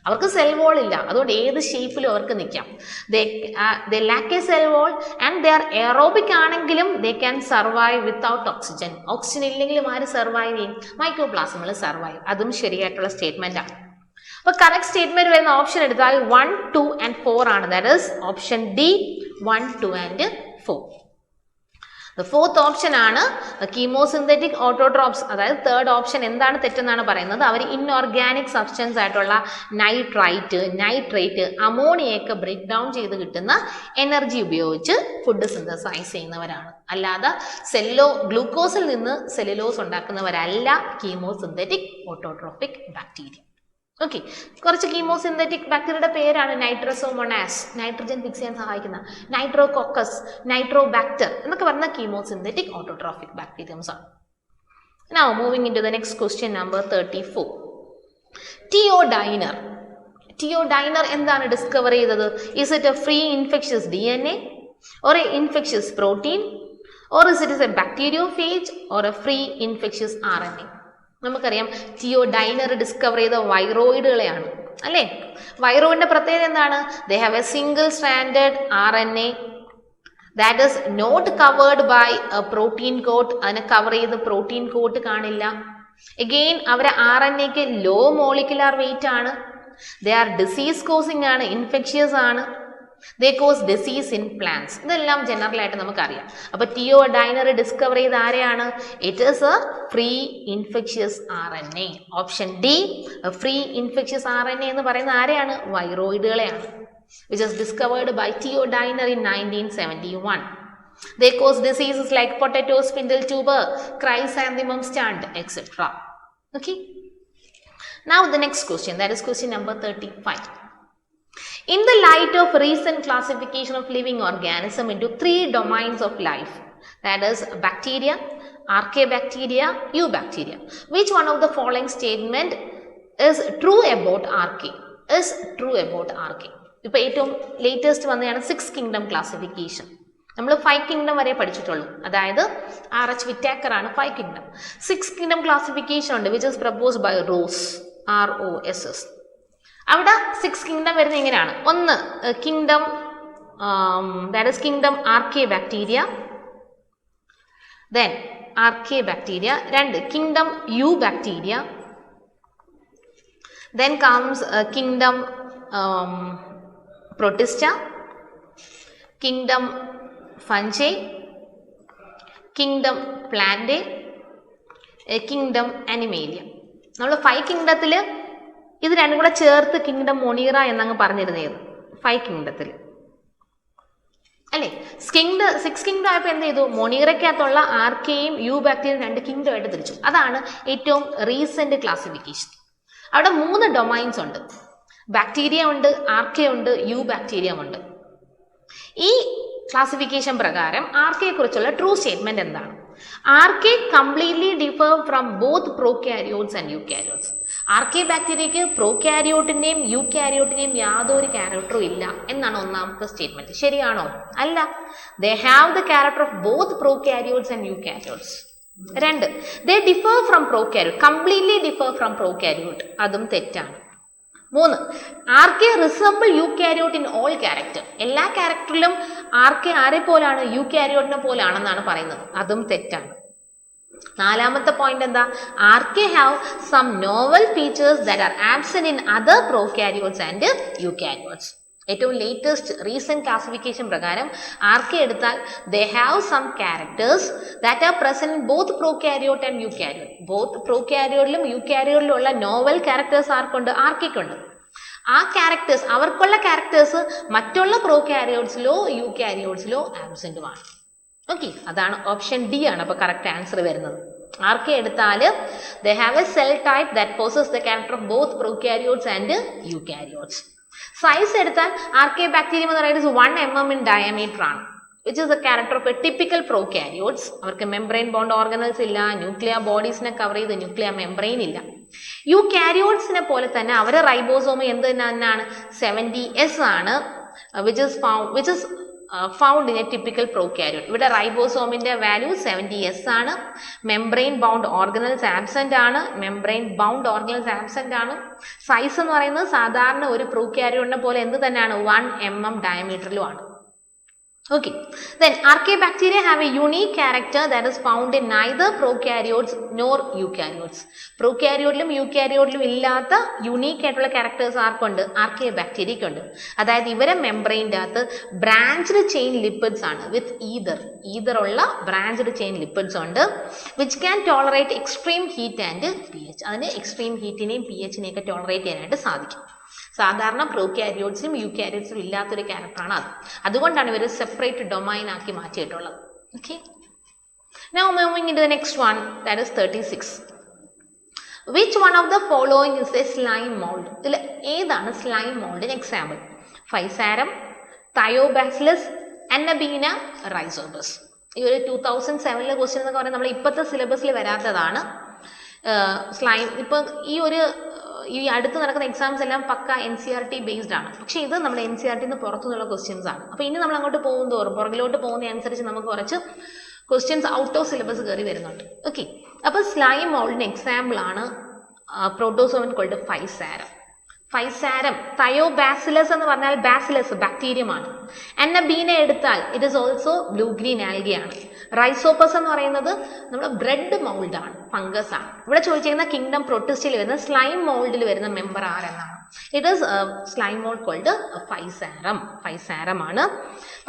അവർക്ക് സെൽ വോൾ ഇല്ല, അതുകൊണ്ട് ഏത് ഷേപ്പിലും അവർക്ക് നിൽക്കാം. They lack a cell wall and they are aerobic ആണെങ്കിലും they can survive without oxygen. Oxygen ഇല്ലെങ്കിലും ആര് സർവൈവ് ചെയ്യും? മൈക്രോപ്ലാസ്മകൾ സർവൈവ്. അതും ശരിയായിട്ടുള്ള സ്റ്റേറ്റ്മെന്റ് ആണ്. അപ്പോൾ കറക്റ്റ് സ്റ്റേറ്റ്മെന്റ് വരുന്ന ഓപ്ഷൻ എടുത്താൽ 1, 2 and 4 ആണ്. That is option D, 1, 2 and 4. The 4th option ആണ് കീമോസിന്തറ്റിക് ഓട്ടോട്രോപ്സ്. അതായത് 3rd ഓപ്ഷൻ എന്താണ് തെറ്റെന്നാണ് പറയുന്നത്? അവർ ഇൻഓർഗാനിക് സബ്സ്റ്റൻസ് ആയിട്ടുള്ള നൈട്രേറ്റ്, അമോണിയൊക്കെ ബ്രേക്ക് ഡൗൺ ചെയ്ത് കിട്ടുന്ന എനർജി ഉപയോഗിച്ച് ഫുഡ് സിന്തസൈസ് ചെയ്യുന്നവരാണ്. അല്ലാതെ ഗ്ലൂക്കോസിൽ നിന്ന് സെല്ലുലോസ് ഉണ്ടാക്കുന്നവരല്ല കീമോസിന്തറ്റിക് ഓട്ടോട്രോഫിക് ബാക്ടീരിയ. ഓക്കെ, കുറച്ച് കീമോസിന്തറ്റിക് ബാക്ടീരിയയുടെ പേരാണ് നൈട്രസോമോണാസ്, നൈട്രജൻ ഫിക്സ് ചെയ്യാൻ സഹായിക്കുന്ന, നൈട്രോകോക്കസ്, നൈട്രോബാക്ടർ എന്നൊക്കെ പറഞ്ഞ കീമോസിന്തറ്റിക് ഓട്ടോട്രോഫിക് ബാക്ടീരിയംസ് ആണ്. Now moving into the next question, number 34. Teodyner. തിയോഡൈനർ എന്താണ് ഡിസ്കവർ ചെയ്തത്? Is it A free infectious DNA or a infectious protein or is it a bacteriophage or a free infectious RNA? നമുക്കറിയാം തിയോഡൈനർ ഡിസ്കവർ ചെയ്ത വൈറോയിഡുകളെയാണ് അല്ലേ? വൈറോയിഡിന്റെ പ്രത്യേകത എന്താണ്? ദേ have A single stranded RNA that is not covered by a protein coat. അതിനെ കവർ ചെയ്ത് പ്രോട്ടീൻ കോട്ട് കാണില്ല. അഗെയിൻ അവരെ RNAക്ക് ലോ മോളിക്കുലാർ വെയിറ്റ് ആണ്. ദേ ആർ ഡിസീസ് കോസിംഗ് ആണ്, ഇൻഫെക്ഷ്യസ് ആണ്. ദേ കോസ് ഡിസീസ് ഇൻ പ്ലാന്റ്സ്. ഇതെല്ലാം ജനറൽ ആയിട്ട് നമുക്കറിയാം. അപ്പൊ തിയോഡൈനർ ഡിസ്കവർ ചെയ്ത് ആരെയാണ്? It is A free infectious RNA. Option D, free infectious RNA എന്ന് പറയുന്ന ആരെയാണ്? വൈറോയിഡുകളെയാണ്. which was discovered by Theodiner in 1971. They cause diseases like potato spindle tuber, chrysanthemum stand, etc. Okay. Now the next question, that is question number 35. In the light of recent classification of living organism into 3 domains of life, that is bacteria, archaebacteria, eubacteria, which one of the following statement is true about archaea? Is true about archaea? ഇപ്പോൾ ഏറ്റവും ലേറ്റസ്റ്റ് വന്നതാണ് 6 കിങ്ഡം ക്ലാസിഫിക്കേഷൻ. നമ്മൾ 5 കിങ്ഡം വരെ പഠിച്ചിട്ടുള്ളൂ. അതായത് RH വിറ്റാക്കർ ആണ് 5 കിങ്ഡം. 6 കിങ്ഡം ക്ലാസിഫിക്കേഷൻ ഉണ്ട് which is proposed by Ross, ROSS. അവിടെ 6 കിങ്ഡം വരുന്നത് ഇങ്ങനെയാണ്. ഒന്ന് kingdom, that is kingdom archaebacteria, then archaebacteria. 2 kingdom eubacteria, then comes kingdom Protista, kingdom Fungi, kingdom Plantae, kingdom Animalia. നമ്മൾ 5 കിങ്ഡത്തിൽ ഇത് രണ്ടും കൂടെ ചേർത്ത് കിങ്ഡം മൊണീറ എന്നങ്ങ് പറഞ്ഞിരുന്നത് 5 കിങ്ഡത്തിൽ അല്ലേ? 6 കിങ്ഡം ആയപ്പോൾ എന്ത് ചെയ്തു? മൊണീറയ്ക്കകത്തുള്ള ആർക്കെയും യു ബാക്ടീരിയയും 2 കിങ്ഡം ആയിട്ട് തിരിച്ചു. അതാണ് ഏറ്റവും റീസെന്റ് ക്ലാസിഫിക്കേഷൻ. അവിടെ 3 ഡൊമൈൻസ് ഉണ്ട്. ബാക്ടീരിയ ഉണ്ട്, ആർക്കെ ഉണ്ട്, യു ബാക്ടീരിയം ഉണ്ട്. ഈ ക്ലാസിഫിക്കേഷൻ പ്രകാരം ആർക്കയെ കുറിച്ചുള്ള ട്രൂ സ്റ്റേറ്റ്മെന്റ് എന്താണ്? Archaea completely differ from both prokaryotes and eukaryotes. ആർക്കെ ബാക്ടീരിയക്ക് പ്രോകാരിയോട്ടിന്റെയും യൂകാരിയോട്ടിന്റെയും യാതൊരു ക്യാരക്ടറും ഇല്ല എന്നാണ് ഒന്നാമത്തെ സ്റ്റേറ്റ്മെന്റ്. ശരിയാണോ? അല്ല. They have the character of both prokaryotes and eukaryotes. 2, they differ from prokaryote, completely differ from prokaryote. അതും തെറ്റാണ്. 3, archaea resemble eukaryote in all character. എല്ലാ ക്യാരക്ടറിലും ആർക്കെ ആരെ പോലാണ്? യൂകാരിയോട്ടിനെ പോലാണെന്നാണ് പറയുന്നത്. അതും തെറ്റാണ്. 4ാമത്തെ പോയിന്റ് എന്താ? Archaea have some novel features that are absent in other prokaryotes and eukaryotes. ഏറ്റവും ലേറ്റസ്റ്റ് റീസെന്റ് ക്ലാസിഫിക്കേഷൻ പ്രകാരം ആർക്കെ എടുത്താൽ they have some characters that are present in both prokaryote and eukaryote. Both പ്രോകാരിയോട്ടിലും യൂകാരിയോട്ടിലും ഉള്ള നോവൽ ക്യാരക്ടേഴ്സ് ആർക്കുണ്ട്? ആർക്കെക്കുണ്ട്. ആ ക്യാരക്ടേഴ്സ്, അവർക്കുള്ള ക്യാരക്ടേഴ്സ് മറ്റുള്ള പ്രോകാരിയോട്സിലോ യൂകാരിയോട്സിലോ ആബ്സെന്റുമാണ്. ഓക്കെ, അതാണ് ഓപ്ഷൻ ഡി ആണ് അപ്പൊ കറക്റ്റ് ആൻസർ വരുന്നത്. ആർക്കെ എടുത്താൽ they have A cell type that poses the character of both prokaryotes and eukaryotes. Size എടുത്താൽ ആർക്കിയബാക്ടീരിയം എന്ന് പറയുന്നത് 1 mm ഇൻ ഡയമീറ്റർ ആണ്, which is the character of a typical prokaryotes. അവർക്ക് മെംബ്രെയിൻ ബോണ്ട് ഓർഗനൽസ് ഇല്ല, ന്യൂക്ലിയർ ബോഡീസിനെ കവർ ചെയ്ത് ന്യൂക്ലിയർ മെംബ്രെയിൻ ഇല്ല. യൂകാരിയോട്സിനെ പോലെ തന്നെ അവരെ റൈബോസോം എന്ത് തന്നെയാണ്? 70S ആണ്, which is found in a typical prokaryote. ഇവിടെ റൈബോസോമിന്റെ വാല്യൂ 70S ആണ്. മെംബ്രെയിൻ ബൗണ്ട് ഓർഗനൽസ് ആബ്സെന്റ് ആണ്. സൈസ് എന്ന് പറയുന്നത് സാധാരണ ഒരു പ്രോകാരിയോട്ടിനെ പോലെ എന്ത് തന്നെയാണ്? 1 mm ഡയമീറ്ററിലും ആണ്. Okay, then archaebacteria have a unique character that is found in neither prokaryotes nor eukaryotes. Prokaryotiലും eukaryotiലും ഇല്ലാത്ത യൂണീക്ക് ആയിട്ടുള്ള ക്യാരക്ടേഴ്സ് ആർക്കുണ്ട്? archaebacteria ഉണ്ട്. അതായത് ഇവരെ മെംബ്രെയിൻ്റെ അകത്ത് ബ്രാഞ്ച്ഡ് ചെയിൻ ലിപ്പിഡ്സ് ആണ് വിത്ത് ഈതർ ഉള്ള ബ്രാഞ്ച്ഡ് ചെയിൻ ലിപ്പിഡ്സ് ഉണ്ട്, which can tolerate extreme heat and pH. അതിന് എക്സ്ട്രീം ഹീറ്റിനെയും pHനെയും ഒക്കെ ടോളറേറ്റ് ചെയ്യാനായിട്ട് സാധിക്കും. സാധാരണ പ്രോകാരിയോട്സിലും യൂകാരിയോട്സിലും ഇല്ലാത്തൊരു ക്യാരക്ടറാണ് അത്. അതുകൊണ്ടാണ് ഇവർ സെപ്പറേറ്റ് ഡൊമൈൻ ആക്കി മാറ്റിയിട്ടുള്ളത്. Okay, now moving in to the next one, that is 36. Which one of the following is a slime mould? ഇതിൽ ഏതാണ് സ്ലൈം മോൾഡിന് എക്സാമ്പിൾ? ഫൈസാരം, തയോബാസിലസ്, അന്നബീന, റൈസോബസ്. ഈ ഒരു 2007 ക്വസ്റ്റ്യൻ എന്നൊക്കെ പറയുന്നത് നമ്മൾ ഇപ്പോഴത്തെ സിലബസിൽ വരാത്തതാണ്. സ്ലൈം ഇപ്പൊ ഈ അടുത്ത് നടക്കുന്ന എക്സാംസ് എല്ലാം പക്ക NCERT ബേസ്ഡ് ആണ്. പക്ഷെ ഇത് നമ്മുടെ NCERT പുറത്തുനിന്നുള്ള ക്വസ്റ്റ്യൻസ് ആണ്. അപ്പോൾ ഇനി നമ്മൾ അങ്ങോട്ട് പോകും തോറും പുറകിലോട്ട് പോകുന്ന അനുസരിച്ച് നമുക്ക് കുറച്ച് ക്വസ്റ്റ്യൻസ് ഔട്ട് ഓഫ് സിലബസ് കയറി വരുന്നുണ്ട്. ഓക്കെ, അപ്പോൾ സ്ലൈം മോൾഡിന് എക്സാമ്പിൾ ആണ് പ്രോട്ടോസോവൻ കോൾഡ് ഫൈസാരം. ഫൈസാരം തയോബാസിലസ് എന്ന് പറഞ്ഞാൽ ബാസിലസ് ബാക്ടീരിയം ആണ്. അന്നബീനെ എടുത്താൽ it is also blue green algae ആണ്. റൈസോപ്പസ് എന്ന് പറയുന്നത് നമ്മുടെ ബ്രെഡ് മൗൾഡ് ആണ്, ഫംഗസ് ആണ്. ഇവിടെ ചോദിച്ചിരിക്കുന്ന കിങ്ഡം പ്രൊട്ടിസ്റ്റിൽ വരുന്ന സ്ലൈം മോൾഡിൽ വരുന്ന മെമ്പർ ആരെന്നാണ്. It is slime mould called Physarum. Physarum ആണ്.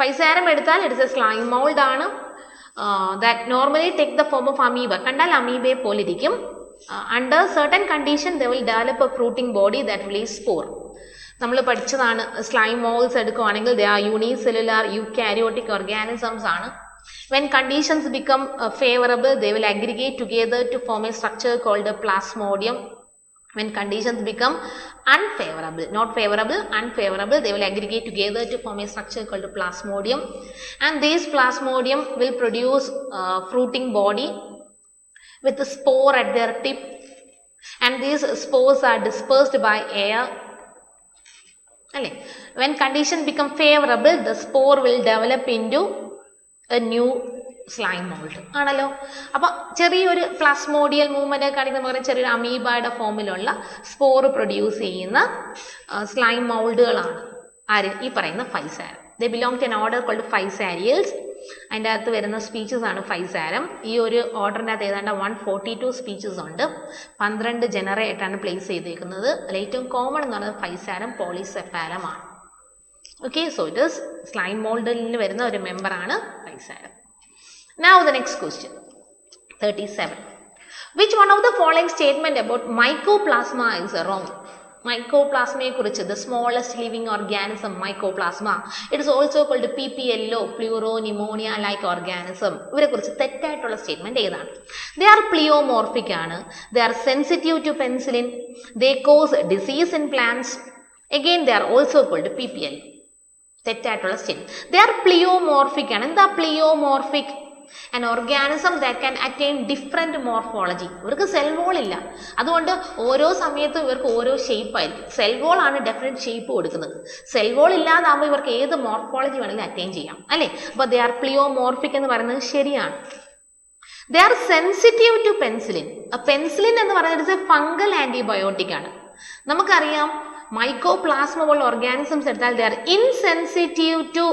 ഫൈസാരം എടുത്താൽ it is a slime mould ആണ്. That normally take the form of amoeba. കണ്ടാൽ അമീബയെ പോലെ ഇരിക്കും. Under certain condition they will develop a fruiting body that will is spore. നമ്മൾ പഠിച്ചതാണ് സ്ലൈം മോൾസ് എടുക്കുകയാണെങ്കിൽ they are unicellular eukaryotic organisms ആണ്. When conditions become favorable they will aggregate together to form a structure called a plasmodium. When conditions become unfavorable, not favorable, unfavorable, they will aggregate together to form a structure called a plasmodium. And this plasmodium will produce fruiting body with a spore at their tip. And these spores are dispersed by air. When conditions become favorable, the spore will develop into a new slime mould ആണല്ലോ. അപ്പൊ ചെറിയൊരു പ്ലാസ്മോഡിയൽ മൂവ്മെന്റ് ഒക്കെ കാണിക്കുന്ന പോലെ ചെറിയൊരു അമീബയുടെ ഫോമിലുള്ള സ്പോർ പ്രൊഡ്യൂസ് ചെയ്യുന്ന സ്ലൈം മൗൾഡുകളാണ് ആര്? ഈ പറയുന്ന Physarum. They belong to an order called Physarales. അതിൻ്റെ അകത്ത് വരുന്ന സ്പീച്ചസ് ആണ് ഫൈസാരം. ഈ ഒരു ഓർഡറിൻ്റെ അകത്ത് ഏതാണ്ട് 142 സ്പീച്ചസ് ഉണ്ട്. 12 ജനറേറ്റാണ് പ്ലേസ് ചെയ്തേക്കുന്നത്. അതിൽ ഏറ്റവും കോമൺ എന്ന് പറയുന്നത് ഫൈസാരം പോളിസെഫാലം ആണ്. Okay, so it is slime മോൾഡിൽ വരുന്ന ഒരു മെമ്പർ ആണ് ഫൈസാരം. Now the next question, 37. Which one of the following statement about mycoplasma is wrong? Mycoplasma കുറിച്ച് the smallest living organism mycoplasma. It is also called PPLO, pleuropneumonia like organism. ഇവരെ കുറിച്ച് തെറ്റായിട്ടുള്ള സ്റ്റേറ്റ്മെന്റ് ഏതാണ്? They are pleomorphic ആണ്. They are sensitive to penicillin. They cause disease in plants. Again they are also called PPLO. തെറ്റായിട്ടുള്ള സ്റ്റേറ്റ്മെന്റ്. They are pleomorphic ആണ്. എന്താ pleomorphic? An organism that can attain different morphology. ഇവർക്ക് സെൽ വോൾ ഇല്ല, അതുകൊണ്ട് ഓരോ സമയത്തും ഇവർക്ക് ഓരോ ഷേപ്പ് ആയിരിക്കും. സെൽ വോൾ ആണ് ഡെഫിനറ്റ് ഷേപ്പ് കൊടുക്കുന്നത്. സെൽ വോൾ ഇല്ലാതാകുമ്പോൾ ഇവർക്ക് ഏത് മോർഫോളജി വേണമെങ്കിലും അറ്റൈൻ ചെയ്യാം അല്ലേ. അപ്പോൾ ദേ ആർ പ്ലിയോമോർഫിക് എന്ന് പറയുന്നത് ശരിയാണ്. They are sensitive to penicillin. Penicillin എന്ന് പറയുന്നത് ഫംഗൽ ആന്റിബയോട്ടിക് ആണ്. നമുക്കറിയാം മൈക്കോപ്ലാസ്മ പോലുള്ള ഓർഗാനിസംസ് എടുത്താൽ they are insensitive to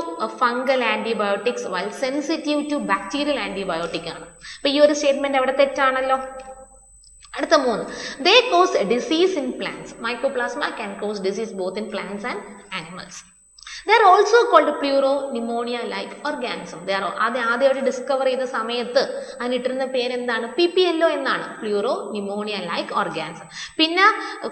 fungal antibiotics while sensitive to bacterial antibiotic ആണ്. അപ്പൊ ഈ ഒരു സ്റ്റേറ്റ്മെന്റ് അവിടെ തെറ്റാണല്ലോ. അടുത്ത 3, they cause disease in plants. Mycoplasma can cause disease both in plants and animals. They are also called pleuropneumonia like organism. They are ആദ്യമായിട്ട് ഡിസ്കവർ ചെയ്ത സമയത്ത് അതിനിട്ടിരുന്ന പേര് എന്താണ്? PPLO എന്നാണ്, പ്ലൂറോന്യൂമോണിയ ലൈക്ക് ഓർഗാനിസം. പിന്നെ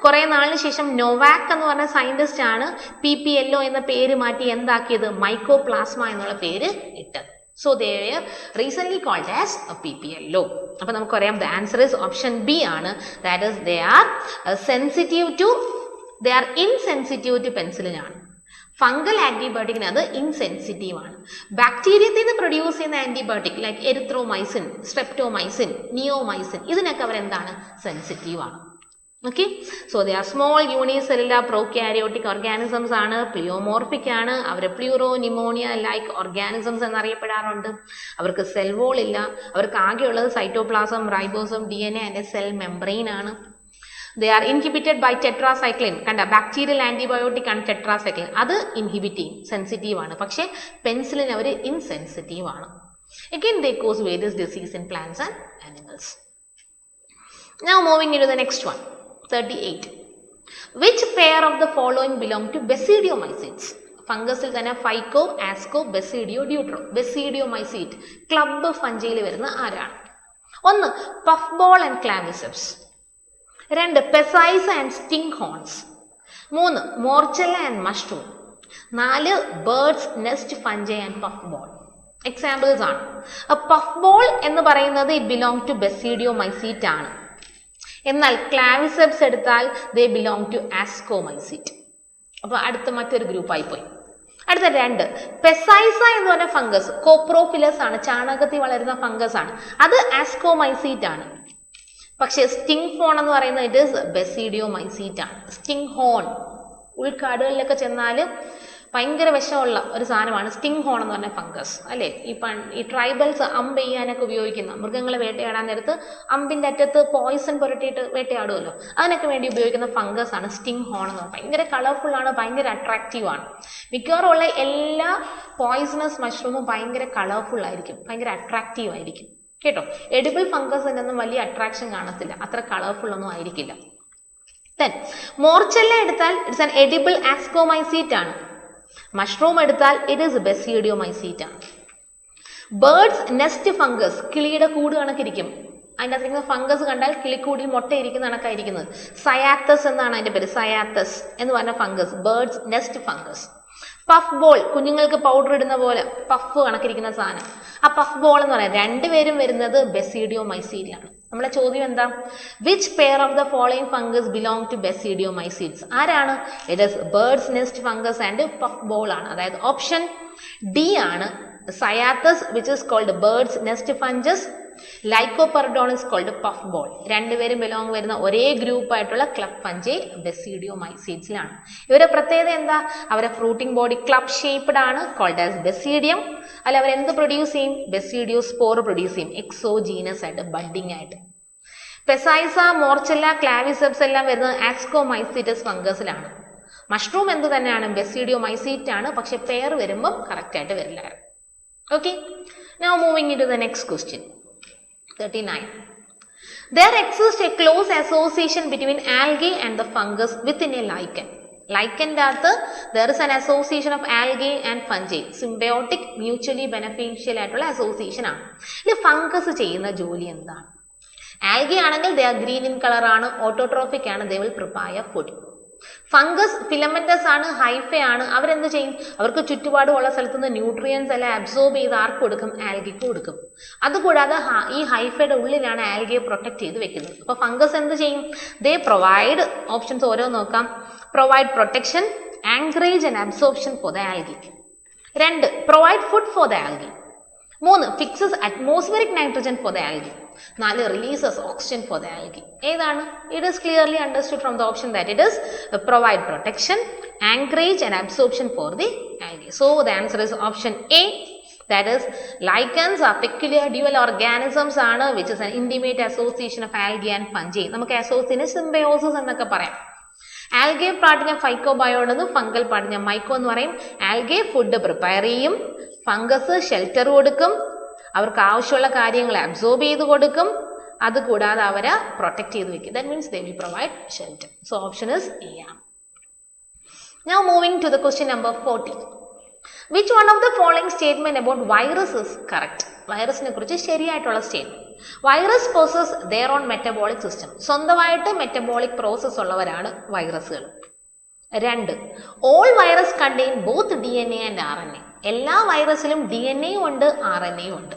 കുറെ നാളിന് ശേഷം നൊവാക് എന്ന് പറഞ്ഞ സയന്റിസ്റ്റ് ആണ് PPLO എന്ന പേര് മാറ്റി എന്താക്കിയത്? മൈക്കോപ്ലാസ്മ എന്നുള്ള പേര് ഇട്ടത്. So they were recently called as a PPLO. അപ്പോൾ നമുക്കറിയാം the answer is option B ആണ്. That is they are insensitive to penicillin ആണ്. ഫംഗൽ ആന്റിബയോട്ടിക്കിന് അത് ഇൻസെൻസിറ്റീവ് ആണ്. ബാക്ടീരിയത്തിൽ നിന്ന് പ്രൊഡ്യൂസ് ചെയ്യുന്ന antibiotic like erythromycin, streptomycin, neomycin ഇതിനൊക്കെ അവരെന്താണ്? സെൻസിറ്റീവ് ആണ്. Okay, so they are small unicellular prokaryotic organisms ആണ്, പ്ലിയോമോർഫിക് ആണ്. അവർ പ്ലൂറോന്യൂമോണിയ ലൈക്ക് ഓർഗാനിസംസ് എന്നറിയപ്പെടാറുണ്ട്. അവർക്ക് സെൽ വോൾ ഇല്ല. അവർക്ക് ആകെയുള്ളത് cytoplasm, ribosome, DNA and cell membrane ആണ്. They are inhibited by tetracycline. കണ്ട ബാക്ടീരിയൽ ആന്റിബയോട്ടിക് ആണ് ടെട്രാസൈക്ലിൻ. അത് ഇൻഹിബിറ്റ് ചെയ്യും, സെൻസിറ്റീവ് ആണ്. പക്ഷെ പെൻസിലിൻ അവർ ഇൻസെൻസിറ്റീവ് ആണ്. Again they cause various disease in plants and animals. Now moving into the next one, 38. Which pair of the following belong to basidiomycetes? ഫംഗസിൽ തന്നെ ഫൈക്കോ, ആസ്കോ, ബെസിഡിയോ, ഡ്യൂട്രോ. ബെസിഡിയോമൈസീറ്റ് ക്ലബ് ഫംഗിയിൽ വരുന്ന ആരാണ്? 1 puff ball and Claviceps. 2 Peziza and stinkhorns. 3 Morchella and mushroom. 4 bird's nest fungi and puff ball. Examples ആണ്. പഫ് ബോൾ എന്ന് പറയുന്നത് ഇറ്റ് ബിലോങ് ടു ബെസിഡിയോമൈസീറ്റ് ആണ്. എന്നാൽ ക്ലാവിസെപ്സ് എടുത്താൽ ദേ ബിലോങ് ടു ആസ്കോമൈസീറ്റ്. അപ്പൊ അടുത്ത മറ്റൊരു ഗ്രൂപ്പായി പോയി. അടുത്ത 2 പെസൈസ എന്ന് പറഞ്ഞ ഫംഗസ് കോപ്രോഫിലസ് ആണ്, ചാണകത്തിൽ വളരുന്ന ഫംഗസ് ആണ്. അത് ആസ്കോമൈസീറ്റ് ആണ്. പക്ഷേ സ്റ്റിംഗ് ഹോൺ എന്ന് പറയുന്നത് ഇറ്റ് ഈസ് ബെസിഡിയോമൈസീറ്റ് ആണ്. സ്റ്റിംഗ് ഹോൺ ഉൾക്കാടുകളിലൊക്കെ ചെന്നാൽ ഭയങ്കര വിഷമുള്ള ഒരു സാധനമാണ് സ്റ്റിംഗ് ഹോൺ എന്ന് പറഞ്ഞ ഫംഗസ് അല്ലേ. ഈ ട്രൈബൽസ് അമ്പ് ചെയ്യാനൊക്കെ ഉപയോഗിക്കുന്ന, മൃഗങ്ങളെ വേട്ടയാടാൻ നേരത്ത് അമ്പിൻ്റെ അറ്റത്ത് പോയിസൺ പുരട്ടിയിട്ട് വേട്ടയാടുമല്ലോ, അതിനൊക്കെ വേണ്ടി ഉപയോഗിക്കുന്ന ഫംഗസ് ആണ് സ്റ്റിംഗ് ഹോൺ എന്ന് പറയുന്നത്. ഭയങ്കര കളർഫുൾ ആണ്, ഭയങ്കര അട്രാക്റ്റീവ് ആണ്. മിക്കവാറും ഉള്ള എല്ലാ പോയിസണസ് മഷ്റൂമും ഭയങ്കര കളർഫുൾ ആയിരിക്കും, ഭയങ്കര അട്രാക്റ്റീവ് ആയിരിക്കും കേട്ടോ. എഡിബിൾ ഫംഗസിനൊന്നും വലിയ അട്രാക്ഷൻ കാണത്തില്ല, അത്ര കളർഫുൾ ഒന്നും ആയിരിക്കില്ല. ദെൻ മോർച്ചെല്ല എടുത്താൽ ഇറ്റ്സ് ആൻ എഡിബിൾ ആസ്കോമൈസീറ്റ് ആണ്. മഷ്റൂം എടുത്താൽ ഇറ്റ് ഈസ് ബെസിഡിയോമൈസീറ്റ് ആണ്. ബേർഡ്സ് നെസ്റ്റ് ഫംഗസ് കിളിയുടെ കൂട് കണക്കിരിക്കും. അതിൻ്റെ അകത്ത് ഫംഗസ് കണ്ടാൽ കിളിക്കൂടിൽ മുട്ടയിരിക്കുന്ന കണക്കായിരിക്കുന്നത്. സയാത്തസ് എന്നാണ് അതിൻ്റെ പേര്. സയാത്തസ് എന്ന് പറഞ്ഞ fungus, birds nest fungus. Puff ball, കുഞ്ഞുങ്ങൾക്ക് പൗഡർ ഇടുന്ന പോലെ പഫ് കണക്കിരിക്കുന്ന സാധനം, ആ പഫ് ബോൾ എന്ന് പറയാം. രണ്ടുപേരും വരുന്നത് ബെസിഡിയോമൈസീറ്റിലാണ്. നമ്മളെ ചോദ്യം എന്താ? Which pair of the following fungus belong to basidiomycetes? ആരാണ്? It is bird's nest fungus and puff ball ആണ്. അതായത് ഓപ്ഷൻ ഡി ആണ് Cyathus which is called bird's nest fungus. Lycoperdon is called puff ball. രണ്ടുപേരും ബിലോങ് വരുന്ന ഒരേ ഗ്രൂപ്പ് ആയിട്ടുള്ള ക്ലബ് ഫംജൈ ബെസിഡിയോമൈസീറ്റ്സിലാണ്. ഇവരുടെ പ്രത്യേകത എന്താ? അവരുടെ ഫ്രൂട്ടിംഗ് ബോഡി ക്ലബ് ഷേപ്ഡ് ആണ്, കോൾഡ് ആസ് ബെസീഡിയം. അല്ല അവർ എന്ത് പ്രൊഡ്യൂസ് ചെയ്യും? ബെസിഡിയോസ്പോർ പ്രൊഡ്യൂസ് ചെയ്യും, എക്സോജീനസ് ആയിട്ട്, ബഡിങ് ആയിട്ട്. പെസൈസ, മോർച്ചെല്ല, ക്ലാവിസെപ്സ് എല്ലാം വരുന്നത് ആസ്കോമൈസീറ്റസ് ഫംഗസിലാണ്. മഷ്റൂം എന്ത് തന്നെയാണ്? ബെസിഡിയോമൈസീറ്റ് ആണ്, പക്ഷെ പെയർ വരുമ്പം കറക്റ്റ് ആയിട്ട് വരില്ല. Okay, now moving into the next question. 39. There exists a close association between algae and the fungus within a lichen. Lichen അകത്ത് there is an association of algae and fungi. Symbiotic, mutually beneficial ആയിട്ടുള്ള association ആണ്. ഇത് ഫംഗസ് ചെയ്യുന്ന ജോലി എന്താണ്? ആൽഗെ ആണെങ്കിൽ they are green in color ആണ്, autotrophic ആണ്, they will prepare food. Fungus filamentous ആണ്, ഹൈഫ ആണ്. അവരെന്ത് ചെയ്യും? അവർക്ക് ചുറ്റുപാടുമുള്ള സ്ഥലത്ത് നിന്ന് ന്യൂട്രിയൻസ് എല്ലാം അബ്സോർബ് ചെയ്ത് ആർക്ക് കൊടുക്കും? ആൽഗയ്ക്ക് കൊടുക്കും. അതുകൂടാതെ ഈ ഹൈഫയുടെ ഉള്ളിലാണ് ആൽഗയെ പ്രൊട്ടക്ട് ചെയ്ത് വെക്കുന്നത്. അപ്പൊ ഫംഗസ് എന്ത് ചെയ്യും? ദേ പ്രൊവൈഡ്, ഓപ്ഷൻസ് ഓരോ നോക്കാം. Provide protection, anchorage and absorption for the algae. 2, provide food for the algae. 3, fixes atmospheric nitrogen for the algae. 4, releases oxygen for the algae. ഏതാണ്? It is clearly understood from the option that it is provide protection, anchorage and absorption for the algae. So the answer is option A. That is, lichens are peculiar dual organisms ആണ് which is an intimate association of algae and fungi. നമുക്ക് association symbiosis എന്നൊക്കെ പറയാം. ആൽഗെ പാർട്ടിനെ ഫൈക്കോബയോൺ എന്നും ഫംഗൽ പാർട്ടിനെ മൈക്കോ എന്ന് പറയും. ആൽഗെ ഫുഡ് പ്രിപ്പയർ ചെയ്യും, ഫംഗസ് ഷെൽട്ടർ കൊടുക്കും, അവർക്ക് ആവശ്യമുള്ള കാര്യങ്ങൾ അബ്സോർബ് ചെയ്ത് കൊടുക്കും, അതുകൂടാതെ അവരെ പ്രൊട്ടക്ട് ചെയ്ത് വെക്കും. That means they will provide shelter. So option is A ആണ്. Now moving to the question number 40. Which one of the following statement about virus is correct? വൈറസിനെ കുറിച്ച് ശരിയായിട്ടുള്ള statement. Virus poses their own metabolic system. സ്വന്തമായിട്ട് മെറ്റബോളിക് പ്രോസസ് ഉള്ളവരാണ് വൈറസുകൾ. 2, all virus contain both DNA and RNA. എല്ലാ വൈറസിലും DNA ഉണ്ട്, RNA ഉണ്ട്.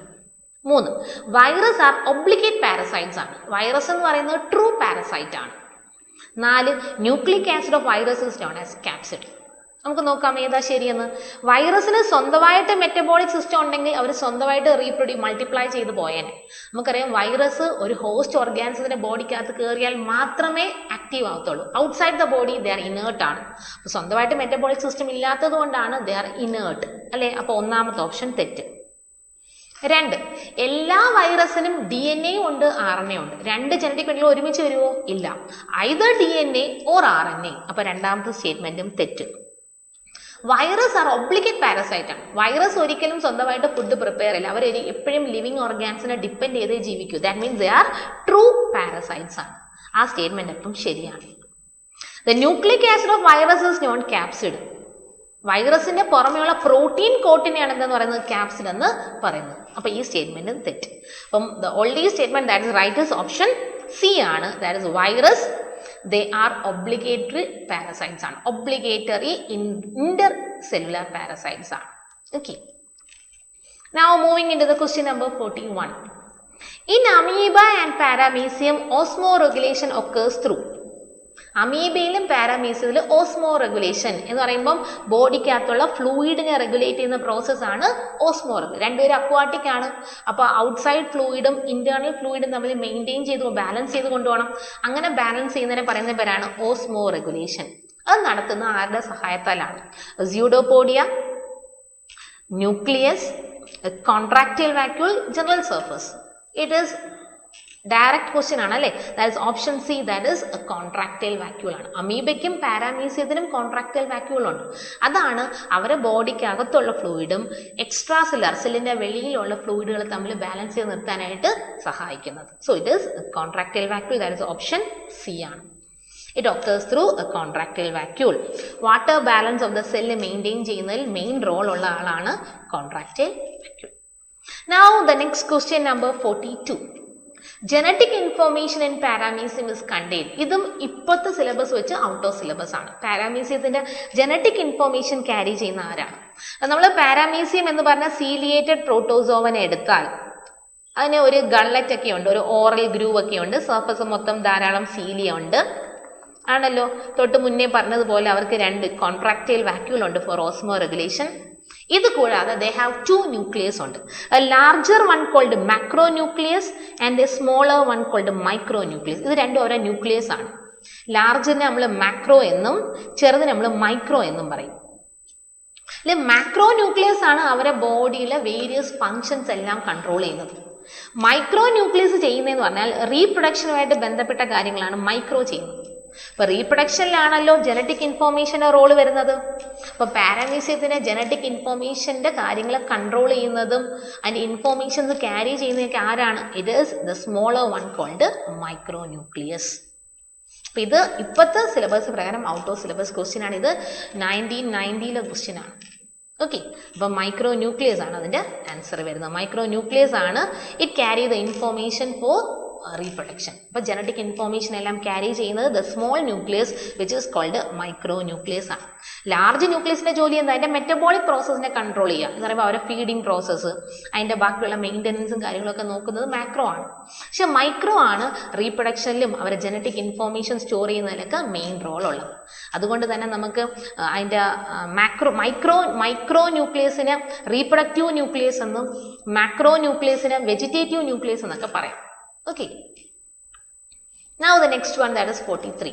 3, വൈറസ് ആർ ഒബ്ലിഗേറ്റ് പാരസൈറ്റ്സ് ആണ്. വൈറസ് എന്ന് പറയുന്നത് ട്രൂ പാരസൈറ്റ് ആണ്. 4, nucleic acid of virus is known as capsid. നമുക്ക് നോക്കാം ഏതാ ശരിയെന്ന്. വൈറസിന് സ്വന്തമായിട്ട് മെറ്റബോളിക് സിസ്റ്റം ഉണ്ടെങ്കിൽ അവർ സ്വന്തമായിട്ട് മൾട്ടിപ്ലൈ ചെയ്ത് പോയേനെ. നമുക്കറിയാം വൈറസ് ഒരു ഹോസ്റ്റ് ഓർഗാനിസത്തിന്റെ ബോഡിക്കകത്ത് കയറിയാൽ മാത്രമേ ആക്റ്റീവ് ആവത്തുള്ളൂ. Outside the body they are inert ആണ്. അപ്പൊ സ്വന്തമായിട്ട് മെറ്റബോളിക് സിസ്റ്റം ഇല്ലാത്തത് കൊണ്ടാണ് ദേ ആർ ഇനേർട്ട് അല്ലെ. അപ്പൊ ഒന്നാമത്തെ ഓപ്ഷൻ തെറ്റ്. 2, എല്ലാ വൈറസിനും DNA ഉണ്ട്, RNA ഉണ്ട്. 2 ജനറ്റിക് മെറ്റീരിയൽ ഒരുമിച്ച് വരുമോ? ഇല്ല. Either DNA or RNA. അപ്പൊ രണ്ടാമത്തെ സ്റ്റേറ്റ്മെന്റും തെറ്റ്. വൈറസ് ആർ ഒബ്ലിഗേറ്റ് പാരസൈറ്റ് ആണ്. വൈറസ് ഒരിക്കലും സ്വന്തമായിട്ട് ഫുഡ് പ്രിപ്പയർ ചെയ്യില്ല. അവർ എപ്പോഴും ലിവിങ് ഓർഗാൻസിനെ ഡിപ്പെൻഡ് ചെയ്തേ ജീവിക്കൂ. That means they are true parasites ആണ്. ആ സ്റ്റേറ്റ്മെന്റ് അപ്പം ശരിയാണ്. The nucleic acid of virus is known capsid. വൈറസിന്റെ പുറമെയുള്ള പ്രോട്ടീൻ കോട്ടിനെയാണ് എന്താന്ന് പറയുന്നത്? കാപ്സിഡ് എന്ന് പറയുന്നത്. അപ്പൊ ഈ സ്റ്റേറ്റ്മെന്റും തെറ്റ്. അപ്പം the only statement that is right is option C ആണ്. That is virus they are obligatory parasites ആണ്. obligatory intercellular parasites ആണ്. Okay, now moving into the question number 41. In amoeba and paramecium osmoregulation occurs through അമീബയിലും പാരാമീസിയത്തിലും ഓസ്മോ റെഗുലേഷൻ എന്ന് പറയുമ്പോൾ ബോഡിക്കകത്തുള്ള ഫ്ലൂയിഡിനെ റെഗുലേറ്റ് ചെയ്യുന്ന പ്രോസസ്സാണ് ഓസ്മോ റെഗുലേഷൻ. രണ്ടുപേരും അക്വാട്ടിക് ആണ്. അപ്പോൾ ഔട്ട്സൈഡ് ഫ്ലൂയിഡും ഇന്റേണൽ ഫ്ലൂയിഡും തമ്മിൽ മെയിൻറ്റെയിൻ ചെയ്ത് ബാലൻസ് ചെയ്ത് കൊണ്ടുപോകണം. അങ്ങനെ ബാലൻസ് ചെയ്യുന്നതിനെ പറയുന്ന പേരാണ് ഓസ്മോ റെഗുലേഷൻ. അത് നടത്തുന്ന ആരുടെ സഹായത്താലാണ്? Pseudopodia, nucleus, contractile vacuole, general surface. It is direct question ആണ് അല്ലേ? That is option C, that is contractile vacuole ആണ്. അമീബയ്ക്കും പാരാമീസിയത്തിനും കോൺട്രാക്റ്റൈൽ വാക്യൂൾ ഉണ്ട്. അതാണ് അവരുടെ ബോഡിക്ക് അകത്തുള്ള ഫ്ലൂയിഡും എക്സ്ട്രാ സെല്ലിന്റെ വെളിയിലുള്ള ഫ്ലൂയിഡുകൾ തമ്മിൽ ബാലൻസ് ചെയ്ത് നിർത്താനായിട്ട് സഹായിക്കുന്നത്. So it is contractile vacuole, that is option C ആണ്. It occurs through a contractile vacuole. Water balance of the cell maintain ചെയ്യുന്നതിൽ മെയിൻ റോൾ ഉള്ള ആളാണ് contractile vacuole. Now the next question number 42. Genetic information in paramecium is contained. ഇതും ഇപ്പോഴത്തെ സിലബസ് വെച്ച് ഔട്ട് ഓഫ് സിലബസ് ആണ്. പാരാമീസിയത്തിന്റെ ജനറ്റിക് ഇൻഫോർമേഷൻ ക്യാരി ചെയ്യുന്ന ആരാണ്? നമ്മൾ പാരാമീസിയം എന്ന് പറഞ്ഞ സീലിയേറ്റഡ് പ്രോട്ടോസോവനെ എടുത്താൽ അതിന് ഒരു ഗള്ളറ്റ് ഒക്കെ ഉണ്ട്, ഒരു ഓറൽ ഗ്രൂവ് ഒക്കെ ഉണ്ട്, സർഫസ് മൊത്തം ധാരാളം സീലിയ ഉണ്ട് ആണല്ലോ. തൊട്ട് മുന്നേ പറഞ്ഞതുപോലെ അവർക്ക് രണ്ട് കോൺട്രാക്റ്റൈൽ വാക്യൂൾ ഉണ്ട് ഫോർ ഓസ്മോ റെഗുലേഷൻ. ഇത് കൂടാതെ ദേ ഹാവ് ടു ന്യൂക്ലിയസ് ഉണ്ട്. A larger one called macro nucleus and a smaller one called micro nucleus. ഇത് രണ്ടും ഓരോ ന്യൂക്ലിയസ് ആണ്. ലാർജറിനെ നമ്മൾ മാക്രോ എന്നും ചെറുതിനെ നമ്മൾ മൈക്രോ എന്നും പറയും. അല്ലെ, മാക്രോ ന്യൂക്ലിയസ് ആണ് അവരുടെ ബോഡിയിലെ വേരിയസ് ഫങ്ഷൻസ് എല്ലാം കൺട്രോൾ ചെയ്യുന്നത്. മൈക്രോ ന്യൂക്ലിയസ് ചെയ്യുന്നതെന്ന് പറഞ്ഞാൽ റീപ്രൊഡക്ഷനുമായിട്ട് ബന്ധപ്പെട്ട കാര്യങ്ങളാണ് മൈക്രോ ചെയ്യുന്നത്. അപ്പൊ റീപ്രൊഡക്ഷനിലാണല്ലോ ജനറ്റിക് ഇൻഫോർമേഷന്റെ റോള് വരുന്നത്. അപ്പൊ പാരാമീസിയത്തിന്റെ ജനറ്റിക് ഇൻഫോർമേഷന്റെ കാര്യങ്ങൾ കൺട്രോൾ ചെയ്യുന്നതും അതിന്റെ ഇൻഫോർമേഷൻസ് ക്യാരി ചെയ്യുന്നതൊക്കെ ആരാണ്? It is the smaller one called micro nucleus. അപ്പൊ ഇത് ഇപ്പോഴത്തെ സിലബസ് പ്രകാരം ഔട്ട് ഓഫ് സിലബസ് ക്വസ്റ്റ്യൻ ആണ്. ഇത് 1990 ക്വസ്റ്റ്യൻ ആണ്. ഓക്കെ, അപ്പൊ മൈക്രോ ന്യൂക്ലിയസ് ആണ് അതിന്റെ ആൻസർ വരുന്നത്. മൈക്രോ ന്യൂക്ലിയസ് ആണ് it carry the information for reproduction. അപ്പൊ ജനറ്റിക് ഇൻഫോർമേഷൻ എല്ലാം ക്യാരി ചെയ്യുന്നത് the small nucleus which is called micro nucleus ആണ്. ലാർജ് ന്യൂക്ലിയസിന്റെ ജോലി എന്താ? അതിന്റെ മെറ്റബോളിക് പ്രോസസ്സിനെ കൺട്രോൾ ചെയ്യുക എന്ന് പറയുമ്പോൾ അവരുടെ ഫീഡിംഗ് പ്രോസസ്സ്, അതിന്റെ ബാക്കിയുള്ള മെയിൻ്റനൻസും കാര്യങ്ങളൊക്കെ നോക്കുന്നത് മാക്രോ ആണ്. പക്ഷെ മൈക്രോ ആണ് റീപ്രൊഡക്ഷനിലും അവരുടെ ജനറ്റിക് ഇൻഫോർമേഷൻ സ്റ്റോർ ചെയ്യുന്നതിലൊക്കെ മെയിൻ റോൾ ഉള്ളത്. അതുകൊണ്ട് തന്നെ നമുക്ക് അതിന്റെ മൈക്രോ ന്യൂക്ലിയസിന് റീപ്രൊഡക്റ്റീവ് ന്യൂക്ലിയസ് എന്നും മാക്രോ ന്യൂക്ലിയസിന് വെജിറ്റേറ്റീവ് ന്യൂക്ലിയസ് എന്നൊക്കെ പറയാം. Okay, now the next one, that is 43.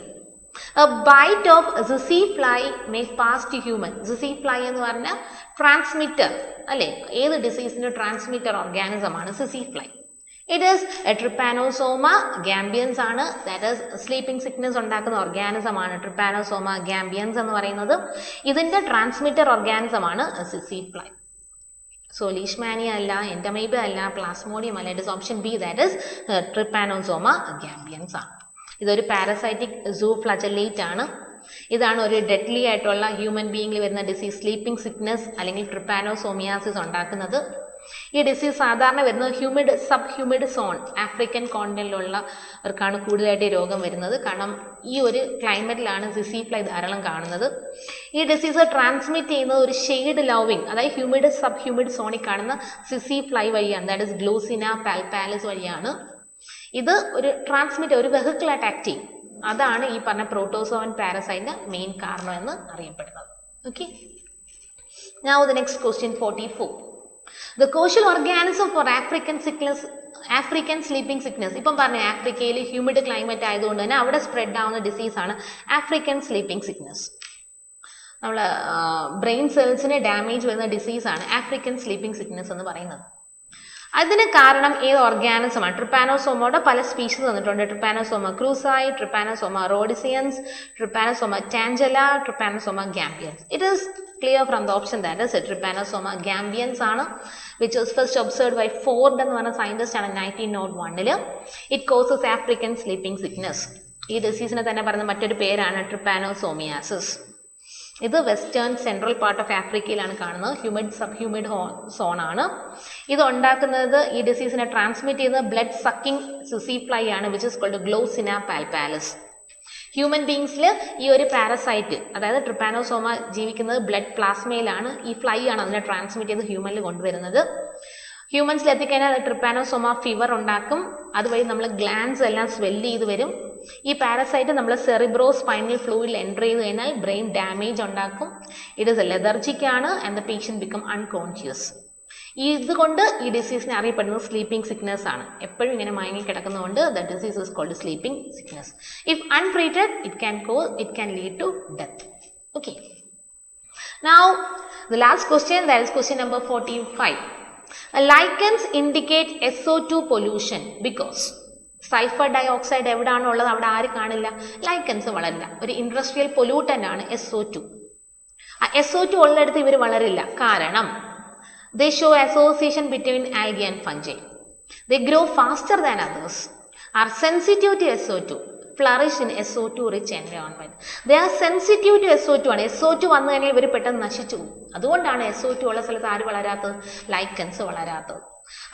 A bite of tsetse fly may pass to human. Tsetse fly എന്ന് പറഞ്ഞ ട്രാൻസ്മിറ്റർ അല്ലെ, ഏത് ഡിസീസിന്റെ ട്രാൻസ്മിറ്റർ ഓർഗാനിസം ആണ് tsetse fly. It is a trypanosoma gambians ആണ്, that is സ്ലീപ്പിംഗ് സിക്നസ് ഉണ്ടാക്കുന്ന ഓർഗാനിസം ആണ് trypanosoma gambians എന്ന് പറയുന്നത്. ഇതിന്റെ ട്രാൻസ്മിറ്റർ ഓർഗാനിസം ആണ് tsetse fly. So leishmania അല്ല, എൻഡമൈബ അല്ല, പ്ലാസ്മോഡിയം അല്ല. It is option B, that is trypanosoma gambians ആണ്. ഇതൊരു പാരസൈറ്റിക് സൂഫ്ലജല്ലേറ്റ് ആണ്. ഇതാണ് ഒരു ഡെഡ്ലി ആയിട്ടുള്ള ഹ്യൂമൻ ബീയിങ്ങിൽ വരുന്ന ഡിസീസ്, സ്ലീപ്പിംഗ് സിക്നസ് അല്ലെങ്കിൽ ട്രിപ്പാനോസോമിയാസിസ് ഉണ്ടാക്കുന്നത്. ഈ ഡിസീസ് സാധാരണ വരുന്നത് humid sub humid zone African കോണ്ടിനെന്റിലുള്ളവർക്കാണ് കൂടുതലായിട്ട് ഈ രോഗം വരുന്നത്. കാരണം ഈ ഒരു ക്ലൈമറ്റിലാണ് tsetse fly ധാരാളം കാണുന്നത്. ഈ ഡിസീസ് ട്രാൻസ്മിറ്റ് ചെയ്യുന്നത് ഒരു ഷെയ്ഡ് ലവിങ്, അതായത് ഹ്യൂമിഡ് സബ് ഹ്യൂമിഡ് സോണിൽ കാണുന്ന tsetse fly വഴിയാണ്, ദാറ്റ് ഇസ് ഗ്ലൂസിന പാൽപാലിസ് വഴിയാണ്. ഇത് ഒരു ട്രാൻസ്മിറ്റ്, ഒരു വെഹിക്കിളായിട്ട് ആക്ട് ചെയ്യും. അതാണ് ഈ പറഞ്ഞ പ്രോട്ടോസോവൻ പാരസൈറ്റിന്റെ മെയിൻ കാരണം എന്ന് അറിയപ്പെടുന്നത്. Okay, now the next question 44. The causal organism for African sleeping sickness. ഇപ്പം പറഞ്ഞു ആഫ്രിക്കയിൽ ഹ്യൂമിഡ് ക്ലൈമറ്റ് ആയതുകൊണ്ട് തന്നെ അവിടെ സ്പ്രെഡ് ആവുന്ന ഡിസീസ് ആണ് ആഫ്രിക്കൻ സ്ലീപ്പിംഗ് സിക്നസ്. നമ്മളെ ബ്രെയിൻ സെൽസിന് ഡാമേജ് വരുന്ന ഡിസീസ് ആണ് ആഫ്രിക്കൻ സ്ലീപ്പിംഗ് സിക്നസ് എന്ന് പറയുന്നത്. അതിന് കാരണം ഏത് ഓർഗാനിസമാണ്? ട്രിപ്പാനോസോമയുടെ പല സ്പീഷീസ് വന്നിട്ടുണ്ട്. Trypanosoma cruzi, Trypanosoma rhodesiense, Trypanosoma ടാഞ്ചല, Trypanosoma gambiense. It is clear from the option, that is trypanosoma gambians ആണ്, which was first observed by Ford എന്ന് പറഞ്ഞ സയന്റിസ്റ്റ് ആണ് 1901. It causes African sleeping sickness. ഈ ഡിസീസിനെ തന്നെ പറയുന്ന മറ്റൊരു പേരാണ് ട്രിപ്പാനോസോമിയാസിസ്. ഇത് വെസ്റ്റേൺ സെൻട്രൽ പാർട്ട് ഓഫ് ആഫ്രിക്കയിലാണ് കാണുന്നത്. ഹ്യൂമിഡ് സബ് ഹ്യൂമിഡ് സോൺ ആണ്. ഇത് ഉണ്ടാക്കുന്നത്, ഈ ഡിസീസിനെ ട്രാൻസ്മിറ്റ് ചെയ്യുന്നത് ബ്ലഡ് സക്കിംഗ് tsetse fly ആണ്, which is called Glossina palpalis. Human ബീങ്സിൽ ഈ ഒരു പാരസൈറ്റ്, അതായത് ട്രിപ്പാനോസോമ ജീവിക്കുന്നത് ബ്ലഡ് പ്ലാസ്മയിലാണ്. ഈ ഫ്ലൈ ആണ് അതിനെ ട്രാൻസ്മിറ്റ് ചെയ്ത് ഹ്യൂമനിൽ കൊണ്ടുവരുന്നത്. ഹ്യൂമൻസിൽ എത്തിക്കഴിഞ്ഞാൽ അത് ട്രിപ്പാനോസോമ ഫീവർ ഉണ്ടാക്കും. അതുവഴി നമ്മൾ ഗ്ലാൻസ് എല്ലാം സ്വെല്ല് ചെയ്ത് വരും. ഈ പാരസൈറ്റ് നമ്മൾ സെറിബ്രോ സ്പൈനൽ ഫ്ലൂയിഡിൽ എൻ്റർ ചെയ്ത് കഴിഞ്ഞാൽ ബ്രെയിൻ ഡാമേജ് ഉണ്ടാക്കും. ഇറ്റ് ഈസ് ലെതർജിക് ആണ് and the patient become unconscious. ഇതുകൊണ്ട് ഈ ഡിസീസിനെ അറിയപ്പെടുന്നത് സ്ലീപ്പിംഗ് സിക്നസ് ആണ്. എപ്പോഴും ഇങ്ങനെ മയങ്ങി കിടക്കുന്നതുകൊണ്ട് the disease is called sleeping sickness. If untreated it can lead to death. Okay. Now the last question, that is question number 45. Lichens indicate SO2 pollution because sulphur dioxide എവിടെയാണുള്ളത് അവിടെ ആര് കാണില്ല? ലൈക്കൻസ് വളരില്ല. ഒരു ഇൻഡസ്ട്രിയൽ പൊല്യൂട്ടൻ്റ് ആണ് SO2. ആ SO2 ഉള്ളിടത്ത് ഇവർ വളരില്ല. കാരണം they show association between algae and fungi. They grow faster than others, are sensitive to SO2, flourish in SO2 rich environment. They are sensitive to SO2 ആണ്. SO2 വന്നു കഴിഞ്ഞാൽ ഇവർ പെട്ടെന്ന് നശിച്ചു പോകും. അതുകൊണ്ടാണ് SO2 ഉള്ള സ്ഥലത്ത് ആര് വളരാത്തത്? ലൈക്കൻസ് വളരാത്തത്.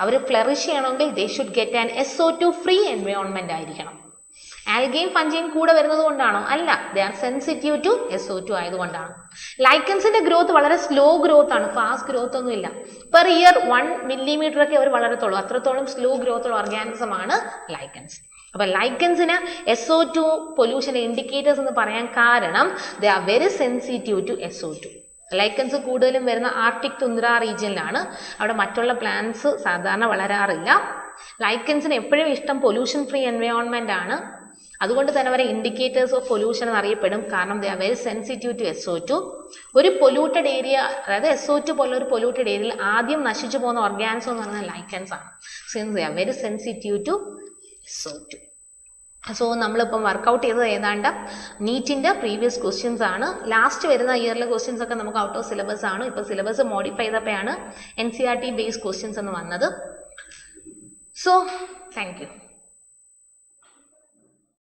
അവർ ഫ്ലറിഷ് ചെയ്യണമെങ്കിൽ they should get an SO2 free environment ആയിരിക്കണം. ആൽഗയും ഫഞ്ചിയും കൂടെ വരുന്നത് കൊണ്ടാണോ? അല്ല, they are sensitive to SO2 ആയതുകൊണ്ടാണ്. ലൈക്കൻസിന്റെ ഗ്രോത്ത് വളരെ സ്ലോ ഗ്രോത്ത് ആണ്, ഫാസ്റ്റ് ഗ്രോത്ത് ഒന്നും ഇല്ല. പെർ ഇയർ 1 millimeter ഒക്കെ അവർ വളരത്തുള്ളൂ. അത്രത്തോളം സ്ലോ ഗ്രോത്ത് ഉള്ള ഓർഗാനിസം ആണ് ലൈക്കൻസ്. അപ്പൊ ലൈക്കൻസിന് SO2 പൊല്യൂഷൻ ഇൻഡിക്കേറ്റേഴ്സ് എന്ന് പറയാൻ കാരണം they are very sensitive to SO2. Lichens കൂടുതലും വരുന്ന ആർട്ടിക് തുന്ദ്ര റീജിയനിലാണ്. അവിടെ മറ്റുള്ള പ്ലാന്റ്സ് സാധാരണ വളരാറില്ല. ലൈക്കൻസിന് എപ്പോഴും ഇഷ്ടം പൊല്യൂഷൻ ഫ്രീ എൻവയോൺമെന്റ് ആണ്. അതുകൊണ്ട് തന്നെ അവരെ ഇൻഡിക്കേറ്റേഴ്സ് ഓഫ് പൊല്യൂഷൻ എന്നറിയപ്പെടും. കാരണം they are very sensitive to SO2. ഒരു പൊല്യൂട്ടഡ് ഏരിയ, അതായത് SO2 പോലെ ഒരു പൊല്യൂട്ടഡ് ഏരിയയിൽ ആദ്യം നശിച്ചു പോകുന്ന ഓർഗാനിസം എന്ന് പറയുന്നത് ലൈക്കൻസ് ആണ്. Since they are very sensitive to SO2. So നമ്മളിപ്പം വർക്കൗട്ട് ചെയ്തത് ഏതാണ്ട് നീറ്റിൻ്റെ പ്രീവിയസ് ക്വസ്റ്റ്യൻസ് ആണ്. ലാസ്റ്റ് വരുന്ന ഇയറിലെ ക്വസ്റ്റ്യൻസ് ഒക്കെ നമുക്ക് ഔട്ട് ഓഫ് സിലബസ് ആണ്. ഇപ്പോൾ സിലബസ് മോഡിഫൈ ചെയ്തപ്പോഴാണ് NCERT ബേസ്ഡ് ക്വസ്റ്റ്യൻസ് എന്ന് വന്നത്. So thank you.